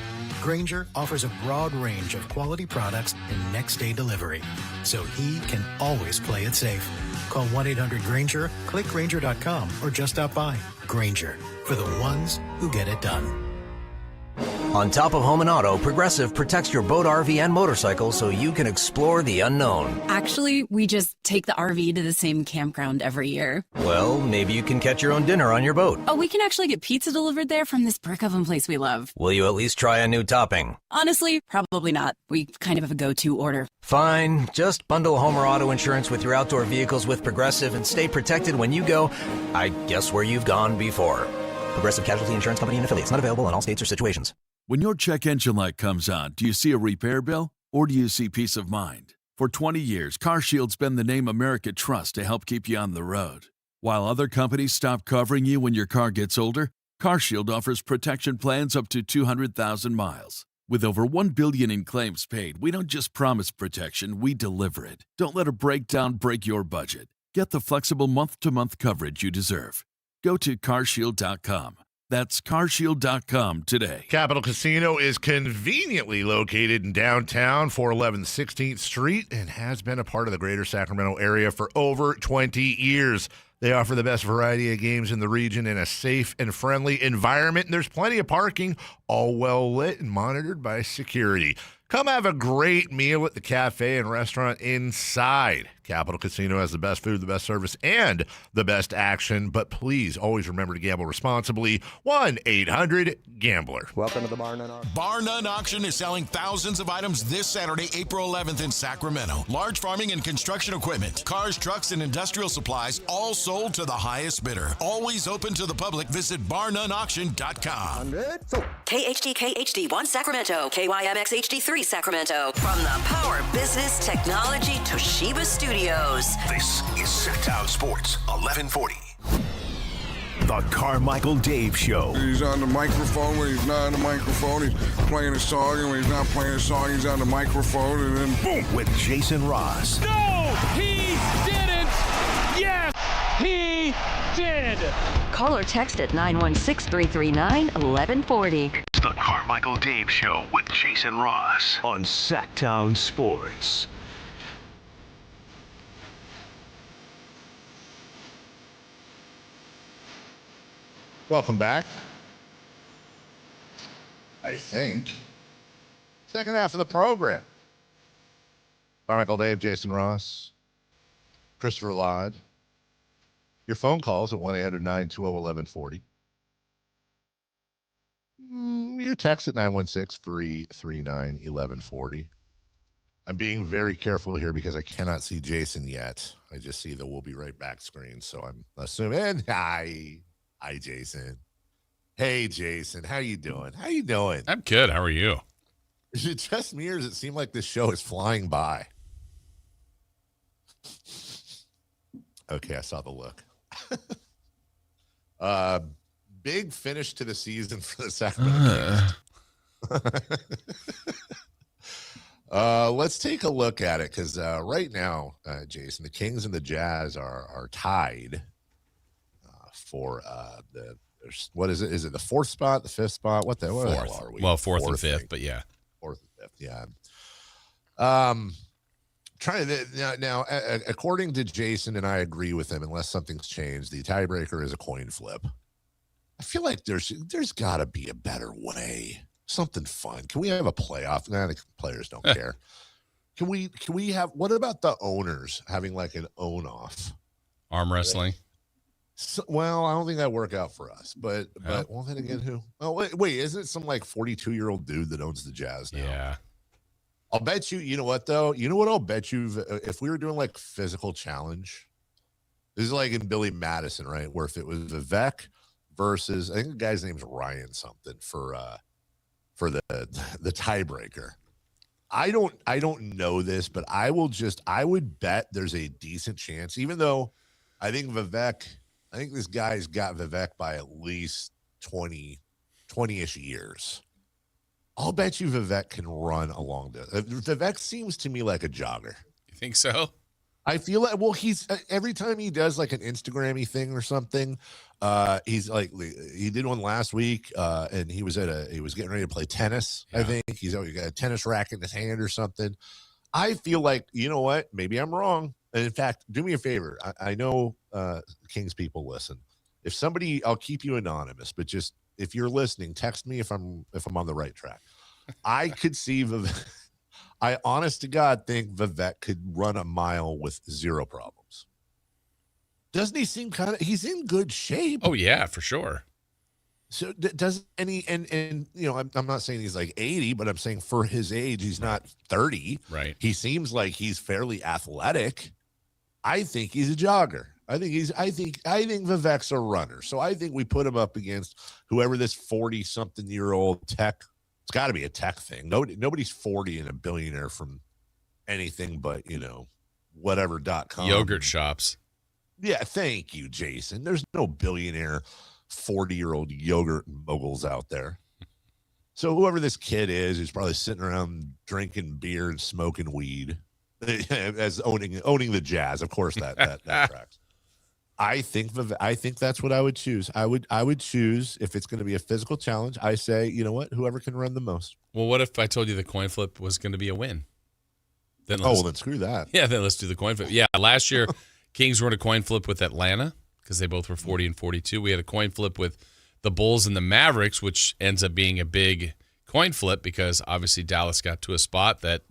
Grainger offers a broad range of quality products and next-day delivery, so he can always play it safe. Call 1-800-GRAINGER, click Grainger.com, or just stop by. Grainger, for the ones who get it done. On top of home and auto, Progressive protects your boat, RV, and motorcycle so you can explore the unknown. Actually, we just take the RV to the same campground every year. Well, maybe you can catch your own dinner on your boat. Oh, we can actually get pizza delivered there from this brick oven place we love. Will you at least try a new topping? Honestly, probably not. We kind of have a go-to order. Fine. Just bundle home or auto insurance with your outdoor vehicles with Progressive and stay protected when you go, I guess, where you've gone before. Progressive Casualty Insurance Company and Affiliates. Not available in all states or situations. When your check engine light comes on, do you see a repair bill or do you see peace of mind? For 20 years, CarShield's been the name America trusts to help keep you on the road. While other companies stop covering you when your car gets older, CarShield offers protection plans up to 200,000 miles. With over $1 billion in claims paid, we don't just promise protection, we deliver it. Don't let a breakdown break your budget. Get the flexible month-to-month coverage you deserve. Go to carshield.com. That's carshield.com today. Capital Casino is conveniently located in downtown, 411 16th Street, and has been a part of the greater Sacramento area for over 20 years. They offer the best variety of games in the region in a safe and friendly environment, and there's plenty of parking, all well lit and monitored by security. Come have a great meal at the cafe and restaurant inside. Capital Casino has the best food, the best service, and the best action. But please always remember to gamble responsibly. 1-800-GAMBLER. Welcome to the Bar None Auction. Bar None Auction is selling thousands of items this Saturday, April 11th in Sacramento. Large farming and construction equipment, cars, trucks, and industrial supplies, all sold to the highest bidder. Always open to the public. Visit barnoneauction.com. KHD 1 Sacramento, KYMX HD3 Sacramento. From the Power Business Technology Toshiba Studios. This is Sactown Sports 1140. The Carmichael Dave Show. He's on the microphone when he's not on the microphone. He's playing a song, and when he's not playing a song, he's on the microphone, and then boom. With Jason Ross. No, he didn't. Yes, he did. Call or text at 916-339-1140. It's the Carmichael Dave Show with Jason Ross on Sactown Sports. Welcome back. I think. Second half of the program. Carmichael Dave, Jason Ross, Christopher Lod. Your phone calls at 1-800-920-1140. Your text at 916-339-1140. I'm being very careful here because I cannot see Jason yet. I just see the "we'll be right back" screen, so I'm assuming. Hi, Jason. Hey, Jason. How you doing? I'm good. How are you? Is it just me, or does it seem like this show is flying by? Okay, I saw the look. Big finish to the season for the Sacramento Kings. Let's take a look at it, because right now, Jason, the Kings and the Jazz are tied for what is it? Is it the fourth spot, the fifth spot? What the hell are we? Well, fourth and fifth, but yeah. Fourth and fifth, yeah. Trying to now, according to Jason, and I agree with him, unless something's changed, the tiebreaker is a coin flip. I feel like there's got to be a better way. Something fun. Can we have a playoff? Nah, the players don't care. Can we have? What about the owners having like an own off? Arm wrestling. So, well, I don't think that work out for us. But well, then again, who? Oh, wait, isn't it some like 42-year-old dude that owns the Jazz now? Yeah. I'll bet you. You know what though? You know what? I'll bet you if we were doing like physical challenge, this is like in Billy Madison, right? Where if it was Vivek versus, I think the guy's name's Ryan something for the tiebreaker. I don't know this, but I would bet there's a decent chance, even though I think this guy's got Vivek by at least 20-ish years. I'll bet you Vivek can run along there. Vivek seems to me like a jogger. You think so? I feel like, well, he's every time he does like an Instagram-y thing or something, he's like, he did one last week, and he was getting ready to play tennis. Yeah. I think he's got a tennis racket in his hand or something. I feel like, you know what? Maybe I'm wrong. And in fact, do me a favor. I know Kings people listen. If somebody, I'll keep you anonymous, but just if you're listening, text me if I'm on the right track. I could see Vivek. I honest to God think Vivek could run a mile with zero problems. Doesn't he seem he's in good shape? Oh yeah, for sure. So doesn't any and you know, I'm not saying he's like 80, but I'm saying for his age, he's not 30. Right. He seems like he's fairly athletic. I think he's a jogger. I think Vivek's a runner. So I think we put him up against whoever this 40-something-year-old tech. It's got to be a tech thing. Nobody's 40 and a billionaire from anything but, you know, whatever.com. Yogurt shops. Yeah, thank you, Jason. There's no billionaire 40-year-old yogurt moguls out there. So whoever this kid is, who's probably sitting around drinking beer and smoking weed, as owning the Jazz, of course that tracks. I think that's what I would choose. I would choose, if it's going to be a physical challenge, I say, you know what, whoever can run the most. Well, what if I told you the coin flip was going to be a win? Then screw that. Yeah, then let's do the coin flip. Yeah, last year Kings were in a coin flip with Atlanta because they both were 40 and 42. We had a coin flip with the Bulls and the Mavericks, which ends up being a big coin flip because obviously Dallas got to a spot that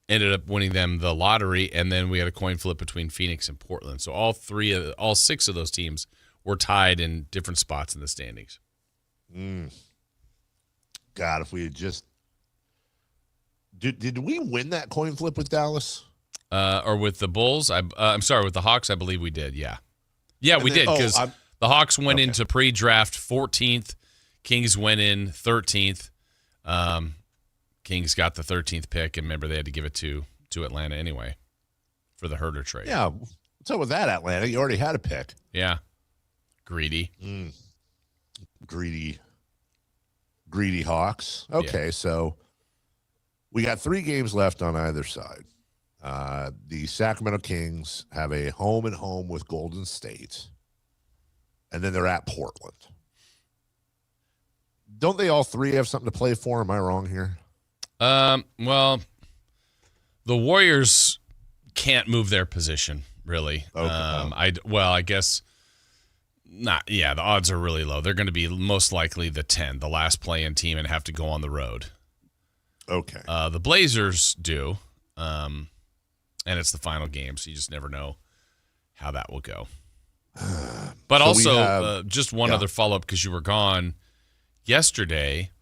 ended up winning them the lottery, and then we had a coin flip between Phoenix and Portland. So all six of those teams were tied in different spots in the standings. God, if we had just did we win that coin flip with Dallas? Or with the Bulls? I'm sorry, with the Hawks, I believe we did. Yeah, we did because the Hawks went into pre-draft 14th. Kings went in 13th. Kings got the 13th pick, and remember they had to give it to Atlanta anyway for the Herter trade. Yeah, what's up with that, Atlanta? You already had a pick. Yeah, greedy. Greedy Hawks. Okay, so we got 3 games left on either side. The Sacramento Kings have a home and home with Golden State, and then they're at Portland. Don't they all 3 have something to play for? Am I wrong here? Well, the Warriors can't move their position, really. Okay. I guess not. Yeah, the odds are really low. They're going to be most likely the 10, the last play-in team, and have to go on the road. Okay. The Blazers do, and it's the final game, so you just never know how that will go. But so also, just one other follow-up because you were gone yesterday.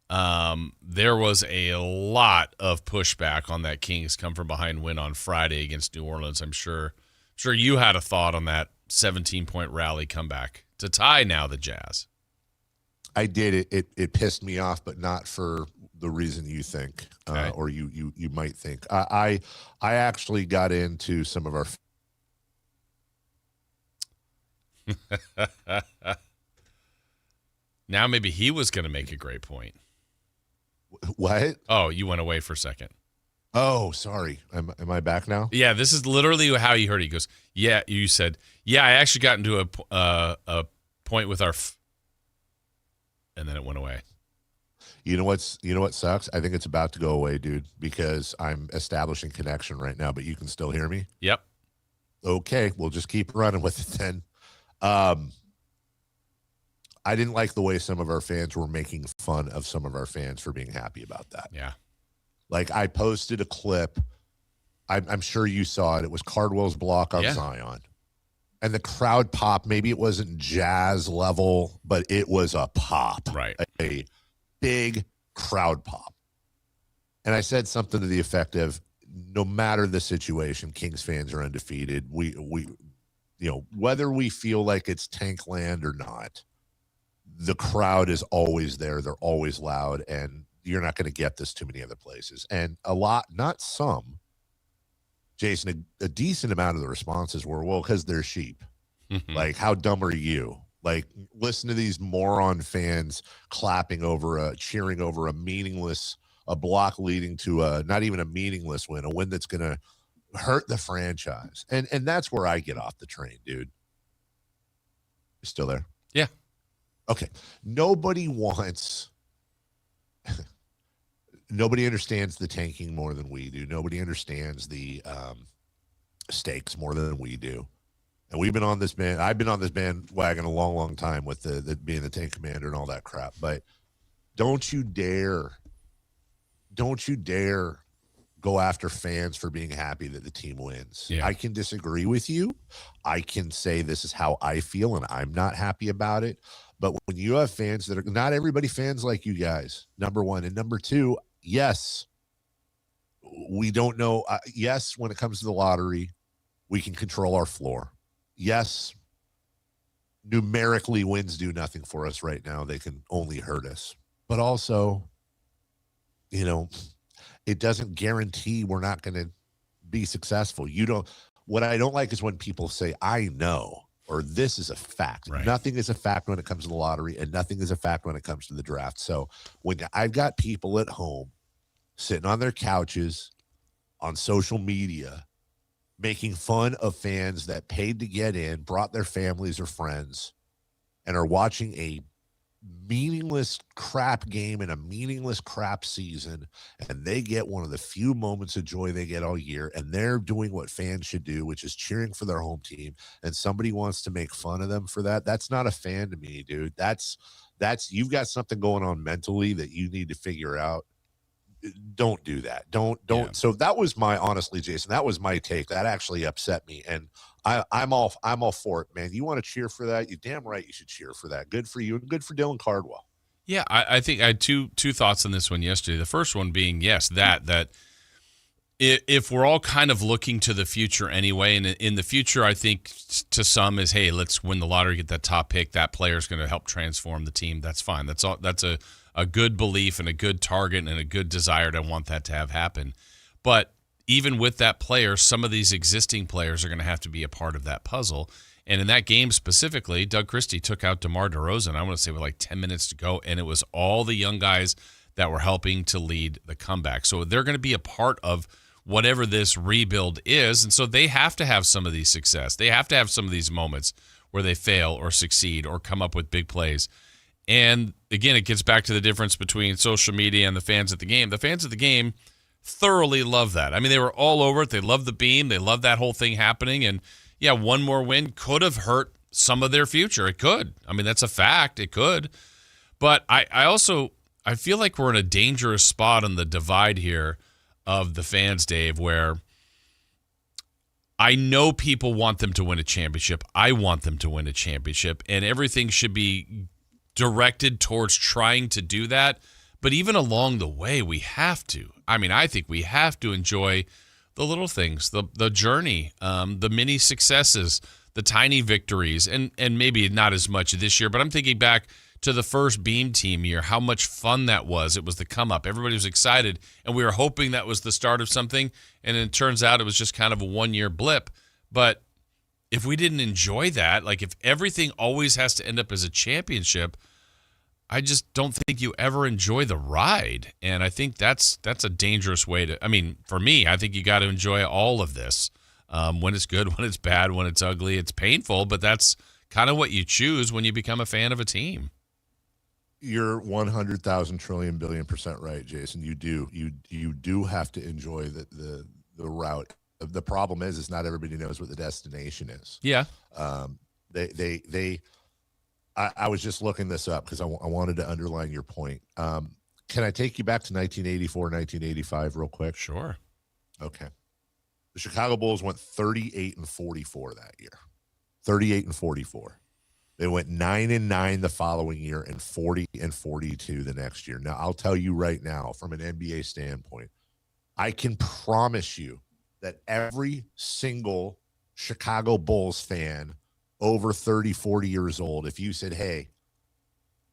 There was a lot of pushback on that Kings come from behind win on Friday against New Orleans. I'm sure you had a thought on that 17-point rally comeback to tie now the Jazz. I did. It pissed me off, but not for the reason you think, or you might think. I actually got into some of our. Now maybe he was going to make a great point. What? Oh, you went away for a second. Oh, sorry. Am I back now? Yeah, this is literally how you heard it. He goes, yeah, you said, yeah, I actually got into a point with our and then it went away. You know what sucks? I think it's about to go away, dude, because I'm establishing connection right now, but you can still hear me? Yep. Okay, we'll just keep running with it then. I didn't like the way some of our fans were making fun of some of our fans for being happy about that. Yeah. Like I posted a clip. I'm sure you saw it. It was Cardwell's block on Zion. And the crowd pop, maybe it wasn't Jazz level, but it was a pop. Right. A big crowd pop. And I said something to the effect of, no matter the situation, Kings fans are undefeated. We whether we feel like it's tank land or not, the crowd is always there. They're always loud, and you're not going to get this too many other places. And a lot, not some, Jason, a decent amount of the responses were, well, because they're sheep. Like, how dumb are you? Like, listen to these moron fans cheering over a meaningless, a block leading to not even a meaningless win, a win that's going to hurt the franchise. And that's where I get off the train, dude. You still there? Yeah. Okay. Nobody understands the tanking more than we do. Nobody understands the stakes more than we do. And I've been on this bandwagon a long, long time with the being the tank commander and all that crap. But don't you dare go after fans for being happy that the team wins. Yeah. I can disagree with you. I can say this is how I feel and I'm not happy about it. But when you have fans that are not everybody fans like you guys, number one. And number two, yes, we don't know. Yes, when it comes to the lottery, we can control our floor. Yes, numerically wins do nothing for us right now. They can only hurt us. But also, it doesn't guarantee we're not going to be successful. What I don't like is when people say, I know, or this is a fact. Right. Nothing is a fact when it comes to the lottery, and nothing is a fact when it comes to the draft. So when I've got people at home sitting on their couches on social media making fun of fans that paid to get in, brought their families or friends, and are watching a meaningless crap game in a meaningless crap season, and they get one of the few moments of joy they get all year, and they're doing what fans should do, which is cheering for their home team, and somebody wants to make fun of them for that. That's not a fan to me, dude. That's you've got something going on mentally that you need to figure out. Don't do that. Don't. Yeah. So that was honestly, Jason, that was my take. That actually upset me. And I'm all for it, man. You want to cheer for that? You damn right you should cheer for that. Good for you and good for Dylan Cardwell. Yeah, I think I had two thoughts on this one yesterday. The first one being, yes, that if we're all kind of looking to the future anyway, and in the future, I think to some is, hey, let's win the lottery, get that top pick. That player is going to help transform the team. That's fine. That's all. That's a good belief and a good target and a good desire to want that to have happen. But even with that player, some of these existing players are going to have to be a part of that puzzle. And in that game specifically, Doug Christie took out DeMar DeRozan, I want to say with like 10 minutes to go, and it was all the young guys that were helping to lead the comeback. So they're going to be a part of whatever this rebuild is, and so they have to have some of these success. They have to have some of these moments where they fail or succeed or come up with big plays. And again, it gets back to the difference between social media and the fans at the game. The fans at the game thoroughly love that. I mean, they were all over it. They loved the beam. They loved that whole thing happening. And yeah, one more win could have hurt some of their future. It could. I mean, that's a fact. It could. But I feel like we're in a dangerous spot on the divide here of the fans, Dave, where I know people want them to win a championship. I want them to win a championship, and everything should be directed towards trying to do that. But even along the way, we have to. I mean, I think we have to enjoy the little things, the journey, the mini successes, the tiny victories, and maybe not as much this year, but I'm thinking back to the first Beam Team year, how much fun that was. It was the come up. Everybody was excited, and we were hoping that was the start of something, and it turns out it was just kind of a one-year blip. But if we didn't enjoy that, like if everything always has to end up as a championship, I just don't think you ever enjoy the ride. And I think that's a dangerous way to, I mean, for me, I think you got to enjoy all of this. When it's good, when it's bad, when it's ugly, it's painful, but that's kind of what you choose when you become a fan of a team. You're 100,000 trillion billion% right, Jason. You do. You do have to enjoy the route. The problem is not everybody knows what the destination is. Yeah. I was just looking this up because I wanted to underline your point. Can I take you back to 1984, 1985 real quick? Sure. Okay. The Chicago Bulls went 38-44 that year. 38-44. They went 9-9 the following year and 40-42 the next year. Now, I'll tell you right now, from an NBA standpoint, I can promise you that every single Chicago Bulls fan over 30, 40 years old, if you said, hey,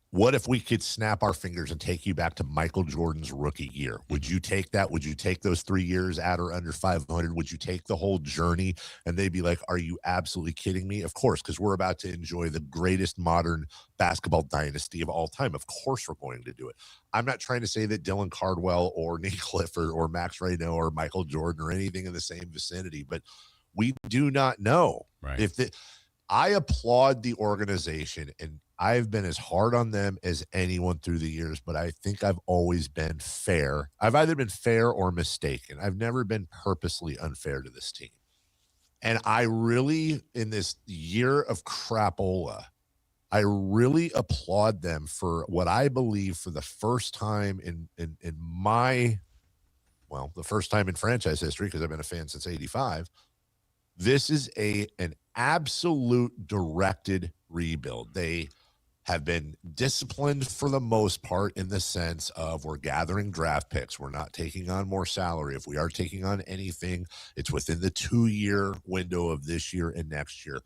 what if we could snap our fingers and take you back to Michael Jordan's rookie year? Would you take that? Would you take those 3 years at or under 500? Would you take the whole journey? And they'd be like, are you absolutely kidding me? Of course, because we're about to enjoy the greatest modern basketball dynasty of all time. Of course we're going to do it. I'm not trying to say that Dylan Cardwell or Nate Clifford or Max Reno or Michael Jordan or anything in the same vicinity, but we do not know. Right. I applaud the organization, and I've been as hard on them as anyone through the years, but I think I've always been fair. I've either been fair or mistaken. I've never been purposely unfair to this team. And I really, in this year of crapola, I really applaud them for what I believe for the first time in my, well, the first time in franchise history, because I've been a fan since 85. This is an absolute directed rebuild. They have been disciplined for the most part in the sense of we're gathering draft picks. We're not taking on more salary. If we are taking on anything, it's within the 2-year window of this year and next year.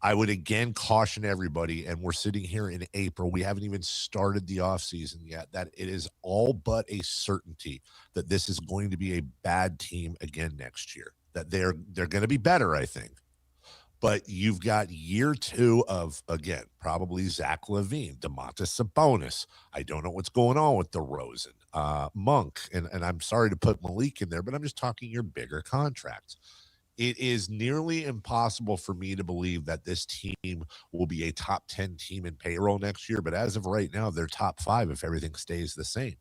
I would again caution everybody, and we're sitting here in April. We haven't even started the offseason yet, that it is all but a certainty that this is going to be a bad team again next year. that they're going to be better, I think. But you've got year 2 of, again, probably Zach LaVine, Domantas Sabonis. I don't know what's going on with DeRozan, Monk, and I'm sorry to put Malik in there, but I'm just talking your bigger contracts. It is nearly impossible for me to believe that this team will be a top 10 team in payroll next year, but as of right now, they're top 5 if everything stays the same.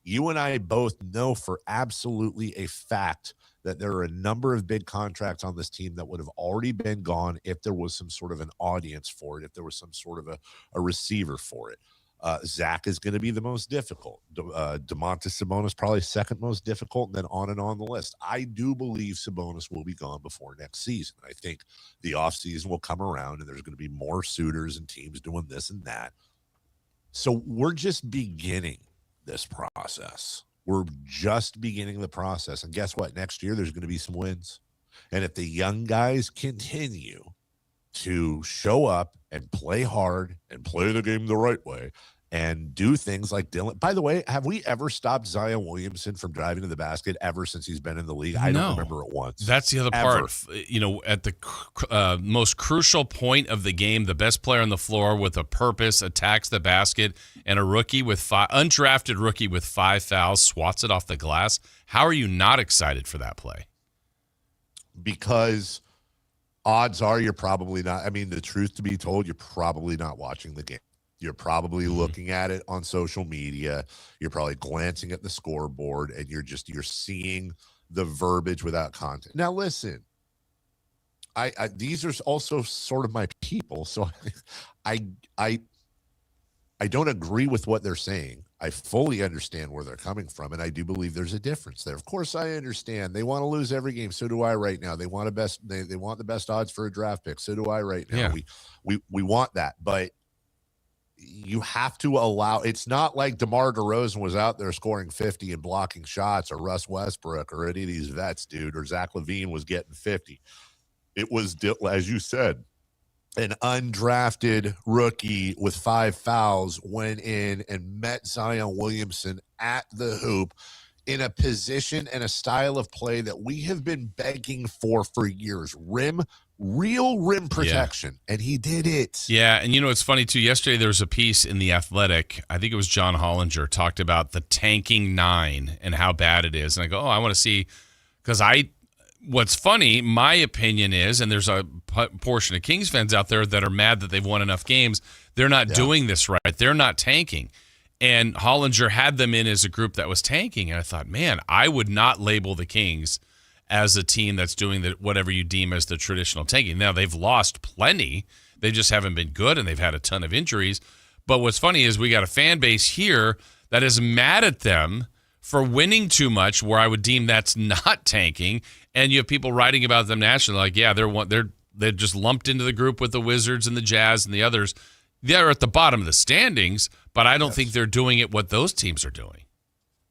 You and I both know for absolutely a fact that there are a number of big contracts on this team that would have already been gone if there was some sort of an audience for it, if there was some sort of a receiver for it. Zach is going to be the most difficult. Domantas Sabonis probably second most difficult, and then on the list. I do believe Sabonis will be gone before next season. I think the offseason will come around, and there's going to be more suitors and teams doing this and that. So we're just beginning this process. We're just beginning the process. And guess what? Next year, there's going to be some wins. And if the young guys continue to show up and play hard and play the game the right way and do things like Dylan. By the way, have we ever stopped Zion Williamson from driving to the basket ever since he's been in the league? I don't remember it once. That's the other part. You know, at the most crucial point of the game, the best player on the floor with a purpose attacks the basket, and a rookie with undrafted rookie with 5 fouls swats it off the glass. How are you not excited for that play? Because odds are you're probably not. I mean, the truth to be told, you're probably not watching the game. You're probably looking at it on social media. You're probably glancing at the scoreboard, and you're seeing the verbiage without content. Now, listen, I these are also sort of my people, so I don't agree with what they're saying. I fully understand where they're coming from, and I do believe there's a difference there. Of course, I understand they want to lose every game. So do I right now. They want they want the best odds for a draft pick. So do I right now. Yeah. We want that, but you have to allow. It's not like DeMar DeRozan was out there scoring 50 and blocking shots, or Russ Westbrook, or any of these vets, dude, or Zach LaVine was getting 50. It was, as you said, an undrafted rookie with 5 fouls went in and met Zion Williamson at the hoop in a position and a style of play that we have been begging for years. Real rim protection, and he did it. Yeah, and you know, it's funny, too. Yesterday there was a piece in The Athletic, I think it was John Hollinger, talked about the tanking 9 and how bad it is. And I go, I want to see, because what's funny, my opinion is, and there's a portion of Kings fans out there that are mad that they've won enough games, they're not doing this right. They're not tanking. And Hollinger had them in as a group that was tanking. And I thought, man, I would not label the Kings as a team that's doing whatever you deem as the traditional tanking. Now, they've lost plenty. They just haven't been good, and they've had a ton of injuries. But what's funny is we got a fan base here that is mad at them for winning too much, where I would deem that's not tanking. And you have people writing about them nationally, like, yeah, they're just lumped into the group with the Wizards and the Jazz and the others. They're at the bottom of the standings, but I don't think they're doing it what those teams are doing.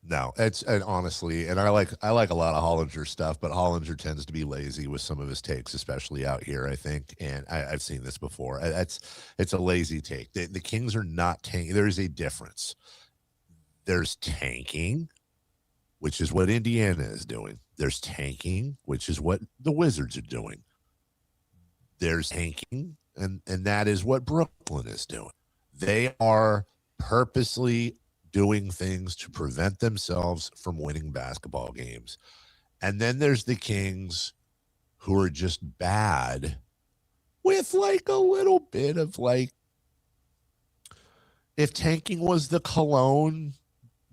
No, and honestly, and I like a lot of Hollinger stuff, but Hollinger tends to be lazy with some of his takes, especially out here, I think. And I've seen this before. It's a lazy take. The Kings are not tanking. There's a difference. There's tanking, which is what Indiana is doing. There's tanking, which is what the Wizards are doing. There's tanking, and that is what Brooklyn is doing. They are purposely doing things to prevent themselves from winning basketball games. And then there's the Kings, who are just bad with like a little bit of like, if tanking was the cologne,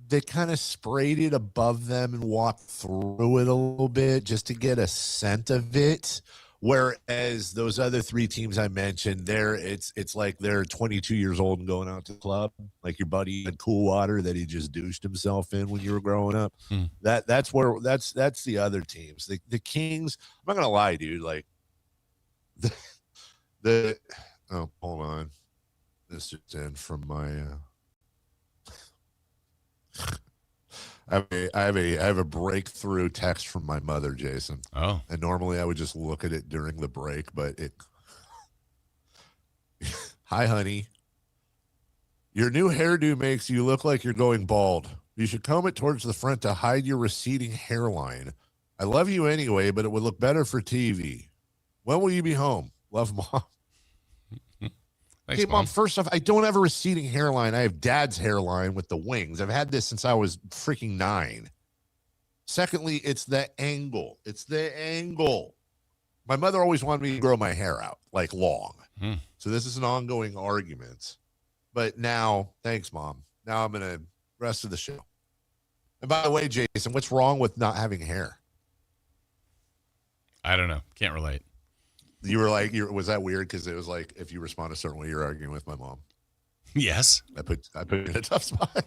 they kind of sprayed it above them and walked through it a little bit just to get a scent of it. Whereas those other 3 teams I mentioned, it's like they're 22 years old and going out to the club, like your buddy had cool water that he just douched himself in when you were growing up. That's the other teams. The Kings, I'm not gonna lie, dude. Like oh, hold on, this just in from my. I have a breakthrough text from my mother, Jason. Oh. And normally I would just look at it during the break, but Hi, honey. Your new hairdo makes you look like you're going bald. You should comb it towards the front to hide your receding hairline. I love you anyway, but it would look better for TV. When will you be home? Love, Mom. Thanks, Hey, Mom, first off, I don't have a receding hairline. I have Dad's hairline with the wings. I've had this since I was freaking 9. Secondly, it's the angle. It's the angle. My mother always wanted me to grow my hair out, like long. So this is an ongoing argument. But now, thanks, Mom. Now I'm going to rest of the show. And by the way, Jason, what's wrong with not having hair? I don't know. Can't relate. You were like, was that weird? Because it was like, if you respond a certain way, you're arguing with my mom. Yes. I put you in a tough spot.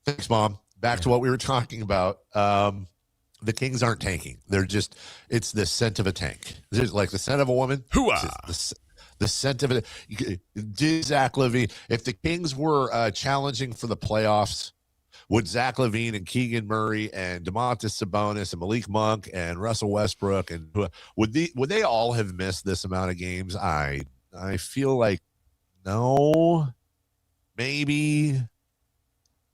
Thanks, Mom. Back to what we were talking about. The Kings aren't tanking. They're just, it's the scent of a tank. It's like the scent of a woman. The scent of it. Did Zach LaVine, if the Kings were challenging for the playoffs, would Zach LaVine and Keegan Murray and Domantas Sabonis and Malik Monk and Russell Westbrook and would they all have missed this amount of games? I feel like no, maybe.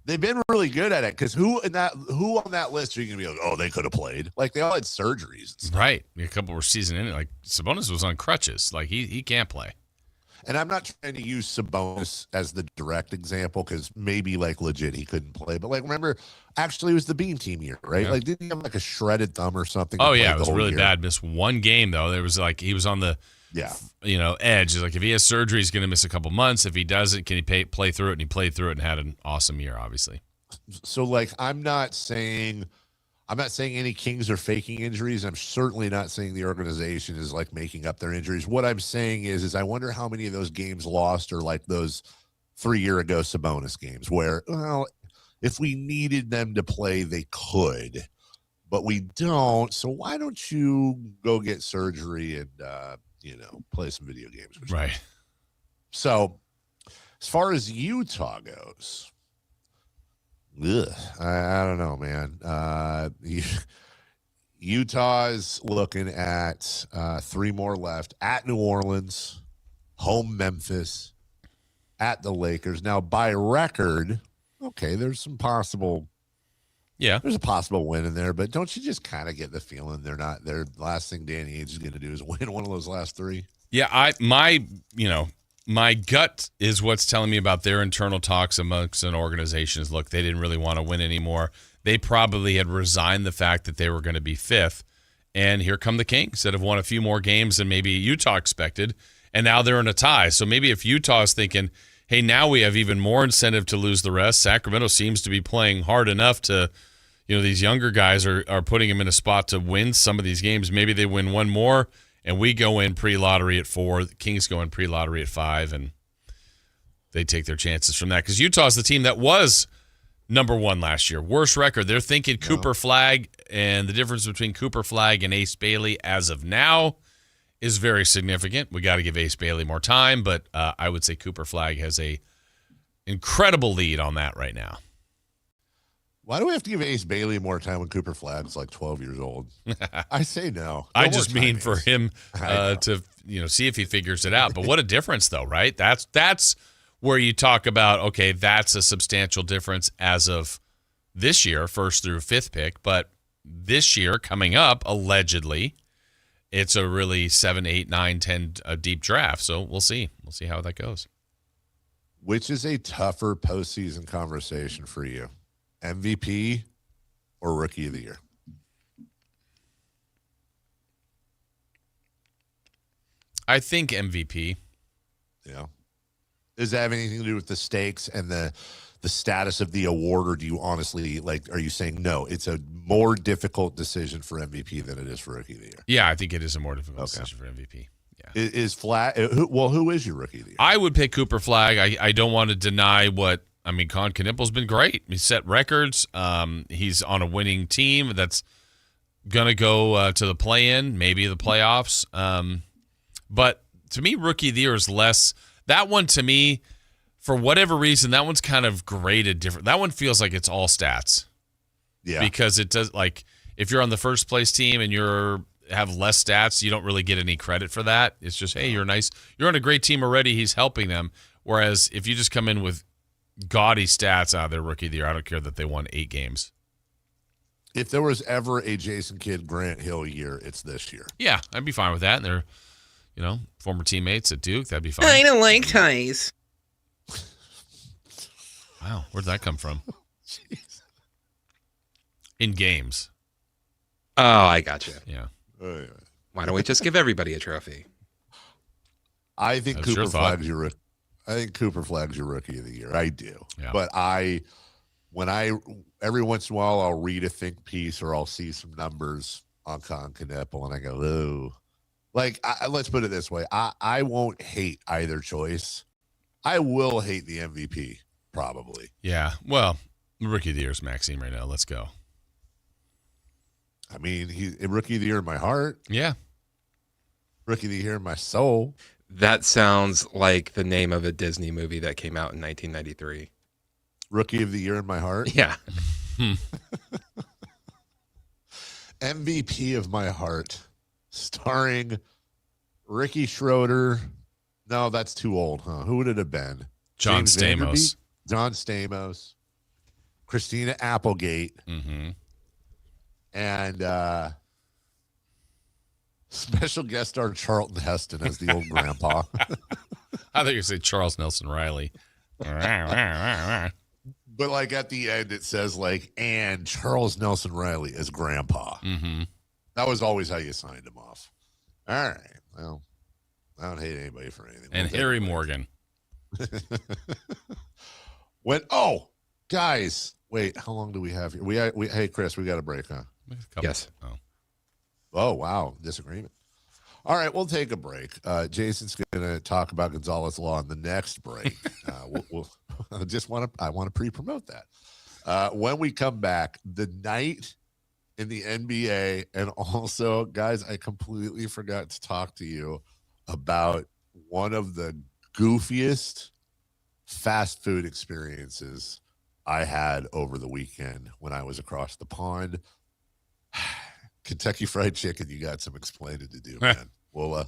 They've been really good at it because who on that list are you gonna be like, oh, they could have played? Like they all had surgeries. Right. A couple were season in it. Like Sabonis was on crutches. Like he can't play. And I'm not trying to use Sabonis as the direct example because maybe like legit he couldn't play. But like remember, actually it was the Bean team year, right? Yeah. Like didn't he have like a shredded thumb or something? Oh yeah, it was really bad. Missed one game though. There was like he was on the edge. Like if he has surgery, he's going to miss a couple months. If he doesn't, can he play through it? And he played through it and had an awesome year, obviously. So like I'm not saying any Kings are faking injuries. I'm certainly not saying the organization is like making up their injuries. What I'm saying is I wonder how many of those games lost are like those 3 year ago Sabonis games where, well, if we needed them to play, they could, but we don't. So why don't you go get surgery and, play some video games? Right. So as far as Utah goes, I don't know, man. Utah is looking at 3 more left at New Orleans, home Memphis, at the Lakers. Now, by record, okay, there's some possible. Yeah, there's a possible win in there, but don't you just kind of get the feeling they're not? Their last thing Danny Ainge is going to do is win one of those last 3. Yeah, my gut is what's telling me about their internal talks amongst an organization is, look, they didn't really want to win anymore. They probably had resigned the fact that they were going to be 5th. And here come the Kings that have won a few more games than maybe Utah expected. And now they're in a tie. So maybe if Utah is thinking, hey, now we have even more incentive to lose the rest. Sacramento seems to be playing hard enough to, these younger guys are putting them in a spot to win some of these games. Maybe they win one more. And we go in pre-lottery at 4. The Kings go in pre-lottery at 5, and they take their chances from that. Because Utah's the team that was number 1 last year. Worst record. They're thinking Cooper Flag, and the difference between Cooper Flag and Ace Bailey as of now is very significant. We got to give Ace Bailey more time, but I would say Cooper Flag has a incredible lead on that right now. Why do we have to give Ace Bailey more time when Cooper Flag's like 12 years old? I say no. I just mean for him to see if he figures it out. But what a difference, though, right? That's where you talk about, okay, that's a substantial difference as of this year, 1st through 5th pick. But this year coming up, allegedly, it's a really 7, 8, 9, 10 deep draft. So we'll see. We'll see how that goes. Which is a tougher postseason conversation for you? MVP or Rookie of the Year? I think MVP. Yeah. Does that have anything to do with the stakes and the status of the award, or do you honestly, are you saying no, it's a more difficult decision for MVP than it is for Rookie of the Year? Yeah, I think it is a more difficult decision for MVP. Yeah. Is Flag, who is your Rookie of the Year? I would pick Cooper Flag. I don't want to deny Con Knippel's been great. He set records. He's on a winning team that's going to go to the play-in, maybe the playoffs. But to me, Rookie of the Year is less. That one, to me, for whatever reason, that one's kind of graded different. That one feels like it's all stats. Yeah. Because it does, if you're on the first place team and have less stats, you don't really get any credit for that. It's just, hey, you're on a great team already. He's helping them. Whereas if you just come in with gaudy stats out of their Rookie of the Year, I don't care that they won 8 games. If there was ever a Jason Kidd Grant Hill year, it's this year. Yeah, I'd be fine with that. And they're, former teammates at Duke. That'd be fine. I don't like ties. Wow, where'd that come from? Jeez. In games. Oh, I gotcha. Yeah. Why don't we just give everybody a trophy? I think Cooper Flagg's your rookie. I think Cooper Flagg's your rookie of the year. I do. Yeah. But every once in a while I'll read a think piece or I'll see some numbers on Concanipple and I go, ooh. Like, let's put it this way. I won't hate either choice. I will hate the MVP, probably. Yeah. Well, rookie of the year is Maxime right now. Let's go. I mean, he's a rookie of the year in my heart. Yeah. Rookie of the year in my soul. That sounds like the name of a Disney movie that came out in 1993. Rookie of the year in my heart? Yeah. MVP of my heart. Starring Ricky Schroeder. No, that's too old, huh? Who would it have been? John Stamos. John Stamos. Christina Applegate. Mm-hmm. And special guest star Charlton Heston as the old grandpa. I thought you were going to say Charles Nelson Riley. But like at the end, it says like, and Charles Nelson Riley as grandpa. Mm-hmm. That was always how you signed him off. All right. Well, I don't hate anybody for anything. And Harry Morgan. Guys, wait, how long do we have here? Hey, Chris, we got a break, huh? Yes. Oh, wow. Disagreement. All right, we'll take a break. Jason's going to talk about Gonzalez Law in the next break. I want to pre-promote that. When we come back, the night in the NBA, and also, guys, I completely forgot to talk to you about one of the goofiest fast food experiences I had over the weekend when I was across the pond. Kentucky Fried Chicken, you got some explaining to do, man. We'll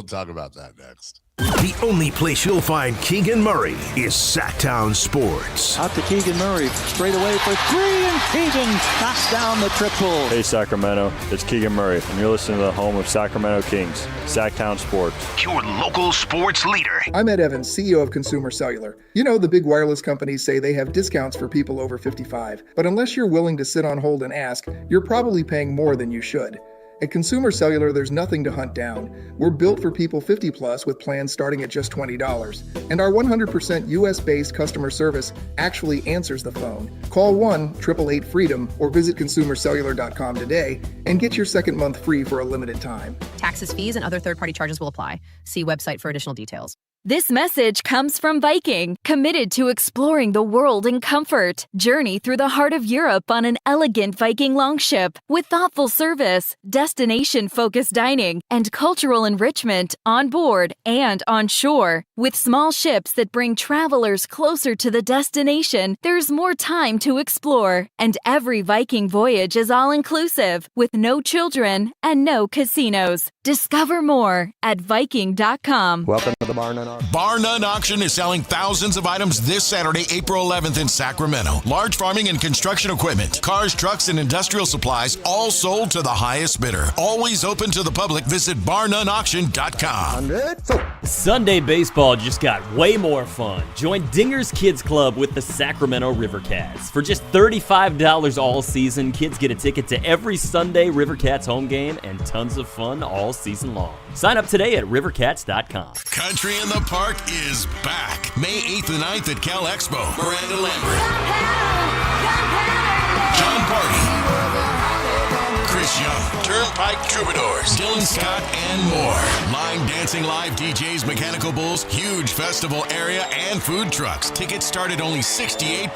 talk about that next. The only place you'll find Keegan Murray is Sactown Sports. Out to Keegan Murray, straight away for three, and Keegan knocks down the triple. Hey Sacramento, it's Keegan Murray, and you're listening to the home of Sacramento Kings, Sactown Sports. Your local sports leader. I'm Ed Evans, CEO of Consumer Cellular. You know, the big wireless companies say they have discounts for people over 55, but unless you're willing to sit on hold and ask, you're probably paying more than you should. At Consumer Cellular, there's nothing to hunt down. We're built for people 50 plus with plans starting at just $20. And our 100% US-based customer service actually answers the phone. Call 1-888-FREEDOM or visit consumercellular.com today and get your second month free for a limited time. Taxes, fees, and other third-party charges will apply. See website for additional details. This message comes from Viking, committed to exploring the world in comfort. Journey through the heart of Europe on an elegant Viking longship with thoughtful service, destination-focused dining, and cultural enrichment on board and on shore. With small ships that bring travelers closer to the destination, there's more time to explore. And every Viking voyage is all-inclusive, with no children and no casinos. Discover more at Viking.com. Welcome to the Bar None Auction. Bar None Auction is selling thousands of items this Saturday, April 11th in Sacramento. Large farming and construction equipment, cars, trucks, and industrial supplies, all sold to the highest bidder. Always open to the public. Visit barnoneauction.com. Sunday baseball just got way more fun. Join Dinger's Kids Club with the Sacramento Rivercats. For just $35 all season, kids get a ticket to every Sunday Rivercats home game and tons of fun all season long. Sign up today at rivercats.com. Country in the Park is back. May 8th and 9th at Cal Expo. Miranda Lambert, John Party, Chris Young, Turnpike Troubadours, Dylan Scott, and more. Line dancing, live DJs, mechanical bulls, huge festival area, and food trucks. Tickets start at only $68.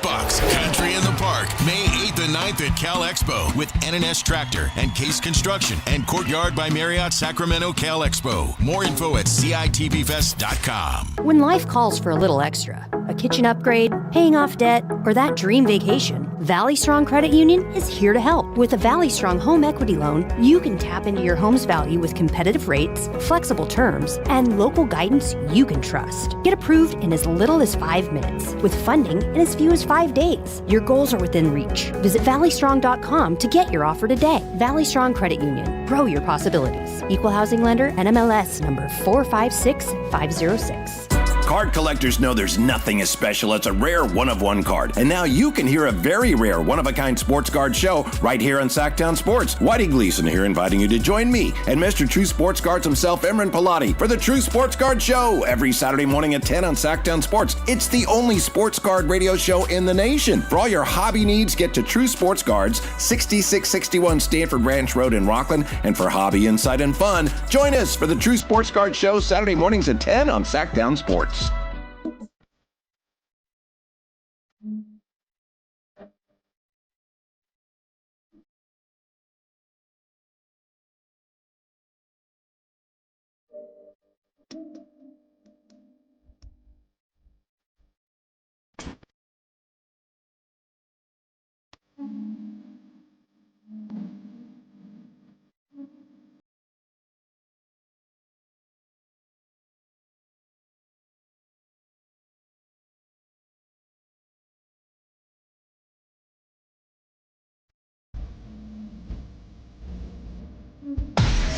Country in the Park, May 8th and 9th at Cal Expo with N&S Tractor and Case Construction and Courtyard by Marriott Sacramento Cal Expo. More info at CITVFest.com. When life calls for a little extra, a kitchen upgrade, paying off debt, or that dream vacation, Valley Strong Credit Union is here to help. With a Valley Strong home equity loan, you can tap into your home's value with competitive rates, flexible terms, and local guidance you can trust. Get approved in as little as 5 minutes, with funding in as few as 5 days. Your goals are within reach. Visit valleystrong.com to get your offer today. Valley Strong Credit Union. Grow your possibilities. Equal housing lender, NMLS number 456506. Card collectors know there's nothing as special as a rare one-of-one card. And now you can hear a very rare one-of-a-kind sports card show right here on Sactown Sports. Whitey Gleason here inviting you to join me and Mr. True Sports Cards himself, Imran Pilati, for the True Sports Card Show every Saturday morning at 10 on Sactown Sports. It's the only sports card radio show in the nation. For all your hobby needs, get to True Sports Cards, 6661 Stanford Ranch Road in Rockland. And for hobby, insight, and fun, join us for the True Sports Card Show Saturday mornings at 10 on Sactown Sports.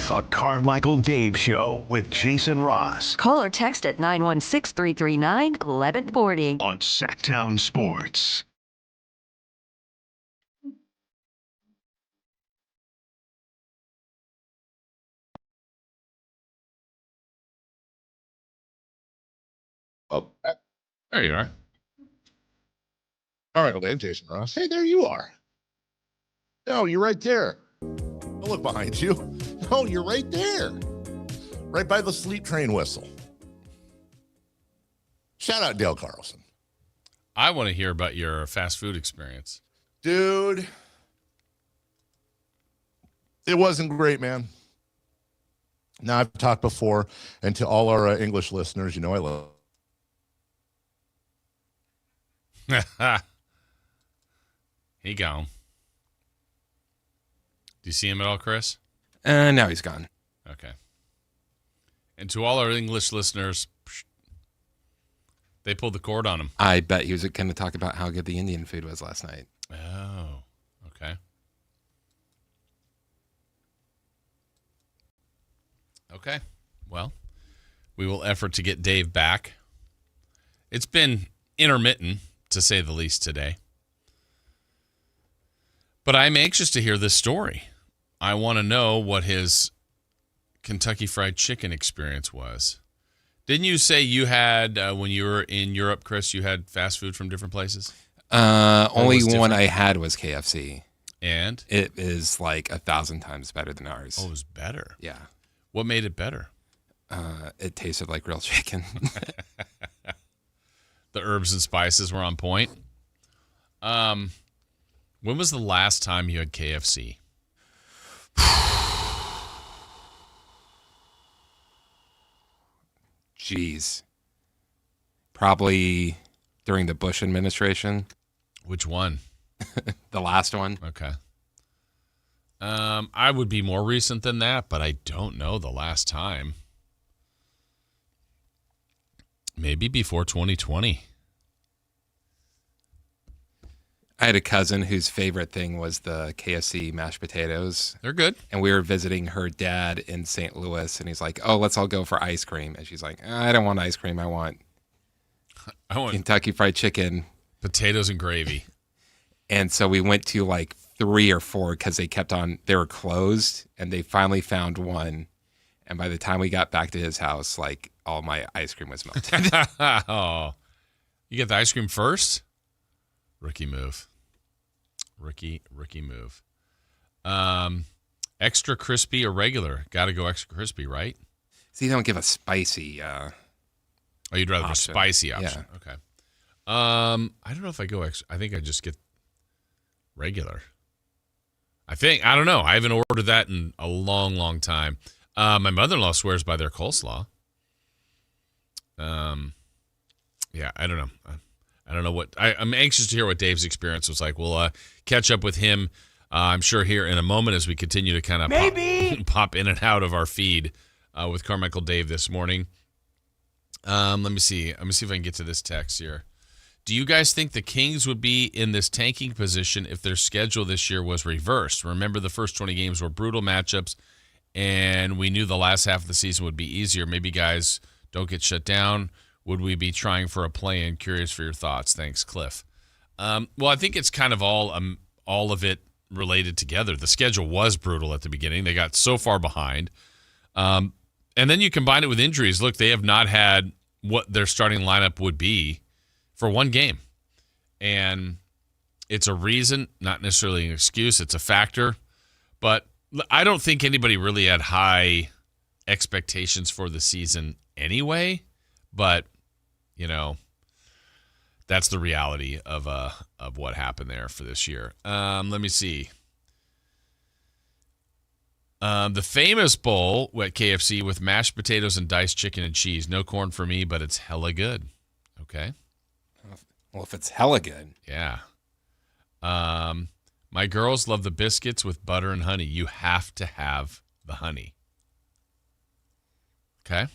The Carmichael Dave Show with Jason Ross. Call or text at 916-339-1140. On Sactown Sports. Oh, There you are. all right, Dave, Jason Ross. Hey, there you are. No, you're right there. Don't look behind you. No, you're right there. Right by the sleep train whistle. Shout out Dale Carlson. I want to hear about your fast food experience. Dude, it wasn't great, man. Now, I've talked before, and to all our English listeners, you know I love. He gone. Do you see him at all, Chris? Now he's gone. Okay. And to all our English listeners, they pulled the cord on him. I bet he was going to talk about how good the Indian food was last night. Oh, okay. Okay. Well, we will effort to get Dave back. It's been intermittent, to say the least, today. But I'm anxious to hear this story. I want to know what his Kentucky Fried Chicken experience was. Didn't you say you had, when you were in Europe, Chris, you had fast food from different places? Only one I had was KFC. And? It is like 1,000 times better than ours. Oh, it was better? Yeah. What made it better? It tasted like real chicken. The herbs and spices were on point. When was the last time you had KFC? Jeez. Probably during the Bush administration. Which one? The last one. Okay. I would be more recent than that, but I don't know the last time. Maybe before 2020. I had a cousin whose favorite thing was the KFC mashed potatoes. They're good. And we were visiting her dad in St. Louis, and he's like, oh, let's all go for ice cream. And she's like, I don't want ice cream. I want Kentucky Fried Chicken. Potatoes and gravy. And so we went to like 3 or 4 because they were closed, and they finally found one. And by the time we got back to his house, like all my ice cream was melted. Oh, you get the ice cream first? Rookie move. Rookie move. Extra crispy or regular? Got to go extra crispy, right? So you don't give a spicy you'd rather option. a spicy option. Yeah. Okay. I don't know if I go extra. I think I just get regular. I don't know. I haven't ordered that in a long, long time. My mother-in-law swears by their coleslaw. Yeah, I don't know. I don't know what I'm anxious to hear what Dave's experience was like. We'll catch up with him, I'm sure, here in a moment as we continue to kind of pop in and out of our feed with Carmichael Dave this morning. Let me see. Let me see if I can get to this text here. Do you guys think the Kings would be in this tanking position if their schedule this year was reversed? Remember, the first 20 games were brutal matchups, and we knew the last half of the season would be easier. Maybe guys don't get shut down. Would we be trying for a play-in? Curious for your thoughts. Thanks, Cliff. Well, I think it's kind of all of it related together. The schedule was brutal at the beginning. They got so far behind. And then you combine it with injuries. Look, they have not had what their starting lineup would be for one game. And it's a reason, not necessarily an excuse. It's a factor. But I don't think anybody really had high expectations for the season anyway. But, you know, that's the reality of what happened there for this year. Let me see. The famous bowl at KFC with mashed potatoes and diced chicken and cheese. No corn for me, but it's hella good. Okay. Well, if it's hella good. Yeah. My girls love the biscuits with butter and honey. You have to have the honey. Okay.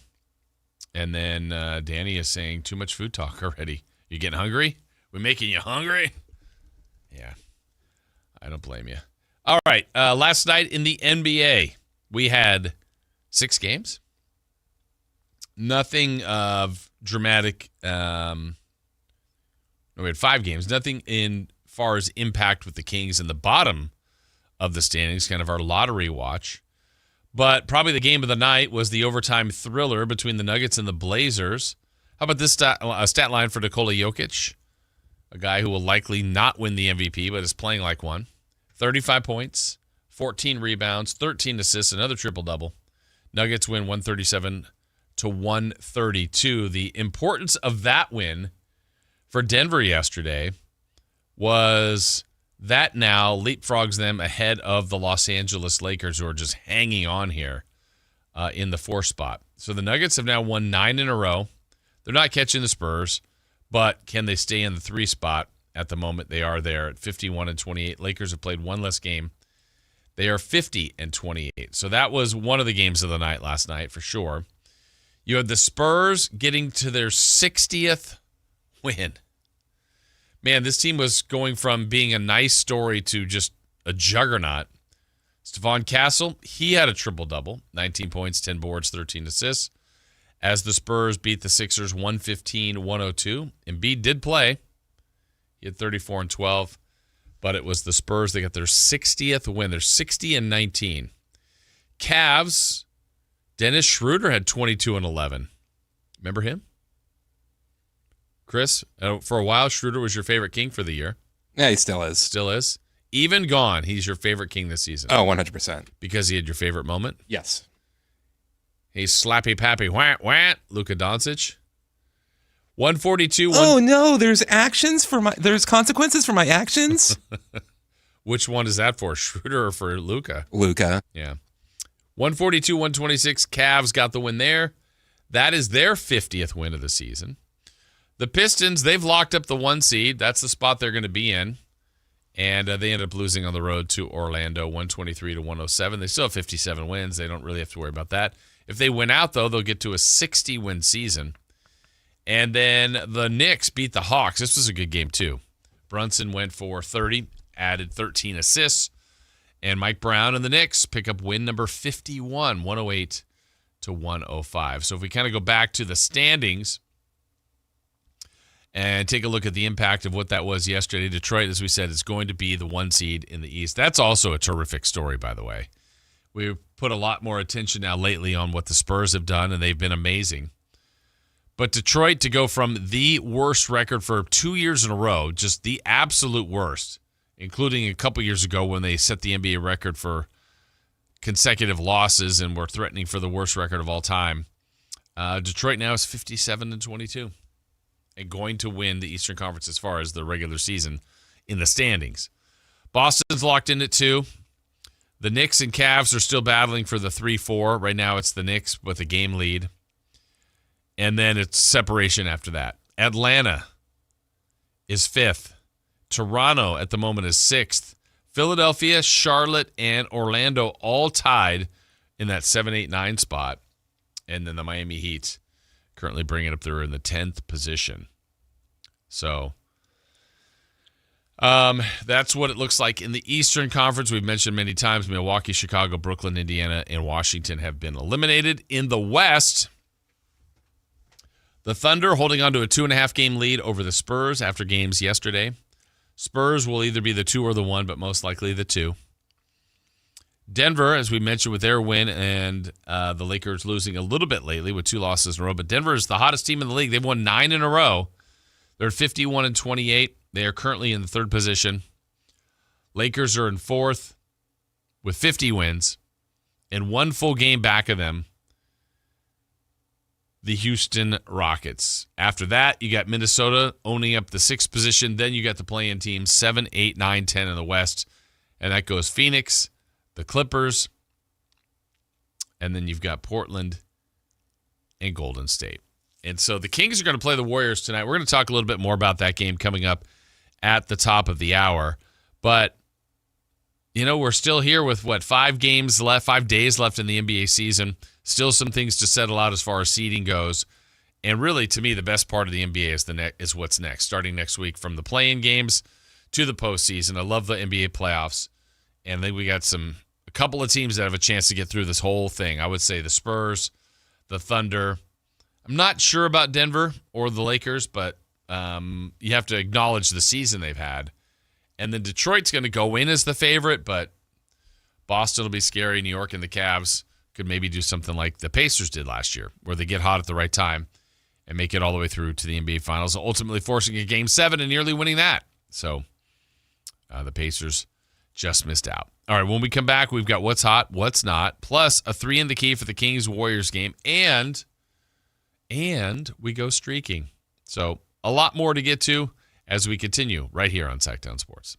And then Danny is saying, too much food talk already. You getting hungry? We making you hungry? Yeah. I don't blame you. All right. Last night in the NBA, we had 6 games. Nothing of dramatic. We had 5 games. Nothing in far as impact with the Kings in the bottom of the standings, kind of our lottery watch. But probably the game of the night was the overtime thriller between the Nuggets and the Blazers. How about this stat line for Nikola Jokic, a guy who will likely not win the MVP but is playing like one. 35 points, 14 rebounds, 13 assists, another triple-double. Nuggets win 137-132. The importance of that win for Denver yesterday was that now leapfrogs them ahead of the Los Angeles Lakers, who are just hanging on here in the 4th spot. So the Nuggets have now won 9 in a row. They're not catching the Spurs, but can they stay in the 3 spot? At the moment, they are there at 51-28. Lakers have played 1 less game. They are 50-28. So that was one of the games of the night last night for sure. You had the Spurs getting to their 60th win. Man, this team was going from being a nice story to just a juggernaut. Stephon Castle, he had a triple-double, 19 points, 10 boards, 13 assists, as the Spurs beat the Sixers 115-102. Embiid did play. He had 34 and 12, but it was the Spurs that got their 60th win. They're 60-19. Cavs, Dennis Schroeder had 22 and 11. Remember him? Chris, for a while, Schroeder was your favorite King for the year. Yeah, he still is. Still is. Even gone, he's your favorite King this season. Oh, 100%. Because he had your favorite moment? Yes. He's slappy pappy, whant, Luka Doncic. 142. Oh no, there's consequences for my actions. Which one is that for, Schroeder or for Luka? Luka. Yeah. 142-126. Cavs got the win there. That is their 50th win of the season. The Pistons, they've locked up the 1 seed. That's the spot they're going to be in. And they ended up losing on the road to Orlando, 123-107. They still have 57 wins. They don't really have to worry about that. If they win out, though, they'll get to a 60-win season. And then the Knicks beat the Hawks. This was a good game, too. Brunson went for 30, added 13 assists. And Mike Brown and the Knicks pick up win number 51, 108-105. So if we kind of go back to the standings and take a look at the impact of what that was yesterday, Detroit, as we said, is going to be the 1 seed in the East. That's also a terrific story, by the way. We've put a lot more attention now lately on what the Spurs have done, and they've been amazing. But Detroit, to go from the worst record for 2 years in a row, just the absolute worst, including a couple years ago when they set the NBA record for consecutive losses and were threatening for the worst record of all time. Detroit now is 57-22 and going to win the Eastern Conference as far as the regular season in the standings. Boston's locked in at 2. The Knicks and Cavs are still battling for the 3-4. Right now it's the Knicks with a game lead. And then it's separation after that. Atlanta is 5th. Toronto at the moment is 6th. Philadelphia, Charlotte, and Orlando all tied in that 7, 8, 9 spot. And then the Miami Heat currently bringing it up there in the 10th position. So that's what it looks like in the Eastern Conference. We've mentioned many times Milwaukee, Chicago, Brooklyn, Indiana, and Washington have been eliminated. In the West, the Thunder holding on to a 2.5-game lead over the Spurs after games yesterday. Spurs will either be the 2 or the 1, but most likely the 2. Denver, as we mentioned with their win, and the Lakers losing a little bit lately with 2 losses in a row, but Denver is the hottest team in the league. They've won 9 in a row. They're 51-28. They are currently in the 3rd position. Lakers are in 4th with 50 wins and 1 full game back of them, the Houston Rockets. After that, you got Minnesota owning up the 6th position. Then you got the play-in teams 7, 8, 9, 10 in the West. And that goes Phoenix, the Clippers, and then you've got Portland and Golden State. And so the Kings are going to play the Warriors tonight. We're going to talk a little bit more about that game coming up at the top of the hour. But, we're still here with, 5 days left in the NBA season. Still some things to settle out as far as seeding goes. And really, to me, the best part of the NBA is what's next, starting next week from the play-in games to the postseason. I love the NBA playoffs. And then we got a couple of teams that have a chance to get through this whole thing. I would say the Spurs, the Thunder. I'm not sure about Denver or the Lakers, but you have to acknowledge the season they've had. And then Detroit's going to go in as the favorite, but Boston will be scary. New York and the Cavs could maybe do something like the Pacers did last year, where they get hot at the right time and make it all the way through to the NBA Finals, ultimately forcing a Game 7 and nearly winning that. So the Pacers just missed out. All right, when we come back, we've got what's hot, what's not, plus a 3 in the key for the Kings-Warriors game, and we go streaking. So a lot more to get to as we continue right here on Sactown Sports.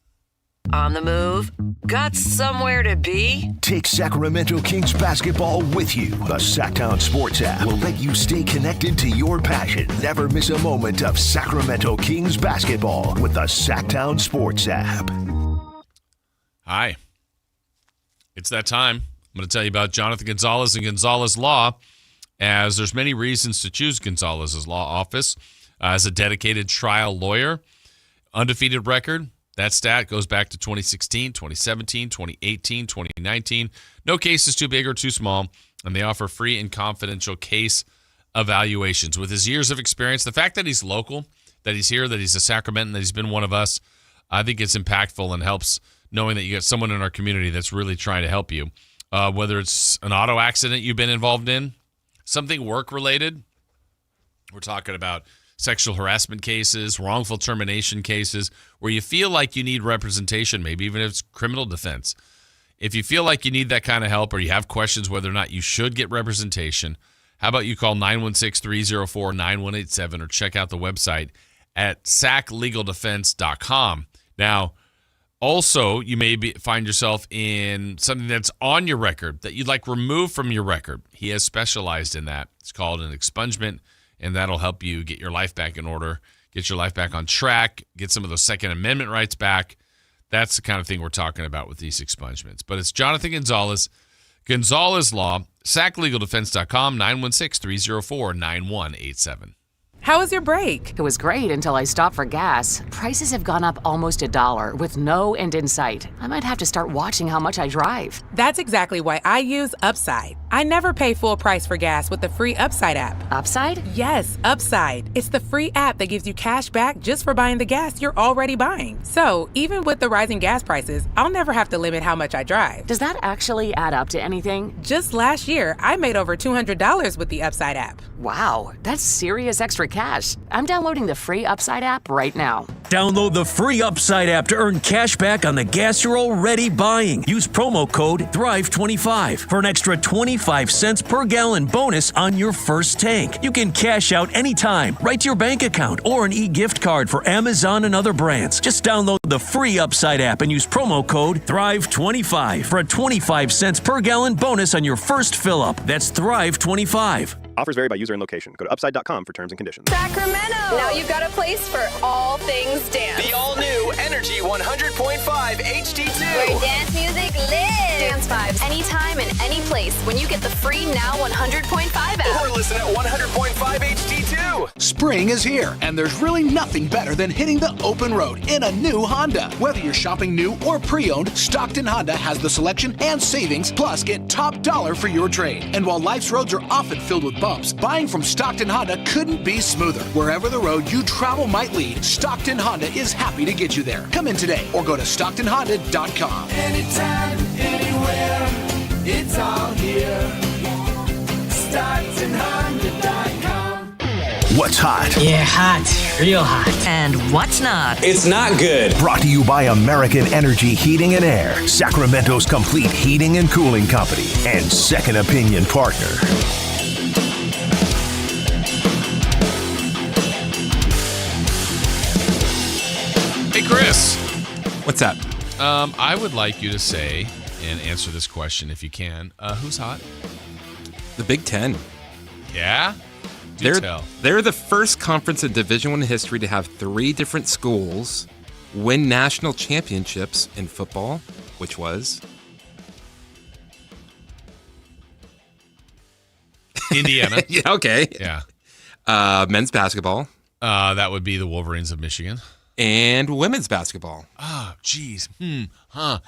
On the move? Got somewhere to be? Take Sacramento Kings basketball with you. The Sactown Sports app will let you stay connected to your passion. Never miss a moment of Sacramento Kings basketball with the Sactown Sports app. Hi. It's that time. I'm going to tell you about Jonathan Gonzalez and Gonzalez Law, as there's many reasons to choose Gonzalez's law office as a dedicated trial lawyer. Undefeated record. That stat goes back to 2016, 2017, 2018, 2019. No case is too big or too small, and they offer free and confidential case evaluations. With his years of experience, the fact that he's local, that he's here, that he's a Sacramentan, that he's been one of us, I think it's impactful and helps knowing that you got someone in our community that's really trying to help you. Whether it's an auto accident you've been involved in, something work-related. We're talking about sexual harassment cases, wrongful termination cases, where you feel like you need representation, maybe even if it's criminal defense. If you feel like you need that kind of help or you have questions whether or not you should get representation, how about you call 916-304-9187 or check out the website at saclegaldefense.com. Now, also, you may find yourself in something that's on your record that you'd like removed from your record. He has specialized in that. It's called an expungement, and that'll help you get your life back in order, get your life back on track, get some of those Second Amendment rights back. That's the kind of thing we're talking about with these expungements. But it's Jonathan Gonzalez, Gonzalez Law, saclegaldefense.com, 916-304-9187. How was your break? It was great until I stopped for gas. Prices have gone up almost $1 with no end in sight. I might have to start watching how much I drive. That's exactly why I use Upside. I never pay full price for gas with the free Upside app. Upside? Yes, Upside. It's the free app that gives you cash back just for buying the gas you're already buying. So even with the rising gas prices, I'll never have to limit how much I drive. Does that actually add up to anything? Just last year, I made over $200 with the Upside app. Wow, that's serious extra cash. I'm downloading the free Upside app right now. Download the free Upside app to earn cash back on the gas you're already buying. Use promo code THRIVE25 for an extra 25 cents per gallon bonus on your first tank. You can cash out anytime, right to your bank account, or an e-gift card for Amazon and other brands. Just download the free Upside app and use promo code THRIVE25 for a 25 cents per gallon bonus on your first fill-up. That's THRIVE25. Offers vary by user and location. Go to upside.com for terms and conditions. Sacramento! Now you've got a place for all things dance. The all-new Energy 100.5 HD2. Where dance music lives. Dance vibes anytime and any place when you get the free Now 100.5 app. Or listen at 100.5 HD2. Spring is here, and there's really nothing better than hitting the open road in a new Honda. Whether you're shopping new or pre-owned, Stockton Honda has the selection and savings, plus get top dollar for your trade. And while life's roads are often filled with bumps, buying from Stockton Honda couldn't be smoother. Wherever the road you travel might lead, Stockton Honda is happy to get you there. Come in today or go to StocktonHonda.com. Anytime, anywhere, it's all here. StocktonHonda.com. What's hot? Yeah, hot. Real hot. And what's not? It's not good. Brought to you by American Energy Heating and Air, Sacramento's complete heating and cooling company, and second opinion partner. Hey, Chris. What's up? I would like you to say and answer this question if you can. Who's hot? The Big Ten. Yeah? They're the first conference in Division I history to have 3 different schools win national championships in football, which was Indiana. Yeah, okay. Yeah. Men's basketball. That would be the Wolverines of Michigan. And women's basketball. Oh, geez. I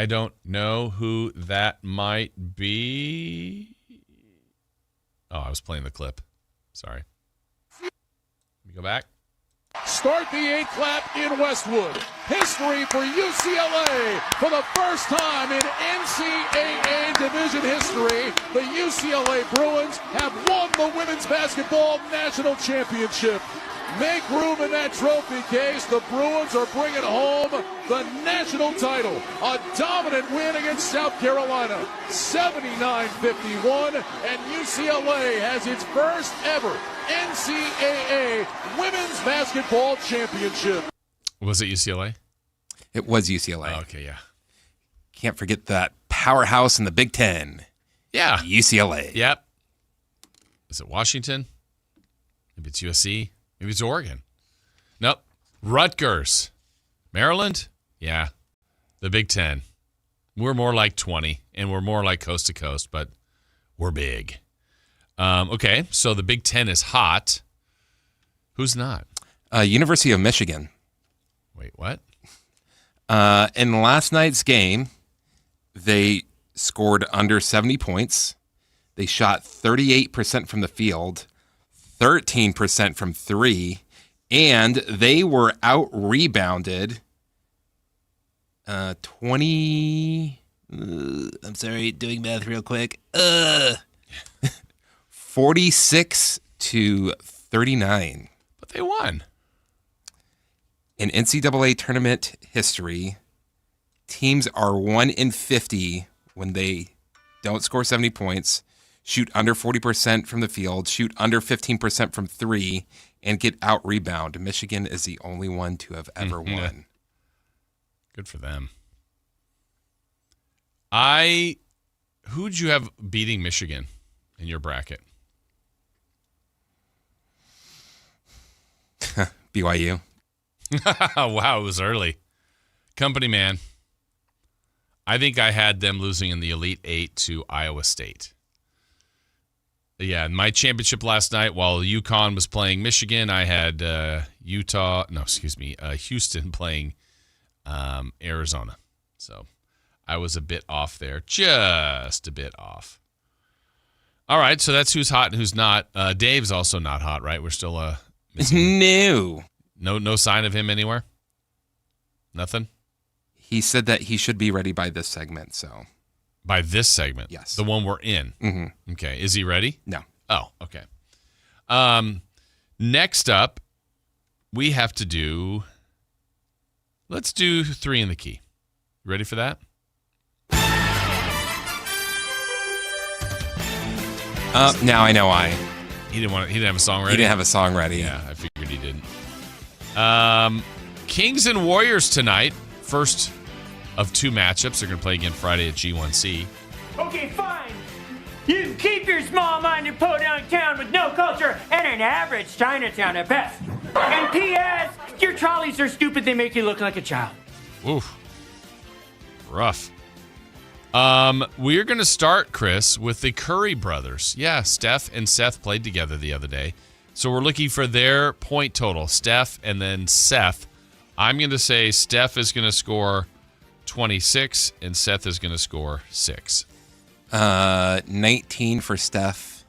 don't know who that might be. Oh, I was playing the clip. Sorry. Let me go back. Start the 8 clap in Westwood. History for UCLA. For the first time in NCAA division history, the UCLA Bruins have won the women's basketball national championship. Make room in that trophy case. The Bruins are bringing home the national title. A dominant win against South Carolina, 79-51, and UCLA has its first ever NCAA women's basketball championship. Was it UCLA? It was UCLA. Oh, okay, yeah. Can't forget that powerhouse in the Big Ten. Yeah. UCLA. Yep. Is it Washington? Maybe it's USC. Maybe it's Oregon. Nope. Rutgers. Maryland? Yeah. The Big Ten. We're more like 20, and we're more like coast to coast, but we're big. Okay, so the Big Ten is hot. Who's not? University of Michigan. Wait, what? In last night's game, they scored under 70 points. They shot 38% from the field, 13% from 3, and they were out-rebounded 20... I'm sorry, doing math real quick. 46-39. But they won. In NCAA tournament history, teams are 1 in 50 when they don't score 70 points, shoot under 40% from the field, shoot under 15% from 3, and get out-rebound. Michigan is the only one to have ever won. Good for them. Who'd you have beating Michigan in your bracket? BYU. Wow, it was early. Company man. I think I had them losing in the Elite 8 to Iowa State. Yeah, in my championship last night, while UConn was playing Michigan, I had Houston playing Arizona. So I was a bit off there, just a bit off. All right, so that's who's hot and who's not. Dave's also not hot, right? We're still missing. No sign of him anywhere? Nothing? He said that he should be ready by this segment, so. By this segment? Yes. The one we're in? Mm-hmm. Okay. Is he ready? No. Oh, okay. Next up, we have to do, let's do 3 in the Key. Ready for that? Now I know why. He didn't have a song ready? He didn't have a song ready. Yeah, I figured he didn't. Kings and Warriors tonight. First of 2 matchups. They're going to play again Friday at G1C. Okay, fine. You can keep your small-minded podunk town with no culture and an average Chinatown at best. And P.S., your trolleys are stupid. They make you look like a child. Oof. Rough. We're going to start, Chris, with the Curry brothers. Yeah, Steph and Seth played together the other day. So we're looking for their point total. Steph and then Seth. I'm going to say Steph is going to score 26 and Seth is going to score 6. 19 for Steph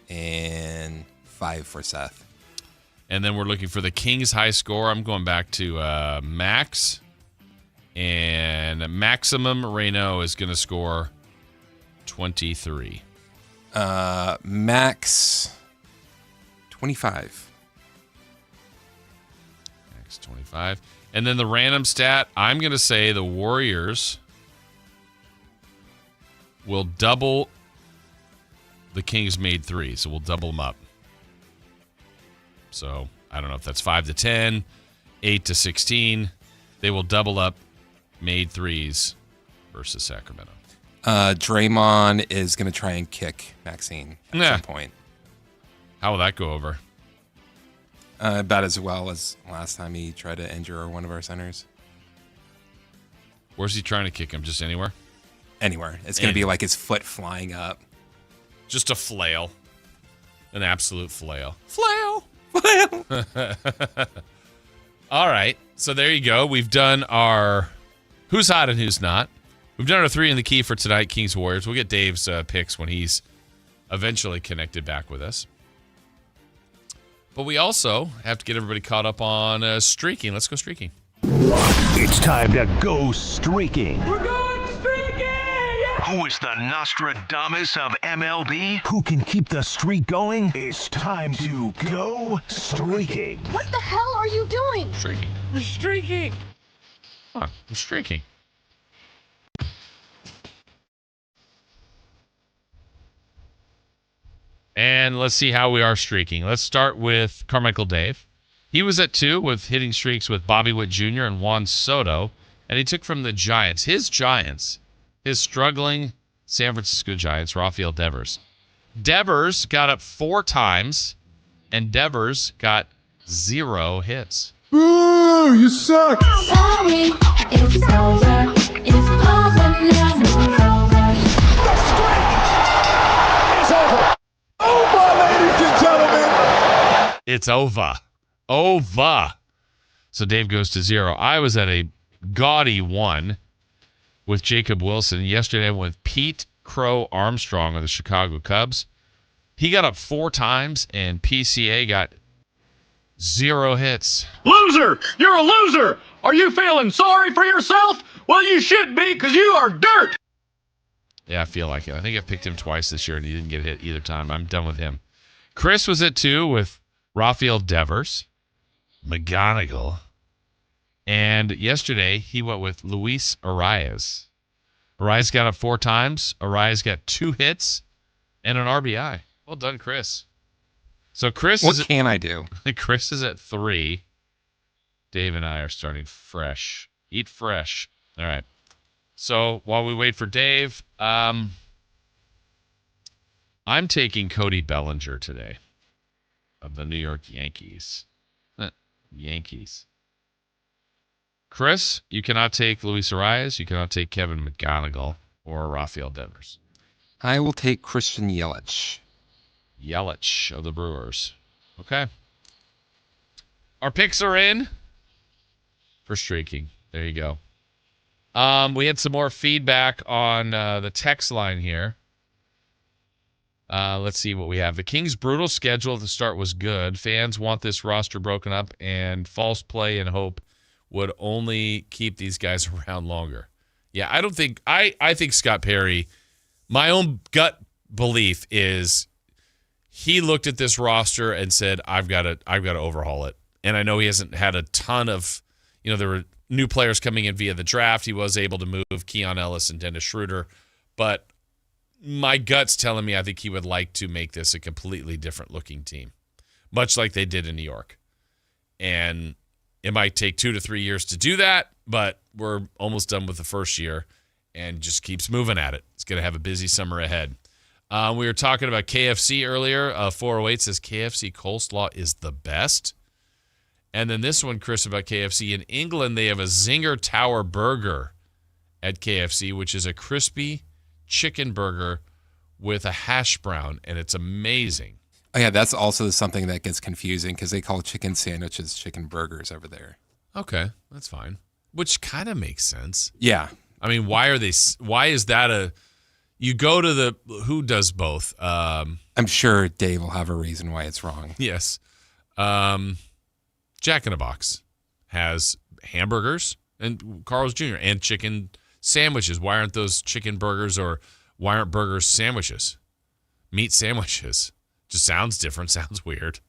and 5 for Seth. And then we're looking for the Kings high score. I'm going back to Max. And Maximum Reno is going to score 23. Max 25. Max 25. And then the random stat, I'm going to say the Warriors will double the Kings made 3. So we'll double them up. So I don't know if that's 5 to 10, 8 to 16. They will double up made 3s versus Sacramento. Draymond is going to try and kick Maxine at some point. How will that go over? About as well as last time he tried to injure one of our centers. Where's he trying to kick him? Just anywhere? Anywhere. It's going to be like his foot flying up. Just a flail. An absolute flail. Flail! All right. So there you go. We've done our who's hot and who's not. We've done our 3 in the key for tonight, Kings Warriors. We'll get Dave's picks when he's eventually connected back with us. But we also have to get everybody caught up on streaking. Let's go streaking. It's time to go streaking. We're going streaking! Who is the Nostradamus of MLB? Who can keep the streak going? It's time to go streaking. What the hell are you doing? Streaking. We're streaking. Huh, I'm streaking. And let's see how we are streaking. Let's start with Carmichael Dave. He was at 2 with hitting streaks with Bobby Witt Jr. and Juan Soto. And he took from the Giants. His struggling San Francisco Giants, Rafael Devers. Devers got up 4 times, and Devers got 0 hits. Boo! You suck! Sorry, it's over. It's over now. It's over. Over, ladies and gentlemen. It's over. Over. So Dave goes to 0. I was at a gaudy 1 with Jacob Wilson. Yesterday I went with Pete Crow Armstrong of the Chicago Cubs. He got up 4 times, and PCA got 0 hits. Loser! You're a loser! Are you feeling sorry for yourself? Well, you should be, because you are dirt! Yeah, I feel like it. I think I picked him twice this year, and he didn't get hit either time. I'm done with him. Chris was at 2 with Rafael Devers, McGonigal, and yesterday he went with Luis Arias. Arias got up 4 times. Arias got 2 hits and an RBI. Well done, Chris. So Chris What can I do? Chris is at 3. Dave and I are starting fresh. Eat fresh. All right. So while we wait for Dave, I'm taking Cody Bellinger today of the New York Yankees. Yankees. Chris, you cannot take Luis Arias. You cannot take Kevin McGonigal or Rafael Devers. I will take Christian Yelich. Yelich of the Brewers. Okay. Our picks are in for streaking. There you go. We had some more feedback on the text line here. Let's see what we have. The Kings' brutal schedule at the start was good. Fans want this roster broken up, and false play and hope would only keep these guys around longer. Yeah, I don't think I think Scott Perry, my own gut belief is he looked at this roster and said, I've got to overhaul it. And I know he hasn't had a ton of, there were new players coming in via the draft. He was able to move Keon Ellis and Dennis Schroeder, but my gut's telling me I think he would like to make this a completely different looking team, much like they did in New York. And it might take 2 to 3 years to do that, but we're almost done with the first year and just keeps moving at it. It's going to have a busy summer ahead. We were talking about KFC earlier. 408 says KFC coleslaw is the best. And then this one, Chris, about KFC. In England, they have a Zinger Tower burger at KFC, which is a crispy chicken burger with a hash brown, and it's amazing. Oh, yeah, that's also something that gets confusing because they call chicken sandwiches chicken burgers over there. Okay, that's fine. Which kind of makes sense. Yeah. I mean, why is that you go to who does both? I'm sure Dave will have a reason why it's wrong. Yes. Jack in the Box has hamburgers and Carl's Jr. and chicken sandwiches. Why aren't those chicken burgers, or why aren't burgers sandwiches? Meat sandwiches. Just sounds different, sounds weird.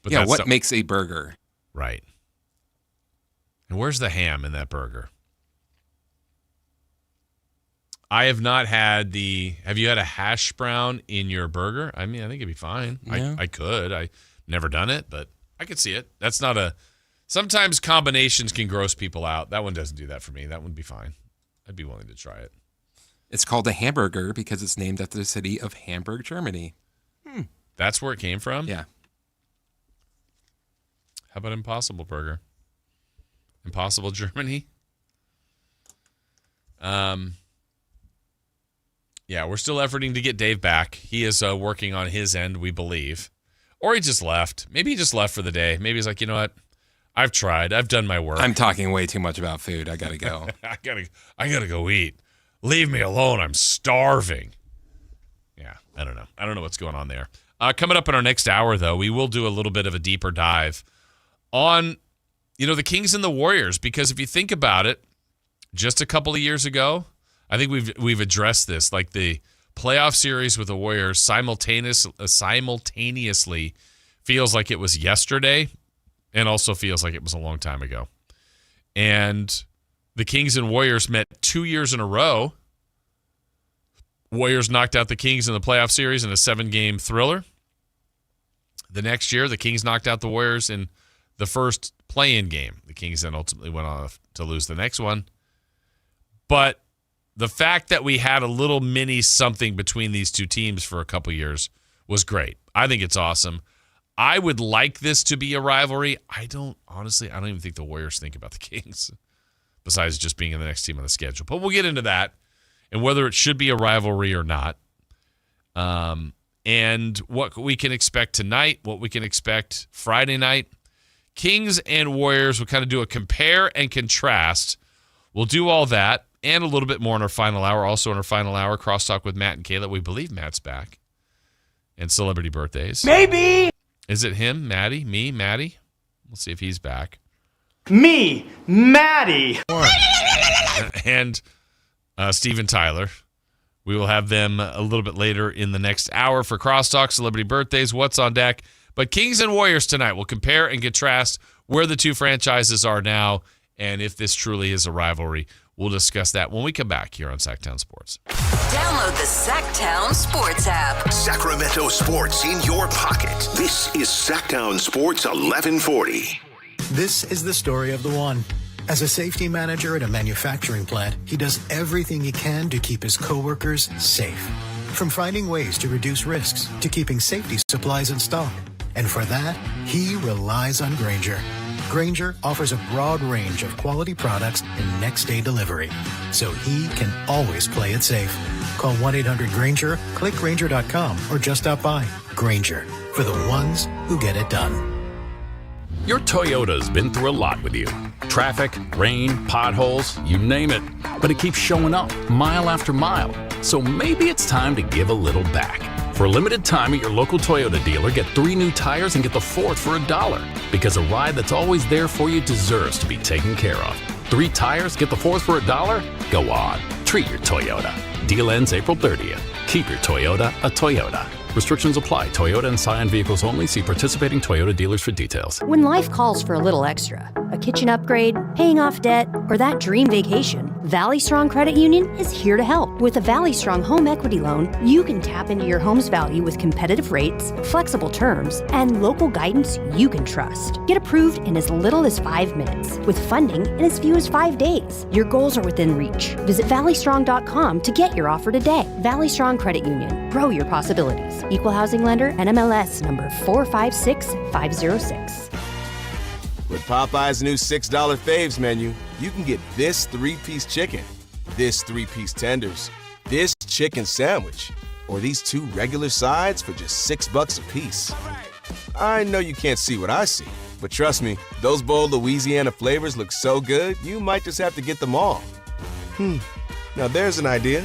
But yeah, what makes a burger? Right. And where's the ham in that burger? I have not had have you had a hash brown in your burger? I mean, I think it'd be fine. Yeah. I could. I've never done it, but I could see it. That's not sometimes combinations can gross people out. That one doesn't do that for me. That would be fine. I'd be willing to try it. It's called a hamburger because it's named after the city of Hamburg, Germany. That's where it came from? Yeah. How about Impossible Burger? Impossible Germany? Yeah, we're still efforting to get Dave back. He is working on his end, we believe. Or he just left. Maybe he just left for the day. Maybe he's like, you know what? I've tried. I've done my work. I'm talking way too much about food. I got to go. I gotta go eat. Leave me alone. I'm starving. Yeah, I don't know. I don't know what's going on there. Coming up in our next hour, though, we will do a little bit of a deeper dive on, the Kings and the Warriors. Because if you think about it, just a couple of years ago, I think we've addressed this. Like the playoff series with the Warriors simultaneously feels like it was yesterday, and also feels like it was a long time ago. And the Kings and Warriors met 2 years in a row. Warriors knocked out the Kings in the playoff series in a 7-game thriller. The next year, the Kings knocked out the Warriors in the first play-in game. The Kings then ultimately went on to lose the next one. But the fact that we had a little mini something between these two teams for a couple years was great. I think it's awesome. I would like this to be a rivalry. I don't even think the Warriors think about the Kings, besides just being in the next team on the schedule. But we'll get into that and whether it should be a rivalry or not, and what we can expect tonight, what we can expect Friday night. Kings and Warriors will kind of do a compare and contrast. We'll do all that and a little bit more in our final hour. Also in our final hour, crosstalk with Matt and Kayla. We believe Matt's back. And celebrity birthdays. Maybe. Is it him, Maddie? Me, Maddie? We'll see if he's back. Me, Maddie. And Steve and Tyler. We will have them a little bit later in the next hour for Crosstalk, celebrity birthdays, what's on deck. But Kings and Warriors tonight. We'll compare and contrast where the two franchises are now and if this truly is a rivalry. We'll discuss that when we come back here on Sactown Sports. Download the Sactown Sports app. Sacramento sports in your pocket. This is Sactown Sports 1140. This is the story of the one. As a safety manager at a manufacturing plant, he does everything he can to keep his coworkers safe. From finding ways to reduce risks to keeping safety supplies in stock. And for that, he relies on Grainger. Grainger offers a broad range of quality products and next-day delivery, so he can always play it safe. Call 1-800-GRAINGER, click Grainger.com, or just stop by. Grainger, for the ones who get it done. Your Toyota's been through a lot with you. Traffic, rain, potholes, you name it. But it keeps showing up, mile after mile. So maybe it's time to give a little back. For a limited time at your local Toyota dealer, get 3 new tires and get the 4th for $1. Because a ride that's always there for you deserves to be taken care of. 3 tires, get the 4th for $1? Go on, treat your Toyota. Deal ends April 30th. Keep your Toyota a Toyota. Restrictions apply. Toyota and Scion vehicles only. See participating Toyota dealers for details. When life calls for a little extra, a kitchen upgrade, paying off debt, or that dream vacation, Valley Strong Credit Union is here to help. With a Valley Strong home equity loan, you can tap into your home's value with competitive rates, flexible terms, and local guidance you can trust. Get approved in as little as 5 minutes, with funding in as few as 5 days. Your goals are within reach. Visit valleystrong.com to get your offer today. Valley Strong Credit Union. Grow your possibilities. Equal housing lender, NMLS number 456506. With Popeye's new $6 faves menu, you can get this 3-piece chicken, this 3-piece tenders, this chicken sandwich, or these 2 regular sides for just $6 a piece. I know you can't see what I see, but trust me, those bold Louisiana flavors look so good, you might just have to get them all. Now there's an idea.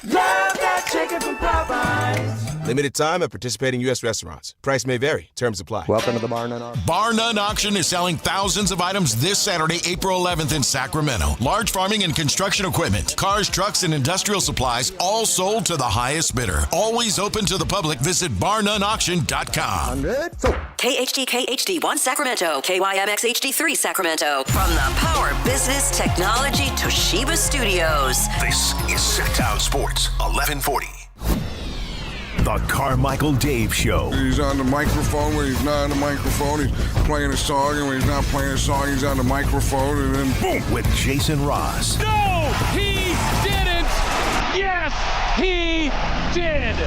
Love that chicken from Popeyes. Limited time at participating U.S. restaurants. Price may vary. Terms apply. Welcome to the Bar None Auction. Bar None Auction is selling thousands of items this Saturday, April 11th in Sacramento. Large farming and construction equipment, cars, trucks, and industrial supplies, all sold to the highest bidder. Always open to the public. Visit barnoneauction.com. KHD HD1 Sacramento, KYMX HD3 Sacramento. From the Power Business Technology Toshiba Studios. This is Sactown Sports 1140. The Carmichael Dave Show. He's on the microphone when he's not on the microphone. He's playing a song, and when he's not playing a song, he's on the microphone, and then boom! With Jason Ross. No, he didn't. Yes, he did.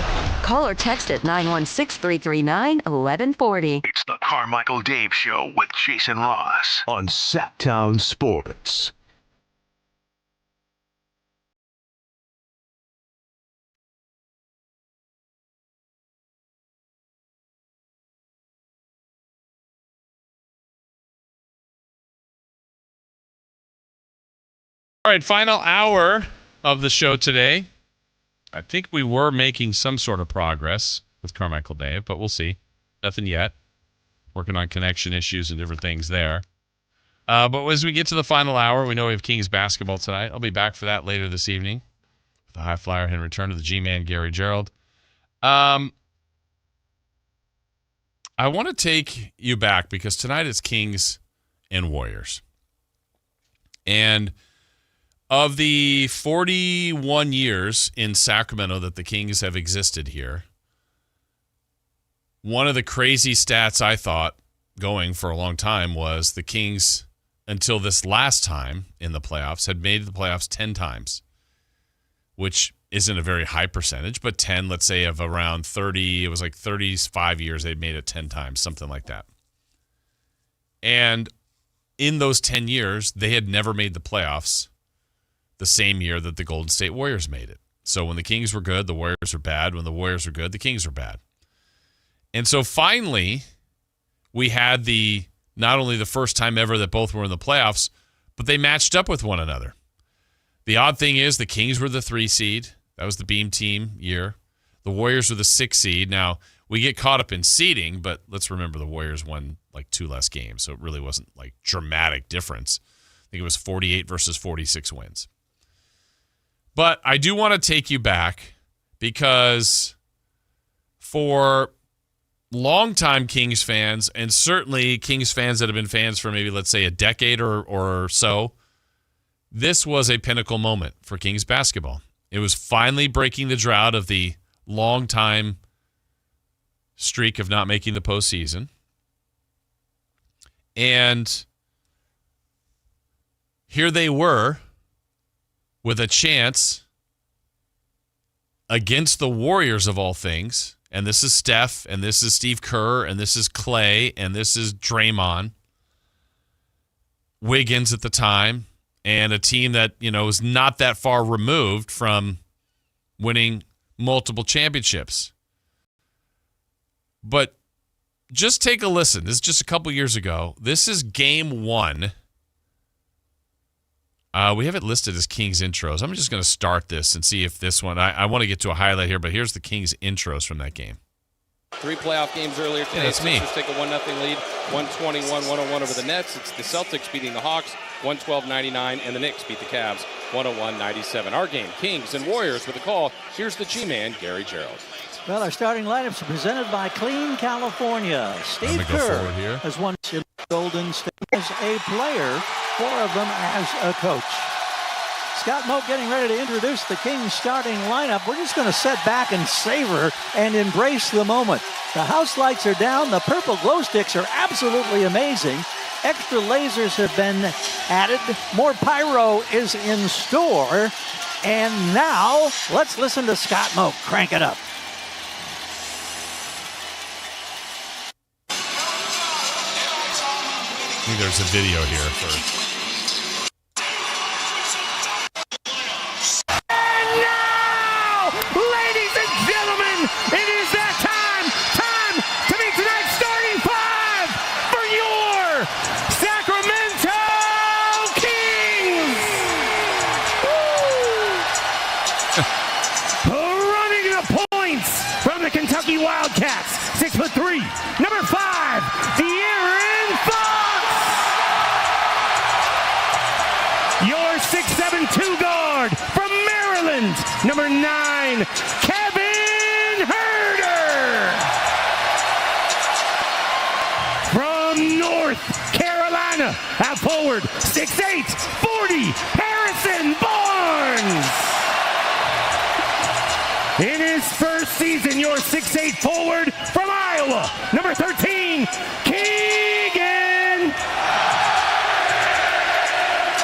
Call or text at 916-339-1140. It's the Carmichael Dave Show with Jason Ross on Sactown Sports. All right, final hour of the show today. I think we were making some sort of progress with Carmichael Dave, but we'll see. Nothing yet. Working on connection issues and different things there. But as we get to the final hour, we know we have Kings basketball tonight. I'll be back for that later this evening with the high flyer and return to the G-Man, Gary Gerald. I want to take you back because tonight is Kings and Warriors. And of the 41 years in Sacramento that the Kings have existed here, one of the crazy stats I thought going for a long time was the Kings, until this last time in the playoffs, had made the playoffs 10 times, which isn't a very high percentage, but 10, let's say, of around 30, it was like 35 years they'd made it 10 times, something like that. And in those 10 years, they had never made the playoffs the same year that the Golden State Warriors made it. So when the Kings were good, the Warriors were bad. When the Warriors were good, the Kings were bad. And so finally, we had not only the first time ever that both were in the playoffs, but they matched up with one another. The odd thing is the Kings were the 3 seed. That was the Beam Team year. The Warriors were the 6 seed. Now, we get caught up in seeding, but let's remember the Warriors won like 2 less games, so it really wasn't like dramatic difference. I think it was 48 versus 46 wins. But I do want to take you back because for longtime Kings fans, and certainly Kings fans that have been fans for maybe, let's say, a decade or so, this was a pinnacle moment for Kings basketball. It was finally breaking the drought of the long-time streak of not making the postseason. And here they were with a chance against the Warriors of all things. And this is Steph, and this is Steve Kerr, and this is Clay, and this is Draymond, Wiggins at the time, and a team that, was not that far removed from winning multiple championships. But just take a listen. This is just a couple years ago. This is game 1. We have it listed as Kings intros. I'm just going to start this and see if this one, I want to get to a highlight here, but here's the Kings intros from that game. 3 playoff games earlier today. Yeah, that's me. Sixers take a 1-0 lead, 121-101 over the Nets. It's the Celtics beating the Hawks, 112-99, and the Knicks beat the Cavs, 101-97. Our game, Kings and Warriors with a call. Here's the G-Man, Gary Gerald. Well, our starting lineups are presented by Clean California. Steve Kerr has won Golden State as a player, 4 of them as a coach. Scott Moak getting ready to introduce the Kings starting lineup. We're just going to sit back and savor and embrace the moment. The house lights are down. The purple glow sticks are absolutely amazing. Extra lasers have been added. More pyro is in store. And now, let's listen to Scott Moak. Crank it up. I think there's a video here for... It is that time to meet tonight's starting five for your Sacramento Kings. Running the points from the Kentucky Wildcats, 6'3", number 5, De'Aaron Fox. Your 6'7" two guard from Maryland, number 9, North Carolina, out forward, 6'8", 40, Harrison Barnes. In his first season, your 6'8" forward from Iowa, number 13, Keegan.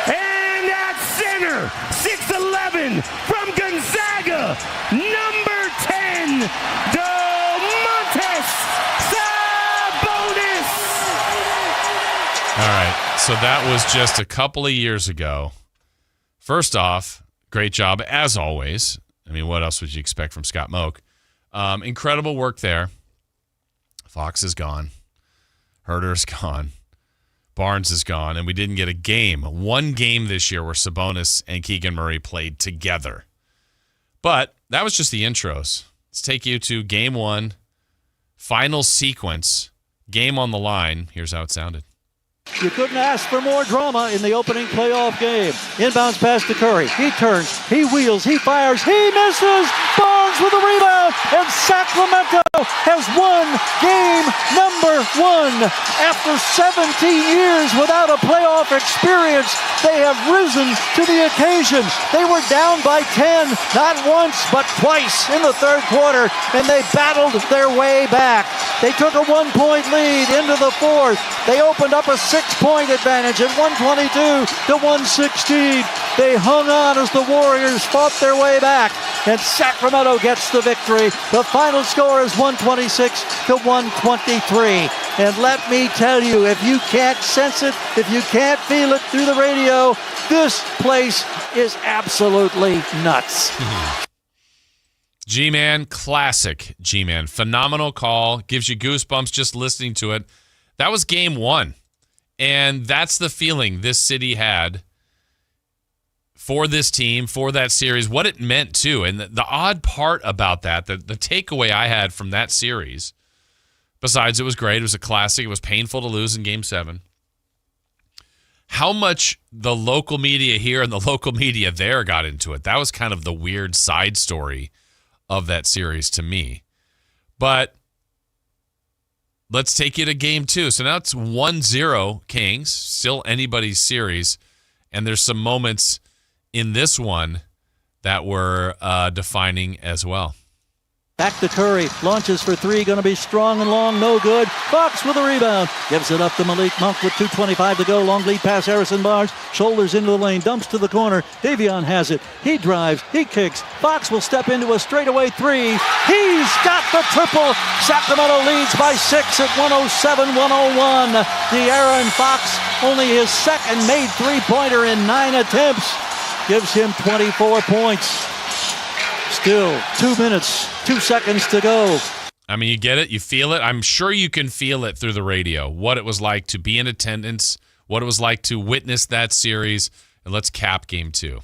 And at center, 6'11", from Gonzaga, number 10, Domantas Sabonis. All right, so that was just a couple of years ago. First off, great job as always. I mean, what else would you expect from Scott Moak? Incredible work there. Fox is gone. Herter's gone. Barnes is gone. And we didn't get a game. One game this year where Sabonis and Keegan Murray played together. But that was just the intros. Let's take you to game one, final sequence, game on the line. Here's how it sounded. You couldn't ask for more drama in the opening playoff game. Inbounds pass to Curry. He turns, he wheels, he fires, he misses. Barnes with a rebound, and Sacramento has won game number 1. After 17 years without a playoff experience, they have risen to the occasion. They were down by 10, not once, but twice in the third quarter, and they battled their way back. They took a 1-point lead into the fourth. They opened up a 6-point advantage at 122 to 116. They hung on as the Warriors fought their way back, and Sacramento gets the victory. The final score is 126 to 123. And let me tell you, if you can't sense it, if you can't feel it through the radio, this place is absolutely nuts. G-Man, classic G-Man. Phenomenal call. Gives you goosebumps just listening to it. That was game 1. And that's the feeling this city had for this team, for that series, what it meant too. And the odd part about that, the takeaway I had from that series, besides it was great, it was a classic, it was painful to lose in game 7, how much the local media here and the local media there got into it. That was kind of the weird side story of that series to me. But let's take you to game 2. So now it's 1-0 Kings, still anybody's series. And there's some moments in this one that were defining as well. Back to Curry, launches for 3, going to be strong and long, no good. Fox with a rebound, gives it up to Malik Monk with 2:25 to go. Long lead pass, Harrison Barnes, shoulders into the lane, dumps to the corner. Davion has it, he drives, he kicks. Fox will step into a straightaway 3. He's got the triple. Sacramento leads by 6 at 107-101. De'Aaron Fox, only his second made three-pointer in 9 attempts, gives him 24 points. Still 2 minutes, 2 seconds to go. I mean, you get it, you feel it. I'm sure you can feel it through the radio, what it was like to be in attendance, what it was like to witness that series. And let's cap game 2.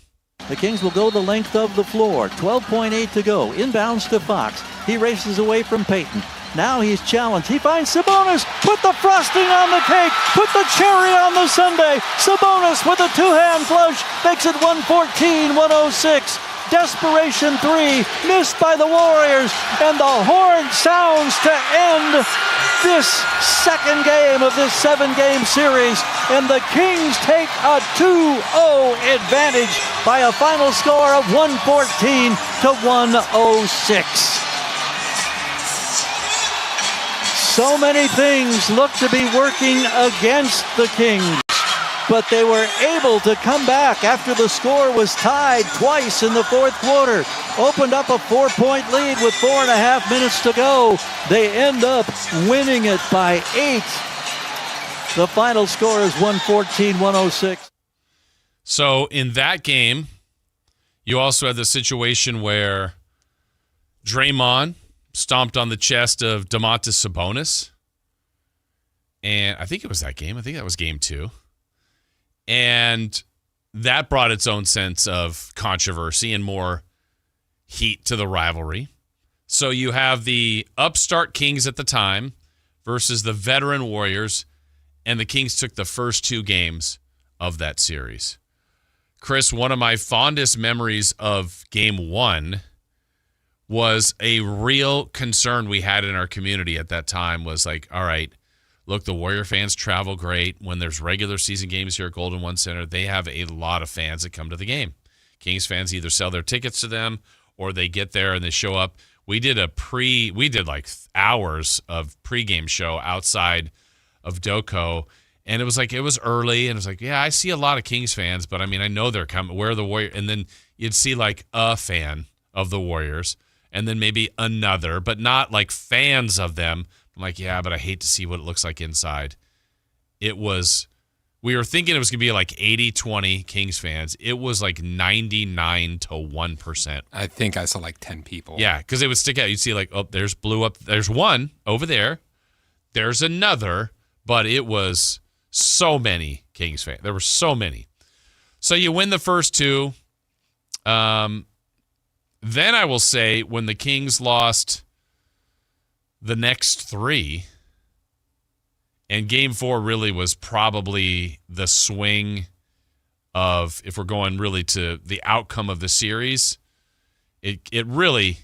The Kings will go the length of the floor. 12.8 to go. Inbounds to Fox. He races away from Payton. Now he's challenged. He finds Sabonis. Put the frosting on the cake. Put the cherry on the sundae. Sabonis with a two-hand flush makes it 114-106. Desperation three, missed by the Warriors, and the horn sounds to end this second game of this 7-game series, and the Kings take a 2-0 advantage by a final score of 114 to 106. So many things look to be working against the Kings, but they were able to come back after the score was tied twice in the fourth quarter. Opened up a 4-point lead with 4.5 minutes to go. They end up winning it by 8. The final score is 114-106. So in that game, you also had the situation where Draymond stomped on the chest of Domantas Sabonis. And I think it was that game. I think that was game 2. And that brought its own sense of controversy and more heat to the rivalry. So you have the upstart Kings at the time versus the veteran Warriors, and the Kings took the first 2 games of that series. Chris, one of my fondest memories of game 1 was a real concern we had in our community at that time was like, all right, look, the Warrior fans travel great. When there's regular season games here at Golden One Center, they have a lot of fans that come to the game. Kings fans either sell their tickets to them or they get there and they show up. We did like hours of pregame show outside of Doco, and it was early, and it was like, yeah, I see a lot of Kings fans, but I mean, I know they're coming. Where are the Warriors? And then you'd see like a fan of the Warriors, and then maybe another, but not like fans of them. I'm like, yeah, but I hate to see what it looks like inside. We were thinking it was going to be like 80-20 Kings fans. It was like 99 to 1%. I think I saw like 10 people. Yeah, because it would stick out. You'd see like, oh, there's blue up. There's one over there. There's another, but it was so many Kings fans. There were so many. So you win the first 2. Then I will say when the Kings lost the next 3, and game 4 really was probably the swing of, if we're going really to the outcome of the series, it really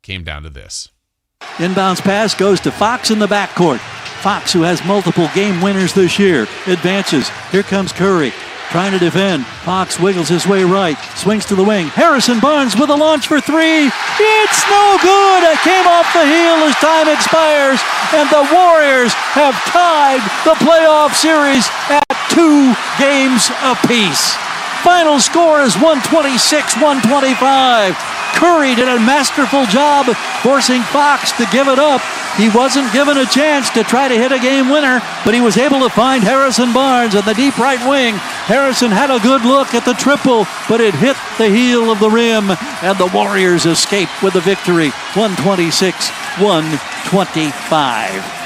came down to this. Inbounds pass goes to Fox in the backcourt. Fox, who has multiple game winners this year, advances. Here comes Curry. Trying to defend. Fox wiggles his way right. Swings to the wing. Harrison Barnes with a launch for 3. It's no good. It came off the heel as time expires. And the Warriors have tied the playoff series at 2 games apiece. Final score is 126-125. Curry did a masterful job forcing Fox to give it up. He wasn't given a chance to try to hit a game winner, but he was able to find Harrison Barnes in the deep right wing. Harrison had a good look at the triple, but it hit the heel of the rim, and the Warriors escape with the victory, 126-125.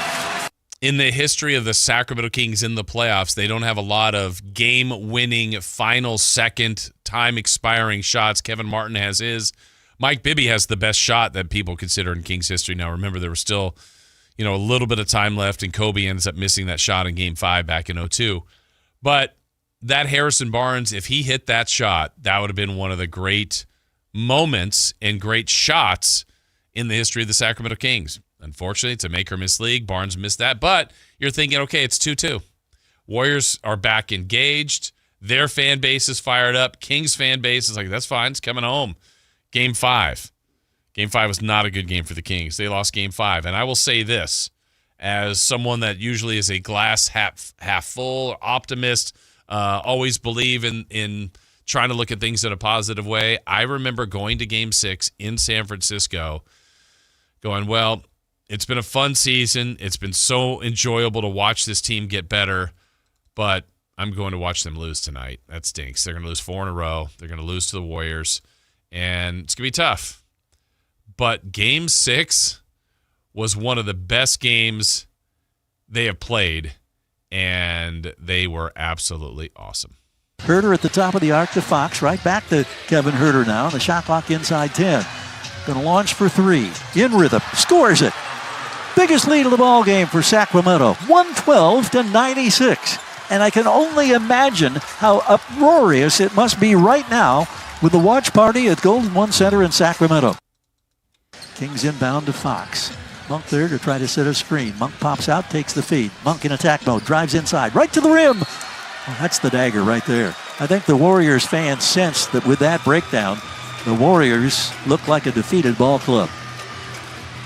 In the history of the Sacramento Kings in the playoffs, they don't have a lot of game-winning, final second, time-expiring shots. Kevin Martin has his. Mike Bibby has the best shot that people consider in Kings history. Now, remember, there was still, a little bit of time left, and Kobe ends up missing that shot in Game 5 back in 2002. But that Harrison Barnes, if he hit that shot, that would have been one of the great moments and great shots in the history of the Sacramento Kings. Unfortunately, it's a make-or-miss league. Barnes missed that. But you're thinking, okay, it's 2-2. Warriors are back engaged. Their fan base is fired up. Kings fan base is like, that's fine. It's coming home. Game 5. Game 5 was not a good game for the Kings. They lost Game 5. And I will say this, as someone that usually is a glass half full, optimist, always believe in trying to look at things in a positive way. I remember going to Game 6 in San Francisco going, well, it's been a fun season. It's been so enjoyable to watch this team get better, but I'm going to watch them lose tonight. That stinks. They're going to lose 4 in a row. They're going to lose to the Warriors, and it's going to be tough. But Game 6 was one of the best games they have played, and they were absolutely awesome. Herter at the top of the arc to Fox. Right back to Kevin Herter now. The shot clock inside 10. Going to launch for 3. In rhythm. Scores it. Biggest lead of the ball game for Sacramento. 112-96. And I can only imagine how uproarious it must be right now with the watch party at Golden One Center in Sacramento. Kings inbound to Fox. Monk there to try to set a screen. Monk pops out, takes the feed. Monk in attack mode, drives inside, right to the rim. Well, that's the dagger right there. I think the Warriors fans sensed that with that breakdown, the Warriors look like a defeated ball club.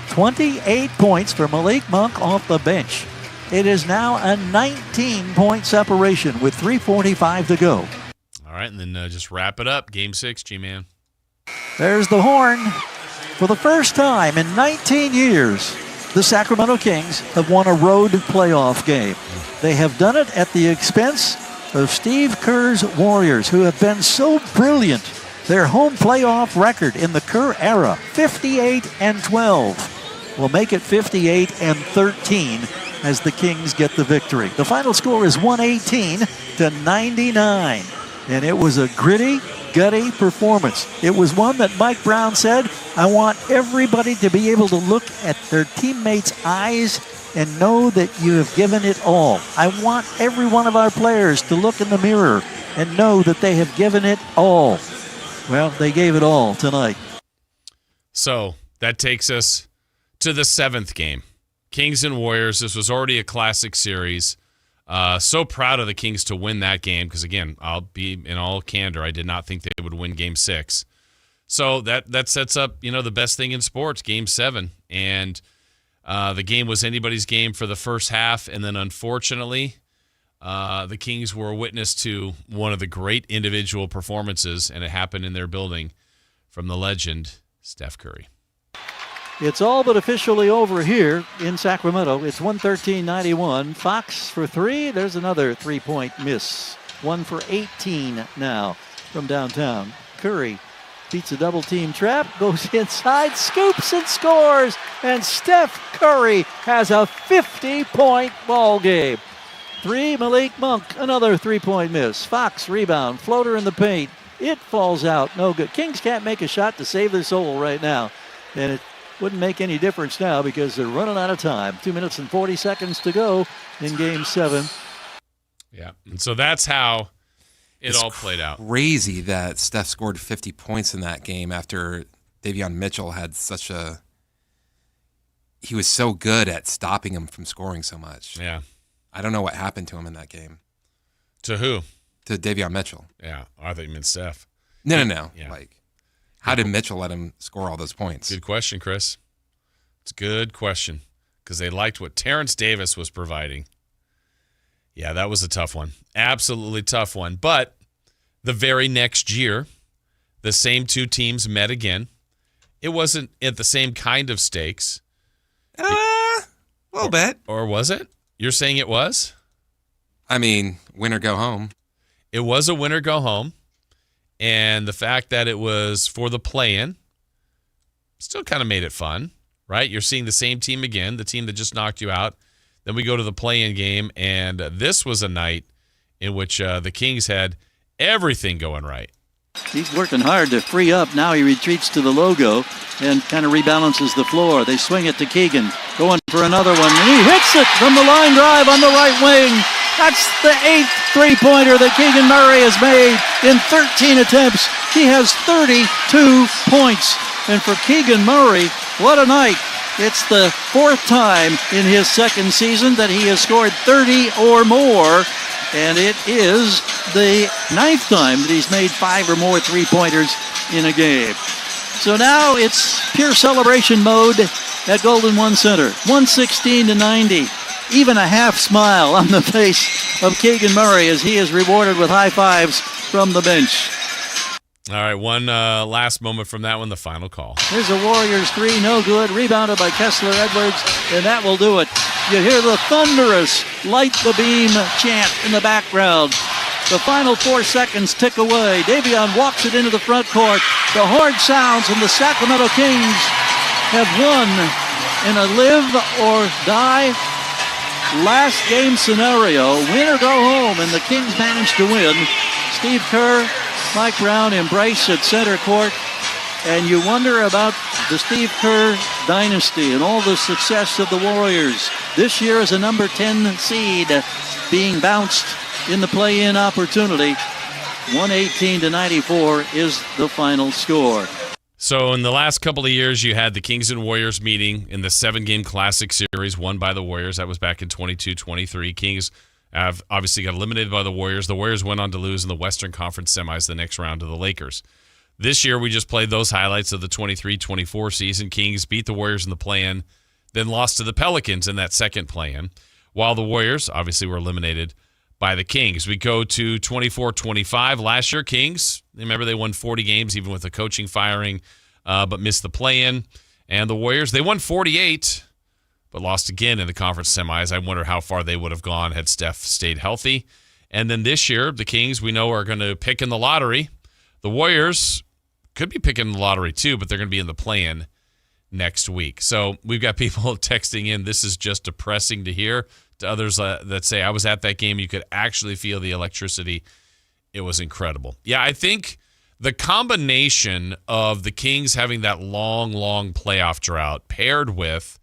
28 points for Malik Monk off the bench. It is now a 19-point separation with 3:45 to go. All right, and then just wrap it up. Game 6, G-Man. There's the horn. For the first time in 19 years, the Sacramento Kings have won a road playoff game. They have done it at the expense of Steve Kerr's Warriors, who have been so brilliant. Their home playoff record in the Kerr era, 58-12, will make it 58-13 as the Kings get the victory. The final score is 118-99, and it was a gritty, gutty performance. It was one that Mike Brown said, I want everybody to be able to look at their teammates' eyes and know that you have given it all. I want every one of our players to look in the mirror and know that they have given it all. Well, they gave it all tonight. So that takes us to the 7th game. Kings and Warriors. This was already a classic series. So proud of the Kings to win that game because, again, I'll be in all candor. I did not think they would win Game 6. So that sets up, the best thing in sports, Game 7. And the game was anybody's game for the first half. And then, unfortunately, the Kings were a witness to one of the great individual performances, and it happened in their building, from the legend, Steph Curry. It's all but officially over here in Sacramento. It's 113-91. Fox for 3. There's another 3-point miss. 1 for 18 now from downtown. Curry beats a double-team trap, goes inside, scoops and scores. And Steph Curry has a 50-point ball game. 3, Malik Monk, another 3-point miss. Fox, rebound, floater in the paint. It falls out, no good. Kings can't make a shot to save their soul right now. And it wouldn't make any difference now because they're running out of time. 2 minutes and 40 seconds to go in Game 7. Yeah, and so that's how it's all played out. Crazy that Steph scored 50 points in that game after Davion Mitchell had he was so good at stopping him from scoring so much. Yeah. I don't know what happened to him in that game. To who? To Davion Mitchell. Yeah, I thought you meant Steph. No. Yeah. How did Mitchell let him score all those points? Good question, Chris. It's a good question because they liked what Terrence Davis was providing. Yeah, that was a tough one. Absolutely tough one. But the very next year, the same two teams met again. It wasn't at the same kind of stakes. A little bit. Or was it? You're saying it was? I mean, win or go home. It was a win or go home. And the fact that it was for the play-in still kind of made it fun, right? You're seeing the same team again, the team that just knocked you out. Then we go to the play-in game, and this was a night in which the Kings had everything going right. He's working hard to free up. Now he retreats to the logo and kind of rebalances the floor. They swing it to Keegan, going for another one, and he hits it from the line drive on the right wing. That's the 8th three-pointer that Keegan Murray has made in 13 attempts. He has 32 points. And for Keegan Murray, what a night. It's the 4th time in his second season that he has scored 30 or more. And it is the 9th time that he's made 5 or more three-pointers in a game. So now it's pure celebration mode at Golden One Center. 116-90. Even a half smile on the face of Keegan Murray as he is rewarded with high fives from the bench. All right, one last moment from that one, the final call. Here's a Warriors 3, no good, rebounded by Kessler Edwards, and that will do it. You hear the thunderous light the beam chant in the background. The final 4 seconds tick away. Davion walks it into the front court. The horn sounds, and the Sacramento Kings have won in a live or die last game scenario, win or go home, and the Kings managed to win. Steve Kerr, Mike Brown embrace at center court, and you wonder about the Steve Kerr dynasty and all the success of the Warriors. This year is a number 10 seed being bounced in the play-in opportunity. 118-94 is the final score. So in the last couple of years, you had the Kings and Warriors meeting in the 7-game Classic Series won by the Warriors. That was back in 22-23. Kings have obviously got eliminated by the Warriors. The Warriors went on to lose in the Western Conference semis the next round to the Lakers. This year, we just played those highlights of the 23-24 season. Kings beat the Warriors in the play-in, then lost to the Pelicans in that second play-in, while the Warriors obviously were eliminated by the Kings. We go to 24-25. Last year, Kings, remember they won 40 games even with the coaching firing, but missed the play-in. And the Warriors, they won 48, but lost again in the conference semis. I wonder how far they would have gone had Steph stayed healthy. And then this year, the Kings, we know, are going to pick in the lottery. The Warriors could be picking the lottery too, but they're going to be in the play-in next week. So we've got people texting in, this is just depressing to hear. To others that say, I was at that game, you could actually feel the electricity. It was incredible. Yeah, I think the combination of the Kings having that long playoff drought paired with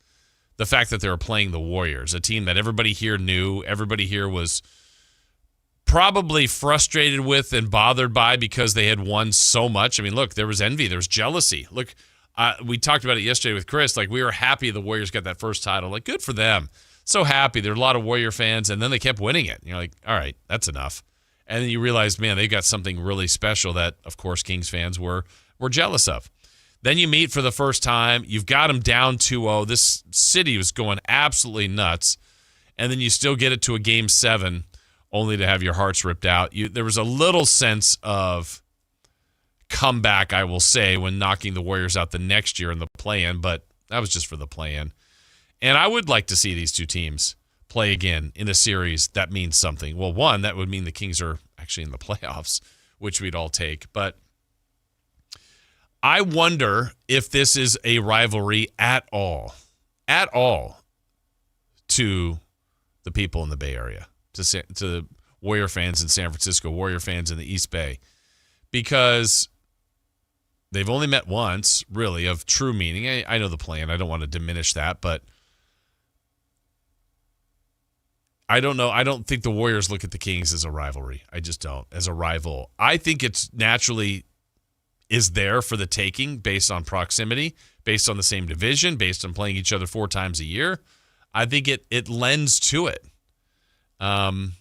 the fact that they were playing the Warriors, a team that everybody here knew, everybody here was probably frustrated with and bothered by because they had won so much. I mean, look, there was envy, there was jealousy. Look, we talked about it yesterday with Chris. Like, we were happy the Warriors got that first title. Like, good for them. So happy. There are a lot of Warrior fans, and then they kept winning it. And you're like, all right, that's enough. And then you realize, man, they got something really special that, of course, Kings fans were jealous of. Then you meet for the first time. You've got them down 2-0. This city was going absolutely nuts. And then you still get it to a Game 7, only to have your hearts ripped out. There was a little sense of comeback, I will say, when knocking the Warriors out the next year in the play-in, but that was just for the play-in. And I would like to see these two teams play again in a series that means something. Well, one, that would mean the Kings are actually in the playoffs, which we'd all take. But I wonder if this is a rivalry at all to the people in the Bay Area, to Warrior fans in San Francisco, Warrior fans in the East Bay, because they've only met once, really, of true meaning. I know the plan. I don't want to diminish that, but I don't know. I don't think the Warriors look at the Kings as a rivalry. I just don't. As a rival. I think it's naturally is there for the taking based on proximity, based on the same division, based on playing each other 4 times a year. I think it lends to it. But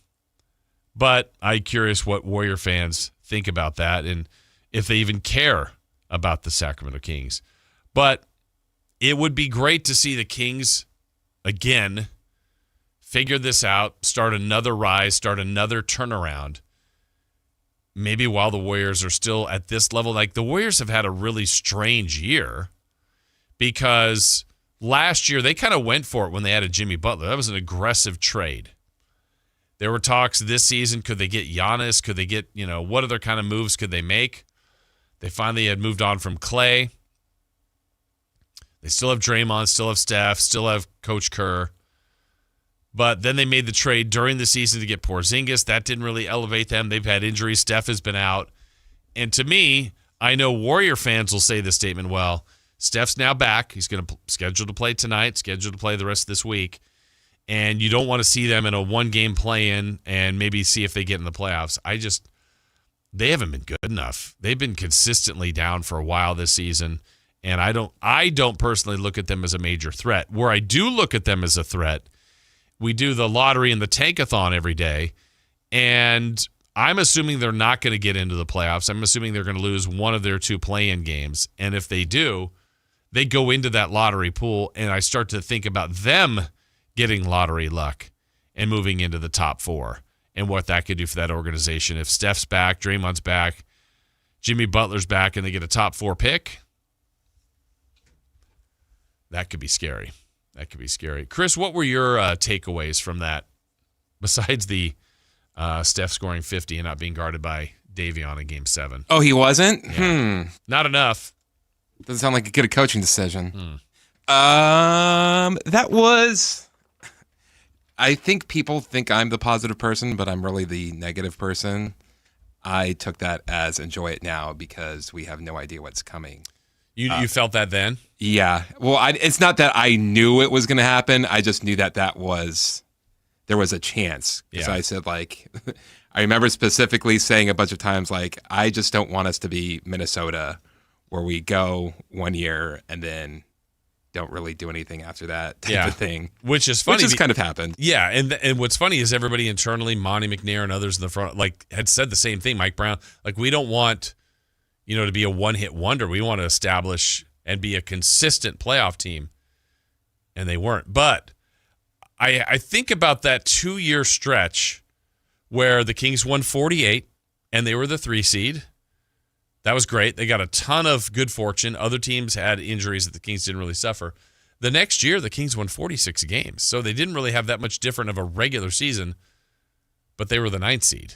I'm curious what Warrior fans think about that and if they even care about the Sacramento Kings. But it would be great to see the Kings again figure this out, start another rise, start another turnaround. Maybe while the Warriors are still at this level. Like, the Warriors have had a really strange year because last year they kind of went for it when they added Jimmy Butler. That was an aggressive trade. There were talks this season, could they get Giannis? Could they get, what other kind of moves could they make? They finally had moved on from Clay. They still have Draymond, still have Steph, still have Coach Kerr. But then they made the trade during the season to get Porzingis. That didn't really elevate them. They've had injuries. Steph has been out. And to me, I know Warrior fans will say this statement, well, Steph's now back. He's going to schedule to play tonight, scheduled to play the rest of this week. And you don't want to see them in a one-game play-in and maybe see if they get in the playoffs. They haven't been good enough. They've been consistently down for a while this season. And I don't personally look at them as a major threat. Where I do look at them as a threat, we do the lottery and the Tankathon every day, and I'm assuming they're not going to get into the playoffs. I'm assuming they're going to lose one of their 2 play-in games, and if they do, they go into that lottery pool, and I start to think about them getting lottery luck and moving into the top 4 and what that could do for that organization. If Steph's back, Draymond's back, Jimmy Butler's back, and they get a top 4 pick, that could be scary. That could be scary. Chris, what were your takeaways from that, besides the Steph scoring 50 and not being guarded by Davion in Game 7? Oh, he wasn't? Yeah. Not enough. Doesn't sound like a good coaching decision. That was... I think people think I'm the positive person, but I'm really the negative person. I took that as enjoy it now because we have no idea what's coming. You felt that then? Yeah. Well, it's not that I knew it was going to happen. I just knew that was there was a chance. Because Yeah. I said, like, I remember specifically saying a bunch of times, like, I just don't want us to be Minnesota, where we go 1 year and then don't really do anything after that type of thing. Which is funny. Which has kind of happened. Yeah, and what's funny is everybody internally, Monty McNair and others in the front, like, had said the same thing. Mike Brown, like, we don't want, to be a one-hit wonder. We want to establish and be a consistent playoff team. And they weren't. But I think about that 2-year stretch where the Kings won 48 and they were the 3 seed. That was great. They got a ton of good fortune. Other teams had injuries that the Kings didn't really suffer. The next year, the Kings won 46 games. So they didn't really have that much different of a regular season, but they were the 9th seed.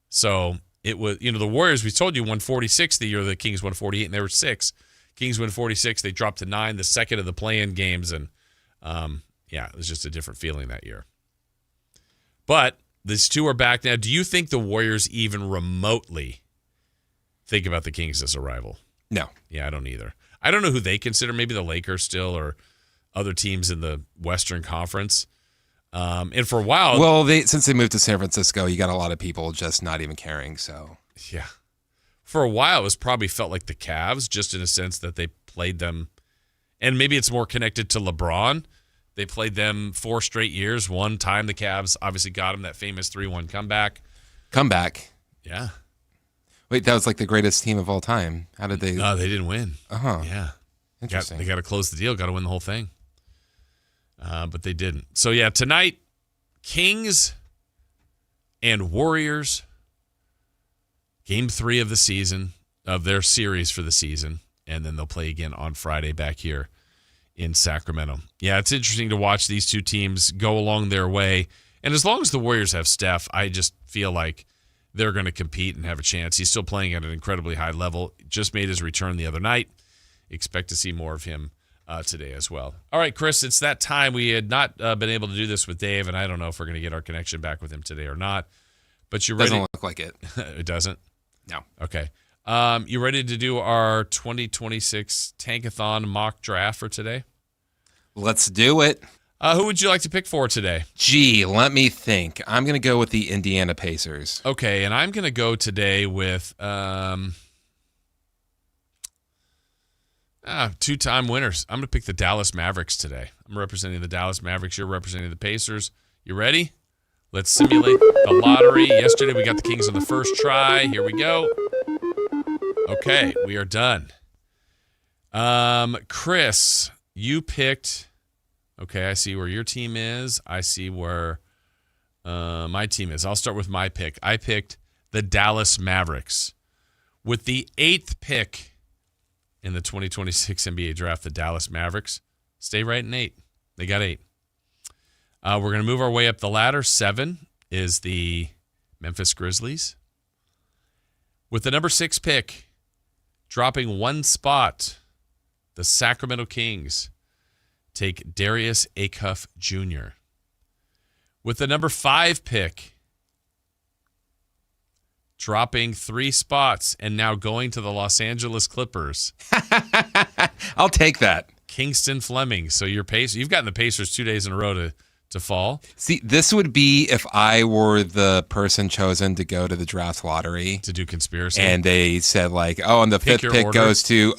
So it was, the Warriors, we told you, won 46 the year the Kings won 48, and they were 6. Kings won 46. They dropped to 9, the second of the play-in games. And, it was just a different feeling that year. But these two are back now. Do you think the Warriors even remotely think about the Kings as a rival? No. Yeah, I don't either. I don't know who they consider. Maybe the Lakers still, or other teams in the Western Conference. And for a while... Well, since they moved to San Francisco, you got a lot of people just not even caring, so... Yeah. For a while, it was probably felt like the Cavs, just in a sense that they played them... And maybe it's more connected to LeBron. They played them 4 straight years. One time, the Cavs obviously got them that famous 3-1 comeback. Comeback? Yeah. Wait, that was like the greatest team of all time. How did they... No, they didn't win. Uh-huh. Yeah. Interesting. They got to close the deal. Got to win the whole thing. But they didn't. So, yeah, tonight, Kings and Warriors, Game 3 of the season, of their series for the season, and then they'll play again on Friday back here in Sacramento. Yeah, it's interesting to watch these two teams go along their way. And as long as the Warriors have Steph, I just feel like they're going to compete and have a chance. He's still playing at an incredibly high level. Just made his return the other night. Expect to see more of him today as well. All right, Chris, it's that time. We had not been able to do this with Dave, and I don't know if we're going to get our connection back with him today or not. But you ready? Doesn't look like it. It doesn't? No. Okay. You ready to do our 2026 Tankathon mock draft for today? Let's do it. Who would you like to pick for today? Gee, let me think. I'm going to go with the Indiana Pacers. Okay, and I'm going to go today with 2-time winners. I'm going to pick the Dallas Mavericks today. I'm representing the Dallas Mavericks. You're representing the Pacers. You ready? Let's simulate the lottery. Yesterday we got the Kings on the first try. Here we go. Okay, we are done. Chris, you picked... Okay, I see where your team is. I see where my team is. I'll start with my pick. I picked the Dallas Mavericks. With the 8th pick in the 2026 NBA draft, the Dallas Mavericks stay right in 8. They got 8. We're going to move our way up the ladder. 7 is the Memphis Grizzlies. With the number 6 pick, dropping 1 spot, the Sacramento Kings take Darius Acuff Jr. With the number 5 pick, dropping 3 spots and now going to the Los Angeles Clippers. I'll take that. Kingston Fleming. So your Pacers, you've gotten the Pacers 2 days in a row to fall. See, this would be if I were the person chosen to go to the draft lottery. To do conspiracy. And they said like, and the 5th pick order. goes to,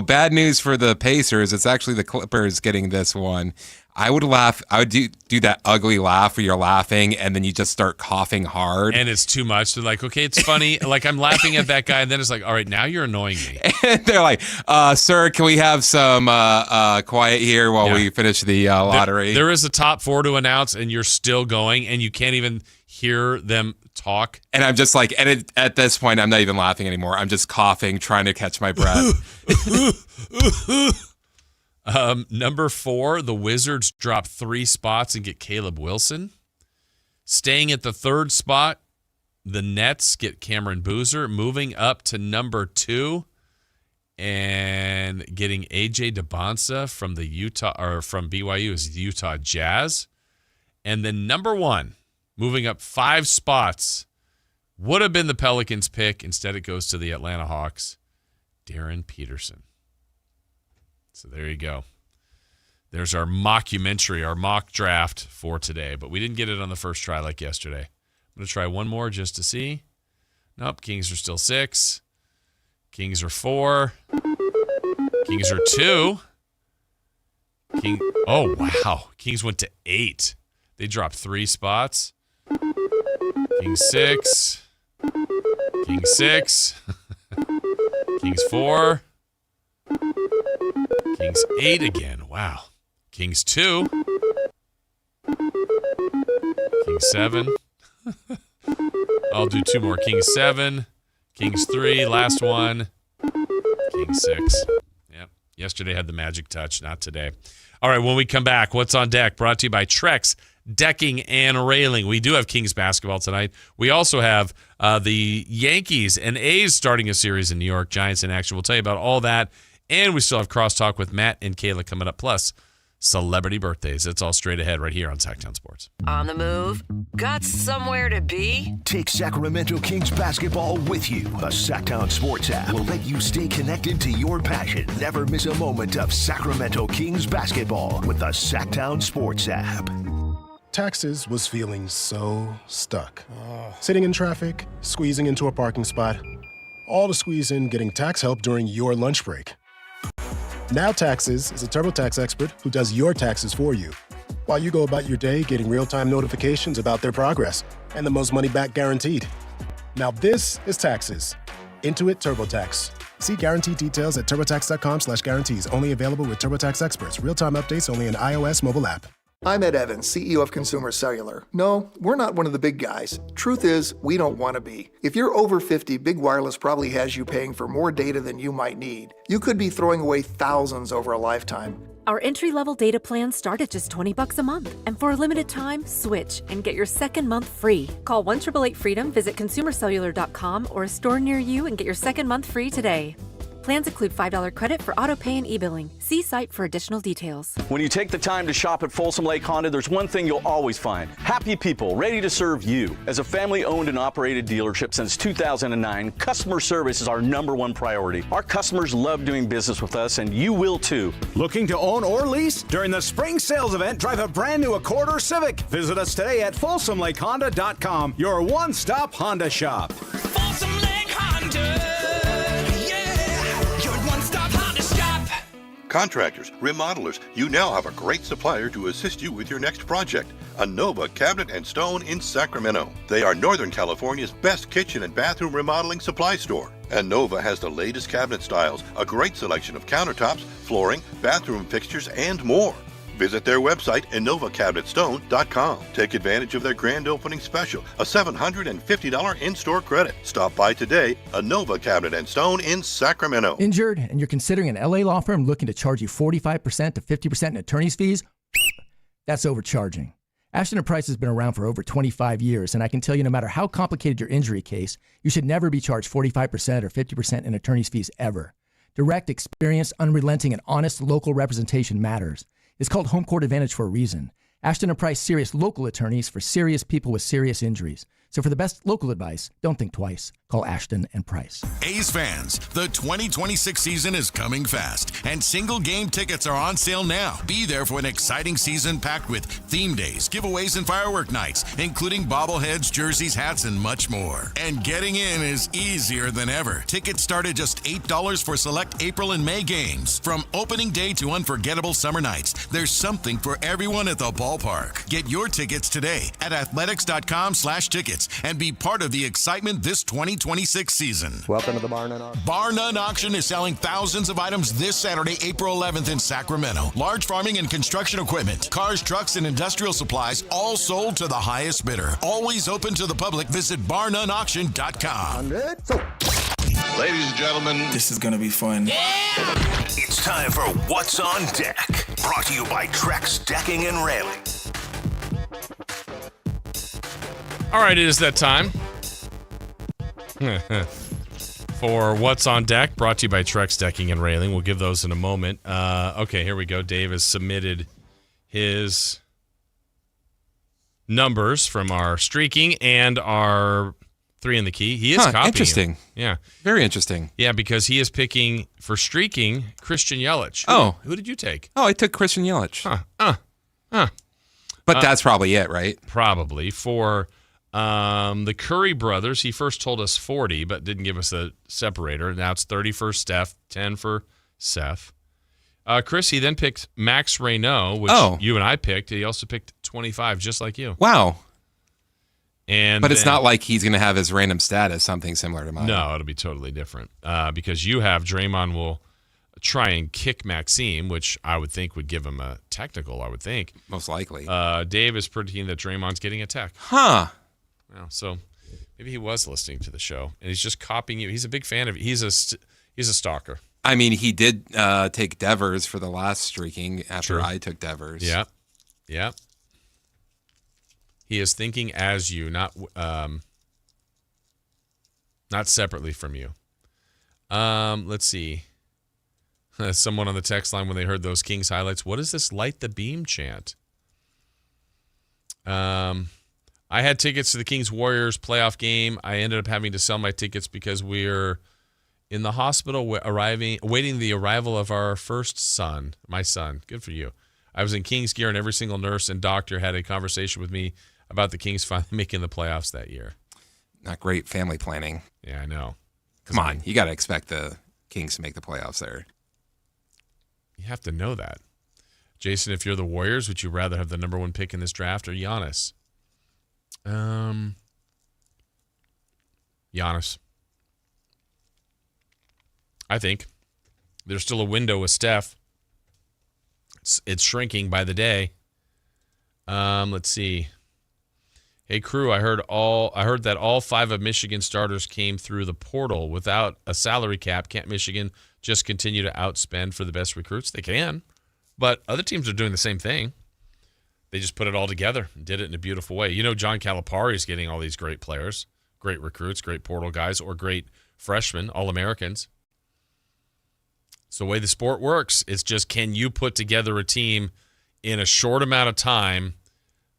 bad news for the Pacers. It's actually the Clippers getting this one. I would laugh. I would do that ugly laugh where you're laughing and then you just start coughing hard. And it's too much. They're like, okay, it's funny. Like, I'm laughing at that guy. And then it's like, all right, now you're annoying me. And they're like, sir, can we have some quiet here while we finish the lottery? There is a top 4 to announce, and you're still going, and you can't even hear them talk. And I'm just like, at this point, I'm not even laughing anymore. I'm just coughing, trying to catch my breath. Number 4, the Wizards drop 3 spots and get Caleb Wilson. Staying at the 3rd spot, the Nets get Cameron Boozer. Moving up to number 2 and getting AJ DeBonsa from from BYU is the Utah Jazz. And then number 1, moving up 5 spots, would have been the Pelicans pick. Instead, it goes to the Atlanta Hawks, Darren Peterson. So there you go. There's our mockumentary, our mock draft for today. But we didn't get it on the first try like yesterday. I'm going to try one more just to see. Nope, Kings are still 6. Kings are 4. Kings are 2. Oh, wow. Kings went to 8. They dropped 3 spots. Kings 6. Kings 6. Kings 4. Kings 8 again. Wow. Kings 2. Kings 7. I'll do 2 more. Kings 7. Kings 3. Last one. Kings 6. Yep. Yesterday had the magic touch. Not today. All right. When we come back, what's on deck? Brought to you by Trex Decking and Railing. We do have Kings basketball tonight. We also have the Yankees and A's starting a series in New York. Giants in action. We'll tell you about all that. And we still have crosstalk with Matt and Kayla coming up. Plus, celebrity birthdays. It's all straight ahead right here on Sactown Sports. On the move? Got somewhere to be? Take Sacramento Kings basketball with you. The Sactown Sports app will let you stay connected to your passion. Never miss a moment of Sacramento Kings basketball with the Sactown Sports app. Taxes was feeling so stuck. Sitting in traffic, squeezing into a parking spot, all to squeeze in getting tax help during your lunch break. Now Taxes is a TurboTax expert who does your taxes for you, while you go about your day getting real-time notifications about their progress and the most money back guaranteed. Now this is Taxes. Intuit TurboTax. See guaranteed details at turbotax.com/guarantees. Only available with TurboTax experts. Real-time updates only in iOS mobile app. I'm Ed Evans, CEO of Consumer Cellular. No, we're not one of the big guys. Truth is, we don't want to be. If you're over 50, Big Wireless probably has you paying for more data than you might need. You could be throwing away thousands over a lifetime. Our entry-level data plans start at just $20 a month. And for a limited time, switch and get your second month free. Call 1-888-FREEDOM, visit consumercellular.com or a store near you and get your second month free today. Plans include $5 credit for auto pay and e-billing. See site for additional details. When you take the time to shop at Folsom Lake Honda, there's one thing you'll always find. Happy people ready to serve you. As a family-owned and operated dealership since 2009, customer service is our #1 priority. Our customers love doing business with us, and you will too. Looking to own or lease? During the spring sales event, drive a brand new Accord or Civic. Visit us today at FolsomLakeHonda.com, your one-stop Honda shop. Folsom Lake Honda. Contractors, remodelers, you now have a great supplier to assist you with your next project. Anova Cabinet and Stone in Sacramento. They are Northern California's best kitchen and bathroom remodeling supply store. Anova has the latest cabinet styles, a great selection of countertops, flooring, bathroom fixtures, and more. Visit their website, InnovaCabinetStone.com. Take advantage of their grand opening special, a $750 in-store credit. Stop by today, Innova Cabinet and Stone in Sacramento. Injured and you're considering an LA law firm looking to charge you 45% to 50% in attorney's fees? That's overcharging. Ashton & Price has been around for over 25 years, and I can tell you no matter how complicated your injury case, you should never be charged 45% or 50% in attorney's fees ever. Direct, experienced, unrelenting, and honest local representation matters. It's called Home Court Advantage for a reason. Ashton & Price, serious local attorneys for serious people with serious injuries. So for the best local advice, don't think twice. Call Ashton & Price. A's fans, the 2026 season is coming fast, and single game tickets are on sale now. Be there for an exciting season packed with theme days, giveaways, and firework nights, including bobbleheads, jerseys, hats, and much more. And getting in is easier than ever. Tickets start at just $8 for select April and May games. From opening day to unforgettable summer nights, there's something for everyone at the ballpark. Get your tickets today at athletics.com/tickets and be part of the excitement this 2026 season. Welcome to the Bar None Auction. Bar None Auction is selling thousands of items this Saturday, April 11th in Sacramento. Large farming and construction equipment, cars, trucks, and industrial supplies, all sold to the highest bidder. Always open to the public. Visit barnoneauction.com. Ladies and gentlemen, this is going to be fun. Yeah! It's time for What's on Deck. Brought to you by Trex Decking and Railing. All right, it is that time for What's on Deck, brought to you by Trex Decking and Railing. We'll give those in a moment. Okay, here we go. Dave has submitted his numbers from our streaking and our 3 in the key. He is copying interesting. him. Yeah. Very interesting. Yeah, because he is picking, for streaking, Christian Yelich. Who did you take? Oh, I took Christian Yelich. But that's probably it, right? Probably. For the Curry brothers, he first told us 40, but didn't give us a separator. Now it's 30 for Steph, 10 for Seth. Chris, he then picked Max Reynaud, which you and I picked. He also picked 25, just like you. Wow. But it's not like he's going to have his random status something similar to mine. No, it'll be totally different because you have Draymond will try and kick Maxime, which I would think would give him a technical, I would think. Most likely. Dave is predicting that Draymond's getting a tech. Huh. Well, so maybe he was listening to the show, and he's just copying you. He's a big fan of it. He's a stalker. I mean, he did take Devers for the last streaking after I took Devers. Yeah. Yeah. He is thinking as you, not separately from you. Let's see. Someone on the text line when they heard those Kings highlights. What is this light the beam chant? I had tickets to the Kings Warriors playoff game. I ended up having to sell my tickets because we're in the hospital awaiting the arrival of our first son, my son. Good for you. I was in Kings gear and every single nurse and doctor had a conversation with me about the Kings finally making the playoffs that year. Not great family planning. Yeah, I know. Come on, you got to expect the Kings to make the playoffs there. You have to know that. Jason, if you're the Warriors, would you rather have the number 1 pick in this draft or Giannis? Giannis. I think. There's still a window with Steph. It's shrinking by the day. Let's see. Hey crew, I heard that all 5 of Michigan starters came through the portal without a salary cap. Can't Michigan just continue to outspend for the best recruits? They can, but other teams are doing the same thing. They just put it all together and did it in a beautiful way. You know, John Calipari is getting all these great players, great recruits, great portal guys, or great freshmen, All-Americans. It's the way the sport works. It's just, can you put together a team in a short amount of time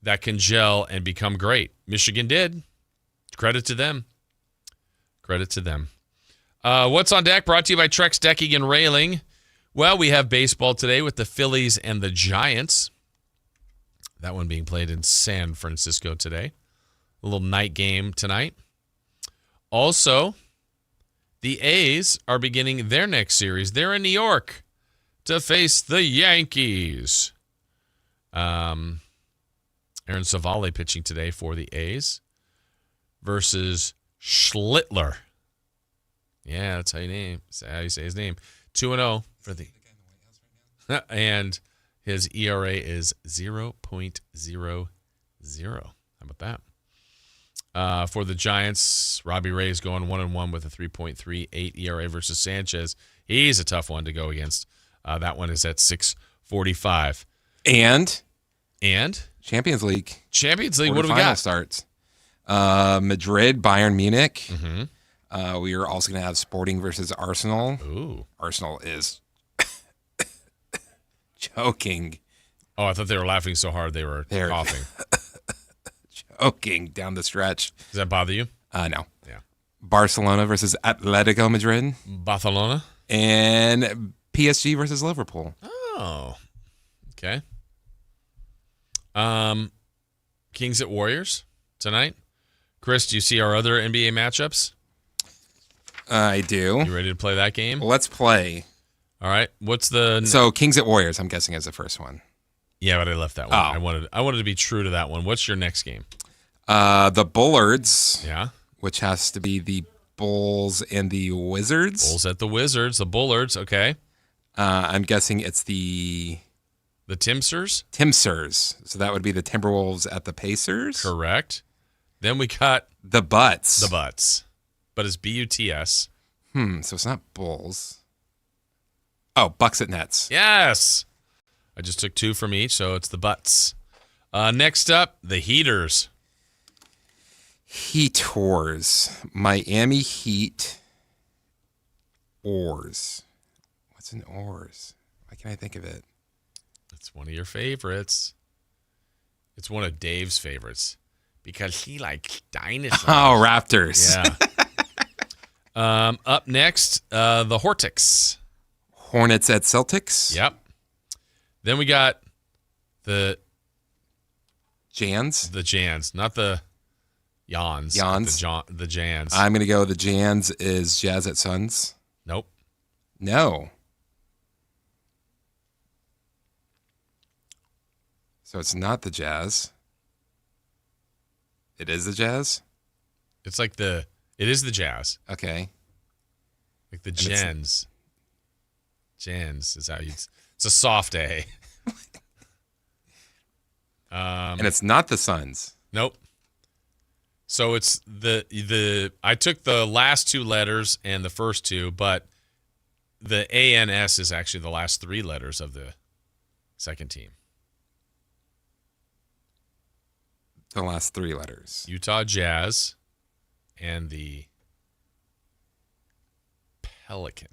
that can gel and become great? Michigan did. Credit to them. Credit to them. What's on deck? Brought to you by Trex Decking and Railing. Well, we have baseball today with the Phillies and the Giants. That one being played in San Francisco today. A little night game tonight. Also, the A's are beginning their next series. They're in New York to face the Yankees. Aaron Savale pitching today for the A's versus Schlittler. Yeah, that's how you say his name. 2-0 for the and his ERA is 0.00. How about that? For the Giants, Robbie Ray is going 1-1 with a 3.38 ERA versus Sanchez. He's a tough one to go against. That one is at 6.45. And Champions League. What do we got? Starts. Madrid, Bayern Munich. Mm-hmm. We are also going to have Sporting versus Arsenal. Ooh. Arsenal is joking. Oh, I thought they were laughing so hard they're coughing. Joking down the stretch. Does that bother you? No. Yeah. Barcelona versus Atletico Madrid. Barcelona. And PSG versus Liverpool. Oh. Okay. Kings at Warriors tonight. Chris, do you see our other NBA matchups? I do. You ready to play that game? Let's play. All right. What's the... So Kings at Warriors, I'm guessing, is the first one. Yeah, but I left that one. I wanted to be true to that one. What's your next game? The Bullards. Yeah. Which has to be the Bulls and the Wizards. Bulls at the Wizards. The Bullards. Okay. I'm guessing it's the Timsers? Timsers. So that would be the Timberwolves at the Pacers. Correct. Then we got... The Butts. The Butts. But it's B-U-T-S. So it's not Bulls. Oh, Bucks at Nets. Yes. I just took 2 from each, so it's the Butts. Next up, the Heaters. Heators. Miami Heat. Oars. What's an oars? Why can't I think of it? It's one of your favorites. It's one of Dave's favorites because he likes dinosaurs. Oh, Raptors. Yeah. Up next, the Hortics. Hornets at Celtics. Yep. Then we got the Jans. The Jans, not the Yawns. The Jans. I'm going to go the Jans is Jazz at Suns. Nope. No. So it's not the Jazz. It is the Jazz? It's like it is the Jazz. Okay. Like the Jans. Jans is how it's a soft A. And it's not the Suns. Nope. So it's I took the last two letters and the first two, but the ANS is actually the last three letters of the second team. The last three letters. Utah Jazz and the Pelicans.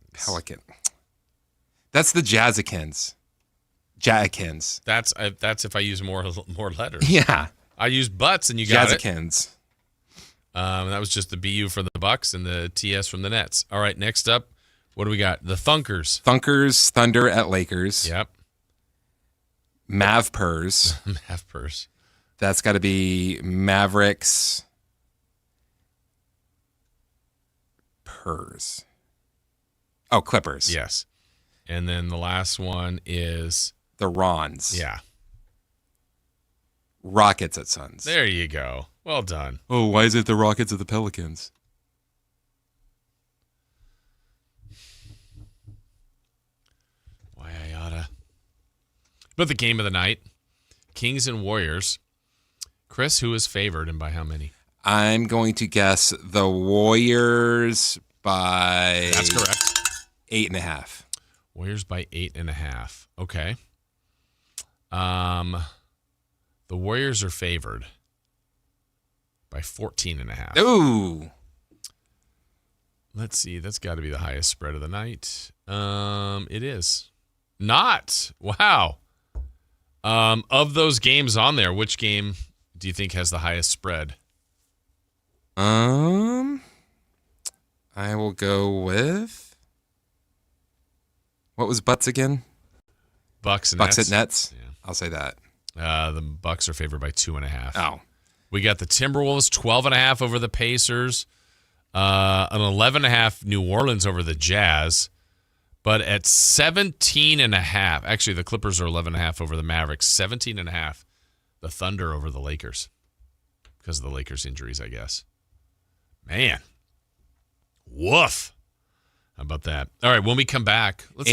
That's the Jazzikins. Jazzikins. That's if I use more letters. Yeah. I used butts and you got Jazzikins. That was just the BU for the Bucks and the TS from the Nets. All right, next up, what do we got? The Thunkers. Thunkers, Thunder at Lakers. Yep. Mavpers. Mavpers. That's got to be Mavericks. Pers. Oh, Clippers. Yes. And then the last one is the Rons. Yeah. Rockets at Suns. There you go. Well done. Oh, why is it the Rockets at the Pelicans? Why I oughta. But the game of the night, Kings and Warriors. Chris, who is favored and by how many? I'm going to guess the Warriors by... That's correct. 8.5. Warriors by 8.5. Okay. The Warriors are favored by 14.5. Ooh. Let's see. That's got to be the highest spread of the night. It is not. Wow. Of those games on there, which game do you think has the highest spread? I will go with... What was Butts again? Bucks and Bucks Nets. at Nets? Yeah. I'll say that. The Bucks are favored by 2.5. Oh. We got the Timberwolves 12.5 over the Pacers. An 11.5 New Orleans over the Jazz. But at 17.5, actually the Clippers are 11.5 over the Mavericks. 17.5, the Thunder over the Lakers. Because of the Lakers' injuries, I guess. Man. Woof. How about that? All right, when we come back, let's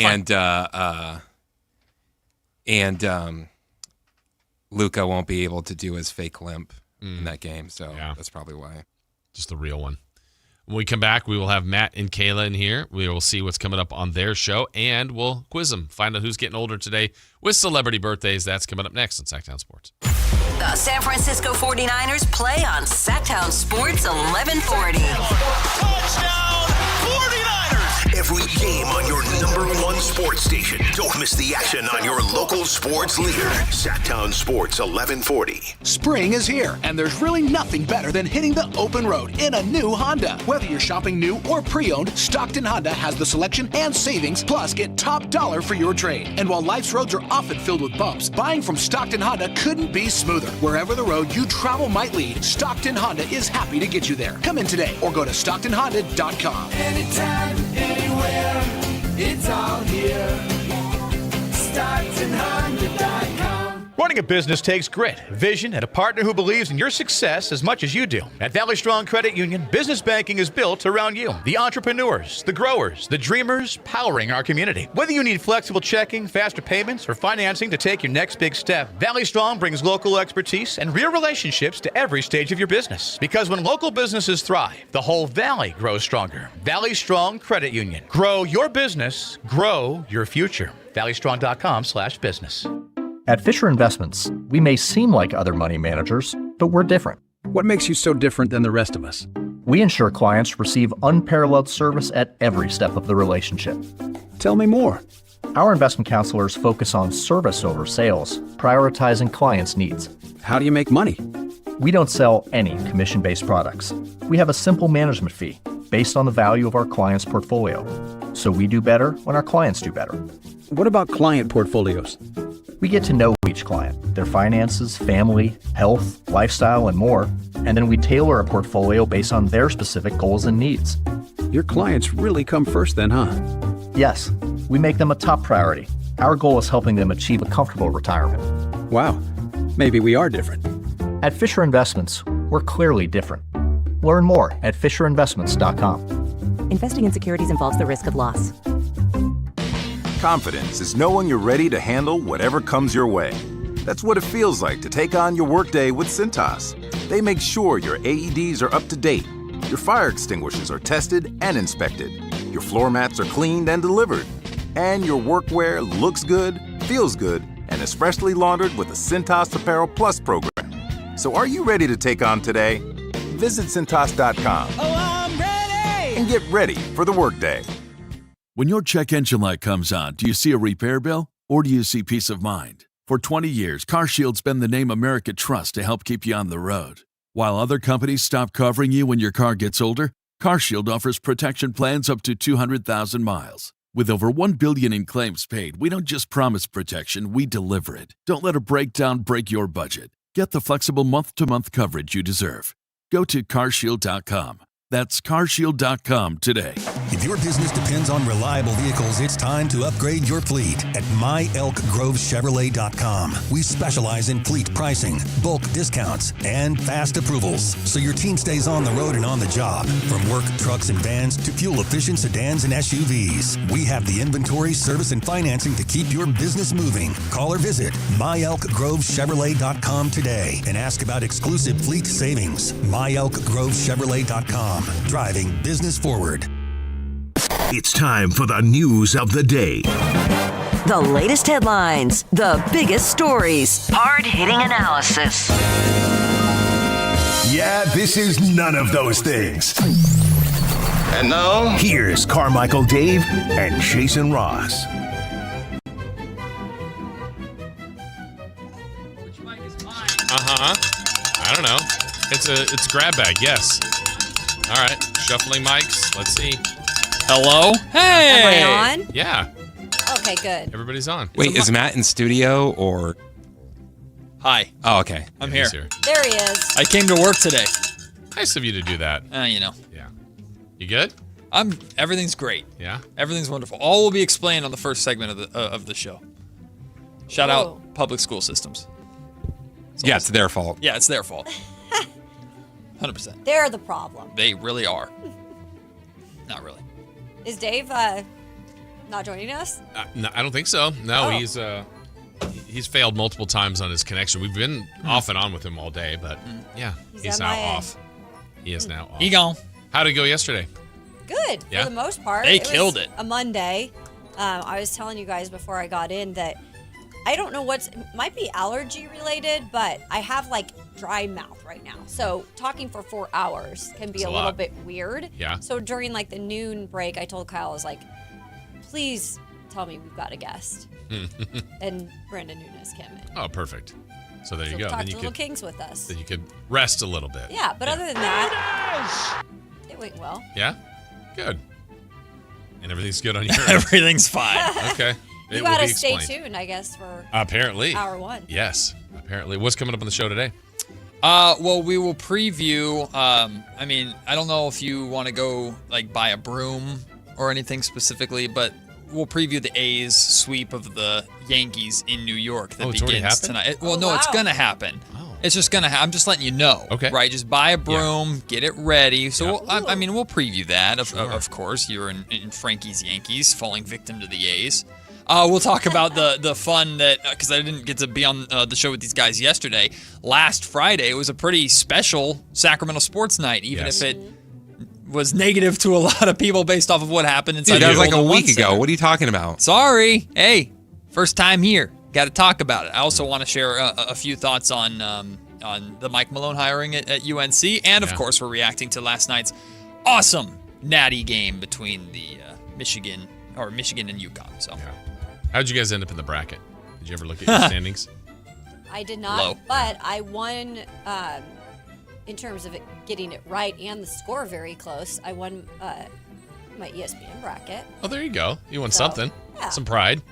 Luka won't be able to do his fake limp in that game, so that's probably why. Just the real one. When we come back, we will have Matt and Kayla in here. We will see what's coming up on their show, and we'll quiz them, find out who's getting older today with celebrity birthdays. That's coming up next on Sactown Sports. The San Francisco 49ers play on Sactown Sports 1140. Touchdown 49ers! Every game on your number one sports station. Don't miss the action on your local sports leader. Sactown Sports 1140. Spring is here, and there's really nothing better than hitting the open road in a new Honda. Whether you're shopping new or pre-owned, Stockton Honda has the selection and savings, plus get top dollar for your trade. And while life's roads are often filled with bumps, buying from Stockton Honda couldn't be smoother. Wherever the road you travel might lead, Stockton Honda is happy to get you there. Come in today or go to StocktonHonda.com. Anytime, anywhere, it's all here. StocktonHonda.com. Running a business takes grit, vision, and a partner who believes in your success as much as you do. At Valley Strong Credit Union, business banking is built around you. The entrepreneurs, the growers, the dreamers powering our community. Whether you need flexible checking, faster payments, or financing to take your next big step, Valley Strong brings local expertise and real relationships to every stage of your business. Because when local businesses thrive, the whole valley grows stronger. Valley Strong Credit Union. Grow your business, grow your future. ValleyStrong.com/business. At Fisher Investments, we may seem like other money managers, but we're different. What makes you so different than the rest of us? We ensure clients receive unparalleled service at every step of the relationship. Tell me more. Our investment counselors focus on service over sales, prioritizing clients' needs. How do you make money? We don't sell any commission-based products. We have a simple management fee based on the value of our client's portfolio. So we do better when our clients do better. What about client portfolios? We get to know each client, their finances, family, health, lifestyle, and more, and then we tailor a portfolio based on their specific goals and needs. Your clients really come first then, huh? Yes, we make them a top priority. Our goal is helping them achieve a comfortable retirement. Wow, maybe we are different. At Fisher Investments, we're clearly different. Learn more at FisherInvestments.com. Investing in securities involves the risk of loss. Confidence is knowing you're ready to handle whatever comes your way. That's what it feels like to take on your workday with Cintas. They make sure your AEDs are up to date, your fire extinguishers are tested and inspected, your floor mats are cleaned and delivered, and your workwear looks good, feels good, and is freshly laundered with the Cintas Apparel Plus program. So are you ready to take on today? Visit Cintas.com and get ready for the workday. When your check engine light comes on, do you see a repair bill or do you see peace of mind? For 20 years, CarShield's been the name America trusts to help keep you on the road. While other companies stop covering you when your car gets older, CarShield offers protection plans up to 200,000 miles. With over $1 billion in claims paid, we don't just promise protection, we deliver it. Don't let a breakdown break your budget. Get the flexible month-to-month coverage you deserve. Go to CarShield.com. That's CarShield.com today. If your business depends on reliable vehicles, it's time to upgrade your fleet at MyElkGroveChevrolet.com. We specialize in fleet pricing, bulk discounts, and fast approvals, so your team stays on the road and on the job. From work trucks and vans to fuel-efficient sedans and SUVs, we have the inventory, service, and financing to keep your business moving. Call or visit MyElkGroveChevrolet.com today and ask about exclusive fleet savings. MyElkGroveChevrolet.com. Driving business forward. It's time for the news of the day. The latest headlines, the biggest stories, hard-hitting analysis. Yeah, this is none of those things. And now, here's Carmichael Dave and Jason Ross. I don't know. It's grab bag, yes. All right, shuffling mics. Let's see. Hello? Hey! Am I on? Yeah. Okay, good. Everybody's on. Wait, is Matt in studio or? Hi. Oh, okay. I'm Yeah, here. he's There he is. I came to work today. Nice of you to do that. You know. Yeah. You good? Everything's great. Yeah. Everything's wonderful. All will be explained on the first segment of the show. Shout out public school systems. Yeah, it's their fault. Yeah, it's their fault. 100%. They're the problem. They really are. Not really. Is Dave not joining us? No, I don't think so. No, Oh. he's failed multiple times on his connection. We've been off and on with him all day, but yeah, he's now MIA. off. He is now off. He gone. How'd it go yesterday? Good, Yeah? for the most part. They was killed it. A Monday. I was telling you guys before I got in that I don't know might be allergy related, but I have like dry mouth right now. So talking for 4 hours can be It's a a little lot. bit weird. Yeah. So during like the noon break, I told Kyle, I was like, please tell me we've got a guest. And Brandon Nunes came in. Oh, perfect. So there you go. Talk Then to you Little could Kings with us. then you could rest a little bit. Yeah, but other than that, it went well. Yeah? Good. And everything's good on your end? Everything's fine. Okay. You It will gotta be stay explained. tuned, I guess, for Apparently. hour one. Yes. Apparently. What's coming up on the show today? Well, we will preview. I mean, I don't know if you want to go like buy a broom or anything specifically, but we'll preview the A's sweep of the Yankees in New York that it's already begins happened? tonight. Well, no, it's gonna happen. It's just gonna. I'm just letting you know. Okay. Right. Just buy a broom, get it ready. So I mean, we'll preview that. Of course, you're in Frankie's Yankees, falling victim to the A's. We'll talk about the fun that, because I didn't get to be on the show with these guys yesterday. Last Friday, it was a pretty special Sacramento sports night, even if it was negative to a lot of people based off of what happened inside. Dude, that was like a Golden week One ago. Center. What are you talking about? Sorry. Hey, first time here. Got to talk about it. I also want to share a few thoughts on the Mike Malone hiring at UNC, and of course, we're reacting to last night's awesome Natty game between the Michigan and UConn. So. How'd you guys end up in the bracket? Did you ever look at your standings? I did not, Low. but I won in terms of getting it right and the score very close. I won my ESPN bracket. Oh, there you go. You won something. Yeah. Some pride.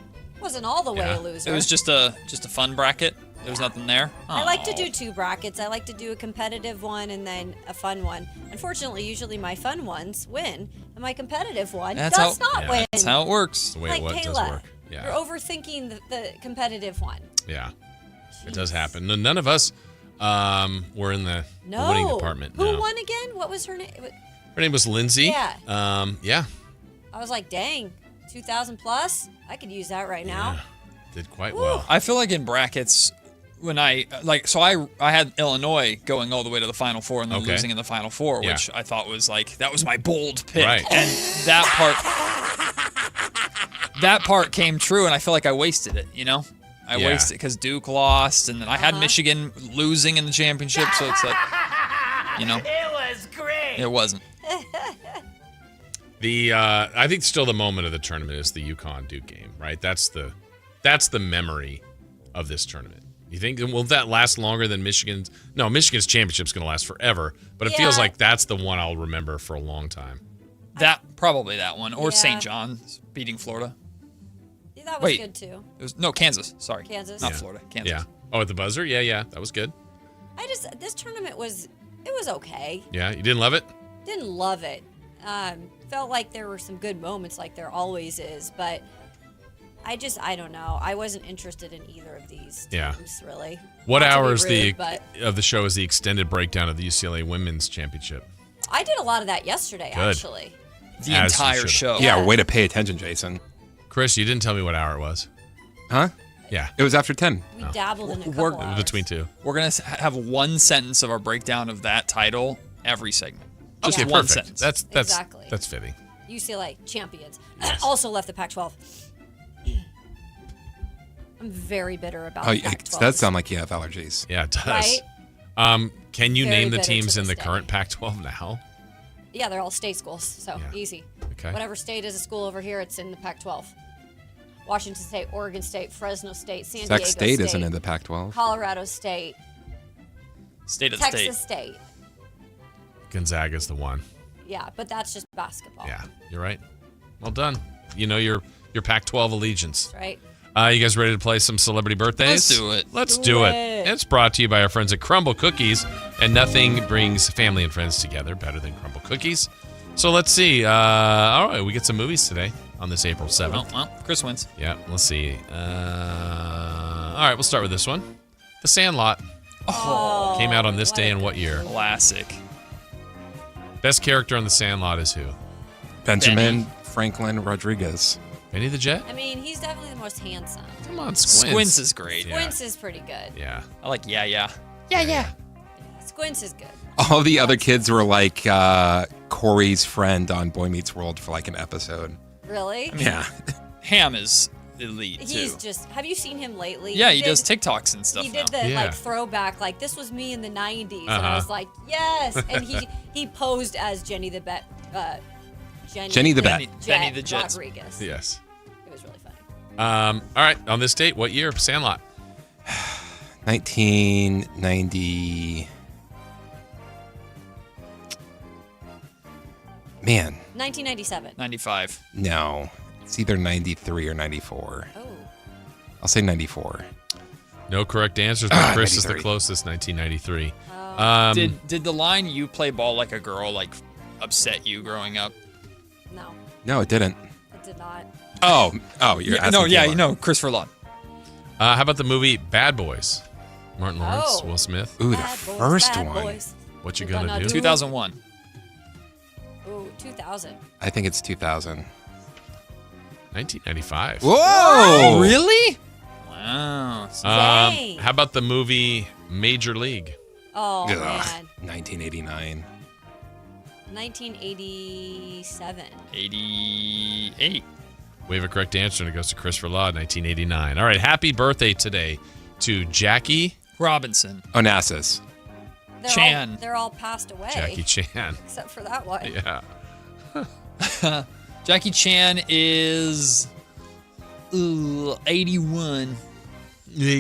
Wasn't all the way a loser. It was just a fun bracket. There was nothing there. I like to do 2 brackets. I like to do a competitive one and then a fun one. Unfortunately, usually my fun ones win, and my competitive one does not win. That's how it works. The way Like it does Kayla, work. Yeah. you're overthinking the competitive one. Yeah. It does happen. None of us were in the winning department. Who no. won again? What was her name? Her name was Lindsay. Yeah. Yeah. I was like, dang, 2,000 plus? I could use that right now. Did quite well. I feel like in brackets, when I had Illinois going all the way to the Final Four and then losing in the Final Four, Yeah. which I thought was that was my bold pick. Right. And that part came true, and I feel like I wasted it, I wasted it because Duke lost, and then I had Michigan losing in the championship, so it's like, It was great. it wasn't. I think still the moment of the tournament is the UConn-Duke game, right? That's the memory of this tournament. You think, will that last longer than Michigan's? No, Michigan's championship's going to last forever, but it feels like that's the one I'll remember for a long time. Probably that one, or St. John's beating Florida. Yeah, that was good too. It was Kansas. Sorry, Kansas. not Florida. Kansas. Yeah. Oh, at the buzzer? Yeah, that was good. This tournament was okay. Yeah, you didn't love it? Didn't love it. Felt like there were some good moments, like there always is, but I don't know. I wasn't interested in either of these teams, really. What Not to be hours rude, of the show is the extended breakdown of the UCLA Women's Championship? I did a lot of that yesterday, Good. actually. The entire show. Yeah, way to pay attention, Jason. Chris, you didn't tell me what hour it was. Huh? Yeah. It was after 10. We dabbled in a couple hours. Between 2. We're going to have one sentence of our breakdown of that title every segment. Just Okay, one perfect. sentence. Exactly. That's fitting. UCLA champions. Also left the Pac-12. I'm very bitter about the Pac-12. It does sound like you have allergies. Yeah, it does. Right? Can you Very name the bitter teams to in the this current Pac-12 now? Yeah, they're all state schools, so easy. Okay. Whatever state is a school over here, it's in the Pac-12. Washington State, Oregon State, Fresno State, San Diego State. State isn't in the Pac-12. Colorado State. State of Texas State. Gonzaga's the one. Yeah, but that's just basketball. Yeah, you're right. Well done. You know your Pac-12 allegiance. Right. You guys ready to play some celebrity birthdays? Let's do it. Let's do it. It's brought to you by our friends at Crumble Cookies, and nothing brings family and friends together better than Crumble Cookies. So let's see. All right, we get some movies today on this April 7th. Well, Chris wins. Yeah, let's see. All right, we'll start with this one. The Sandlot. Oh, came out on this day in what year? Classic. Best character on The Sandlot is who? Benjamin Franklin Rodriguez. Benny the Jet? I mean, he's definitely the most handsome. Come on, Squints. Squints is great. Squints is pretty good. Yeah. I like yeah. Squints is good. All the other kids were like Corey's friend on Boy Meets World for like an episode. Really? Yeah. Ham is elite He's too. just. Have you seen him lately? Yeah, he does TikToks and stuff He did now. the Yeah. like throwback, like this was me in the '90s, and Uh-huh. I was like, yes. And he posed as Jenny the Bet. Jenny the Bet. Benny the Jet. Rodriguez. Yes. It was really funny. All right, on this date, what year? Sandlot. 1990. Man, 1997. 95. no. It's either 93 or 94. Oh. I'll say 94. No correct answers, but Chris is the 93. closest, 1993. Did the line "you play ball like a girl" like upset you growing up? No, No, it didn't. it did not. Oh, you're asking Taylor. Christopher Lawn. How about the movie Bad Boys? Martin Lawrence, Oh. Will Smith. Ooh, the Bad boys, first bad one. boys. What you We're gonna gonna do? do- 2001. Ooh, 2000. I think it's 2000. 1995. Whoa! Really? Wow. Dang. How about the movie Major League? Oh Ugh, man, 1989. 1987. 88. We have a correct answer, and it goes to Christopher Law, 1989. All right, happy birthday today to Jackie Robinson. Onassis. They're all passed away. Jackie Chan. Except for that one. Yeah. Jackie Chan is 81.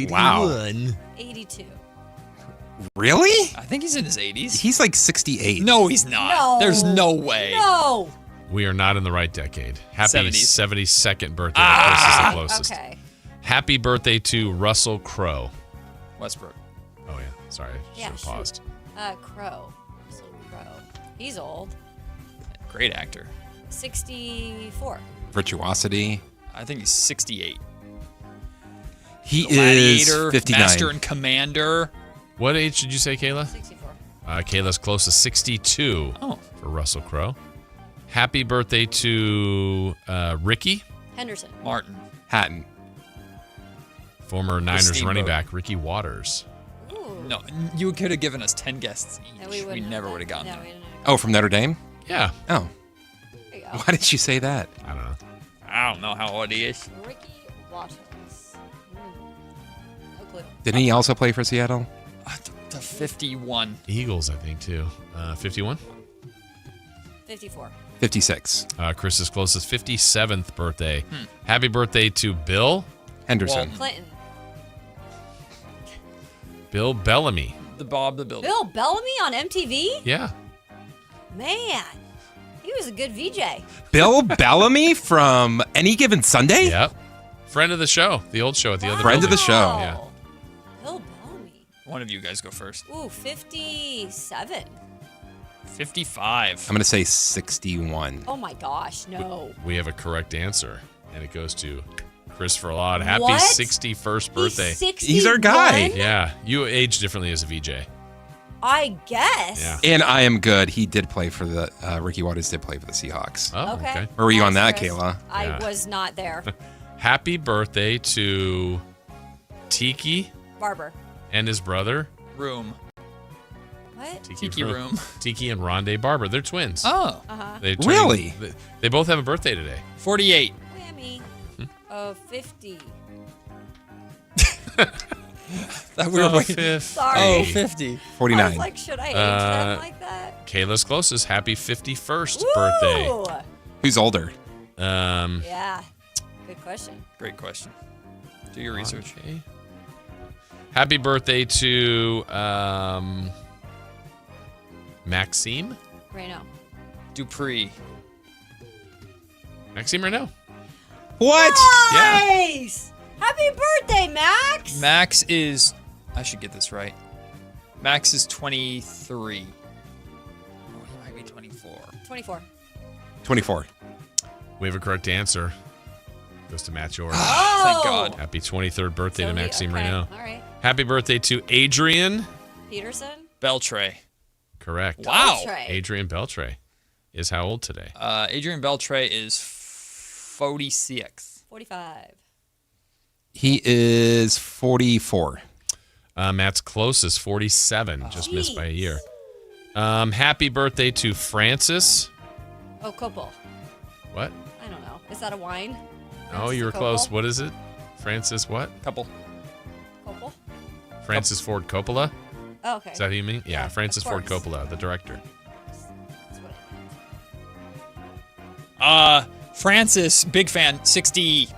Wow. 82. Really? I think he's in his 80s. He's like 68. No, he's not. No. There's no way. No. We are not in the right decade. Happy 70s. 72nd birthday to Chris is the closest. Okay. Happy birthday to Russell Crowe. Westbrook. Oh, yeah. Sorry. I should have paused. Crow. Russell Crowe. He's old. Great actor. 64. Virtuosity. I think he's 68. He Gladiator, is 59. Master and Commander. What age did you say, Kayla? 64. Kayla's close to 62 for Russell Crowe. Happy birthday to Ricky Henderson. Martin. Hatton. Former Niners Steamboat. running back Ricky Waters. Ooh. No, you could have given us 10 guests each. No, we never would have gotten no, there. we didn't. Oh, from Notre Dame? Yeah. Oh. There you go. Why did you say that? I don't know. I don't know how old he is. Ricky Waters. No clue. Didn't he also play for Seattle? To 51. Eagles, I think, too. 51? 54. 56. Chris's closest 57th birthday. Happy birthday to Bill Henderson. Clinton. Bill Bellamy. The Bob the Builder. Bill Bellamy on MTV? Yeah. Man, he was a good VJ. Bill Bellamy from Any Given Sunday? Yep. Friend of the show. The old show at the other Friend of building. the show. Yeah. Bill Bellamy. One of you guys go first. Ooh, 57. 55. I'm going to say 61. Oh my gosh, no. We have a correct answer, and it goes to Christopher Laud. Happy What? 61st birthday. He's 61? He's our guy. Yeah. You age differently as a VJ. I guess. Yeah. And I am good. He did play for the, Ricky Waters did play for the Seahawks. Oh, Okay. Where were you on that, Chris. Kayla? I Yeah. was not there. Happy birthday to Tiki Barber. and his brother. Room. What? Tiki Room. Tiki and Rondé Barber. They're twins. Oh. Uh-huh. They Really? They both have a birthday today. 48. Whammy. Oh, 50. That we were waiting. 50. Sorry. Oh, 50. 49. I was like, should I age them like that? Kayla's closest. Happy 51st birthday. Ooh. Who's older? Yeah. Good question. Great question. Do your research. Okay. Happy birthday to Maxime. Reno. Dupree. Maxime Renault. What? Nice! Happy birthday, Max! Max is, I should get this right. Max is 23. Oh, he might be 24. 24. 24. We have a correct answer. Goes to Matt George. Oh! Thank God. Happy 23rd birthday to So Maxime okay. Renault. All right. Happy birthday to Adrian. Peterson? Beltre. Correct. Wow. Beltre. Adrian Beltre is how old today? Adrian Beltre is 46. 45. He is 44. Matt's closest, 47. Just missed by a year. Happy birthday to Francis. Oh, Copel. What? I don't know. Is that a wine? Oh, you were Copel? close. What is it? Francis what? Couple. Copel? Francis Ford Coppola? Oh, okay. Is that who you mean? Yeah, Francis of Ford course. Coppola, the director. That's what I meant. Francis, big fan, 60.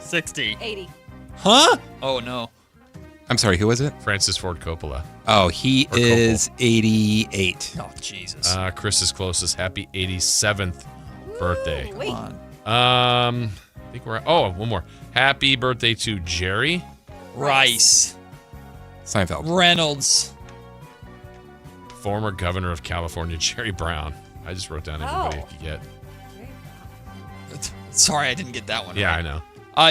60. 80. Huh? Oh, no. I'm sorry, who was it? Francis Ford Coppola. Oh, he Or is 88. Oh, Jesus. Chris is closest. Happy 87th birthday. Wait. I think we're one more. Happy birthday to Jerry. Rice. Seinfeld. Reynolds. Former governor of California, Jerry Brown. I just wrote down everybody I could get. Sorry, I didn't get that one. Yeah, right. I know.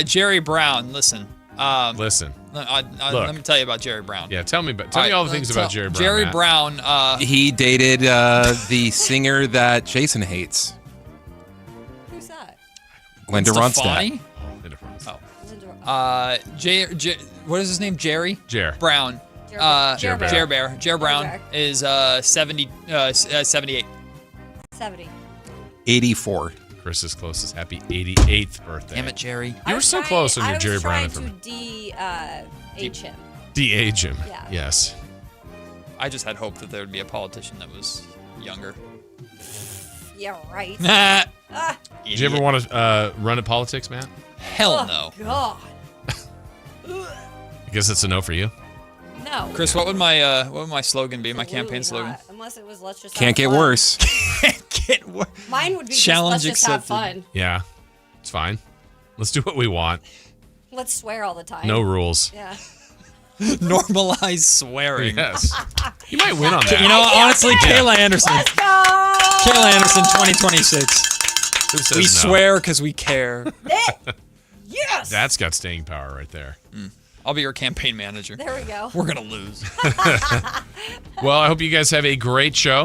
Jerry Brown, listen. Listen. Let me tell you about Jerry Brown. Yeah, tell me all the things about Jerry Brown. Jerry Matt. Brown. He dated the singer that Jason hates, Who's that? Linda Ronstadt. Stefani? Linda Ronstadt. What is his name? Jerry? Jer. Brown. Jer Bear. Jer Bear. Jer Brown Bear. is 78. 70. 84. Chris is closest. Happy 88th birthday. Damn it, Jerry. You were so close on your Jerry Brown I information. was trying to age him. De-age him. Yeah. Yes. I just had hope that there would be a politician that was younger. Yeah, right. Did you ever want to run at politics, Matt? Hell no. God. I guess it's a no for you. No. Chris, what would my slogan be? My campaign slogan? Unless it was let's just Can't have get fun. worse. Get worse. Mine would be Challenge just let's just have accepted. fun. Yeah, it's fine. Let's do what we want. Let's swear all the time. No rules. Yeah. Normalize swearing. Yes. You might win on that. You know, honestly, Kayla Anderson. Let's go! Kayla Anderson, 2026. Who says We no? swear because we care. Yes. That's got staying power right there. I'll be your campaign manager. There we go. We're going to lose. Well, I hope you guys have a great show.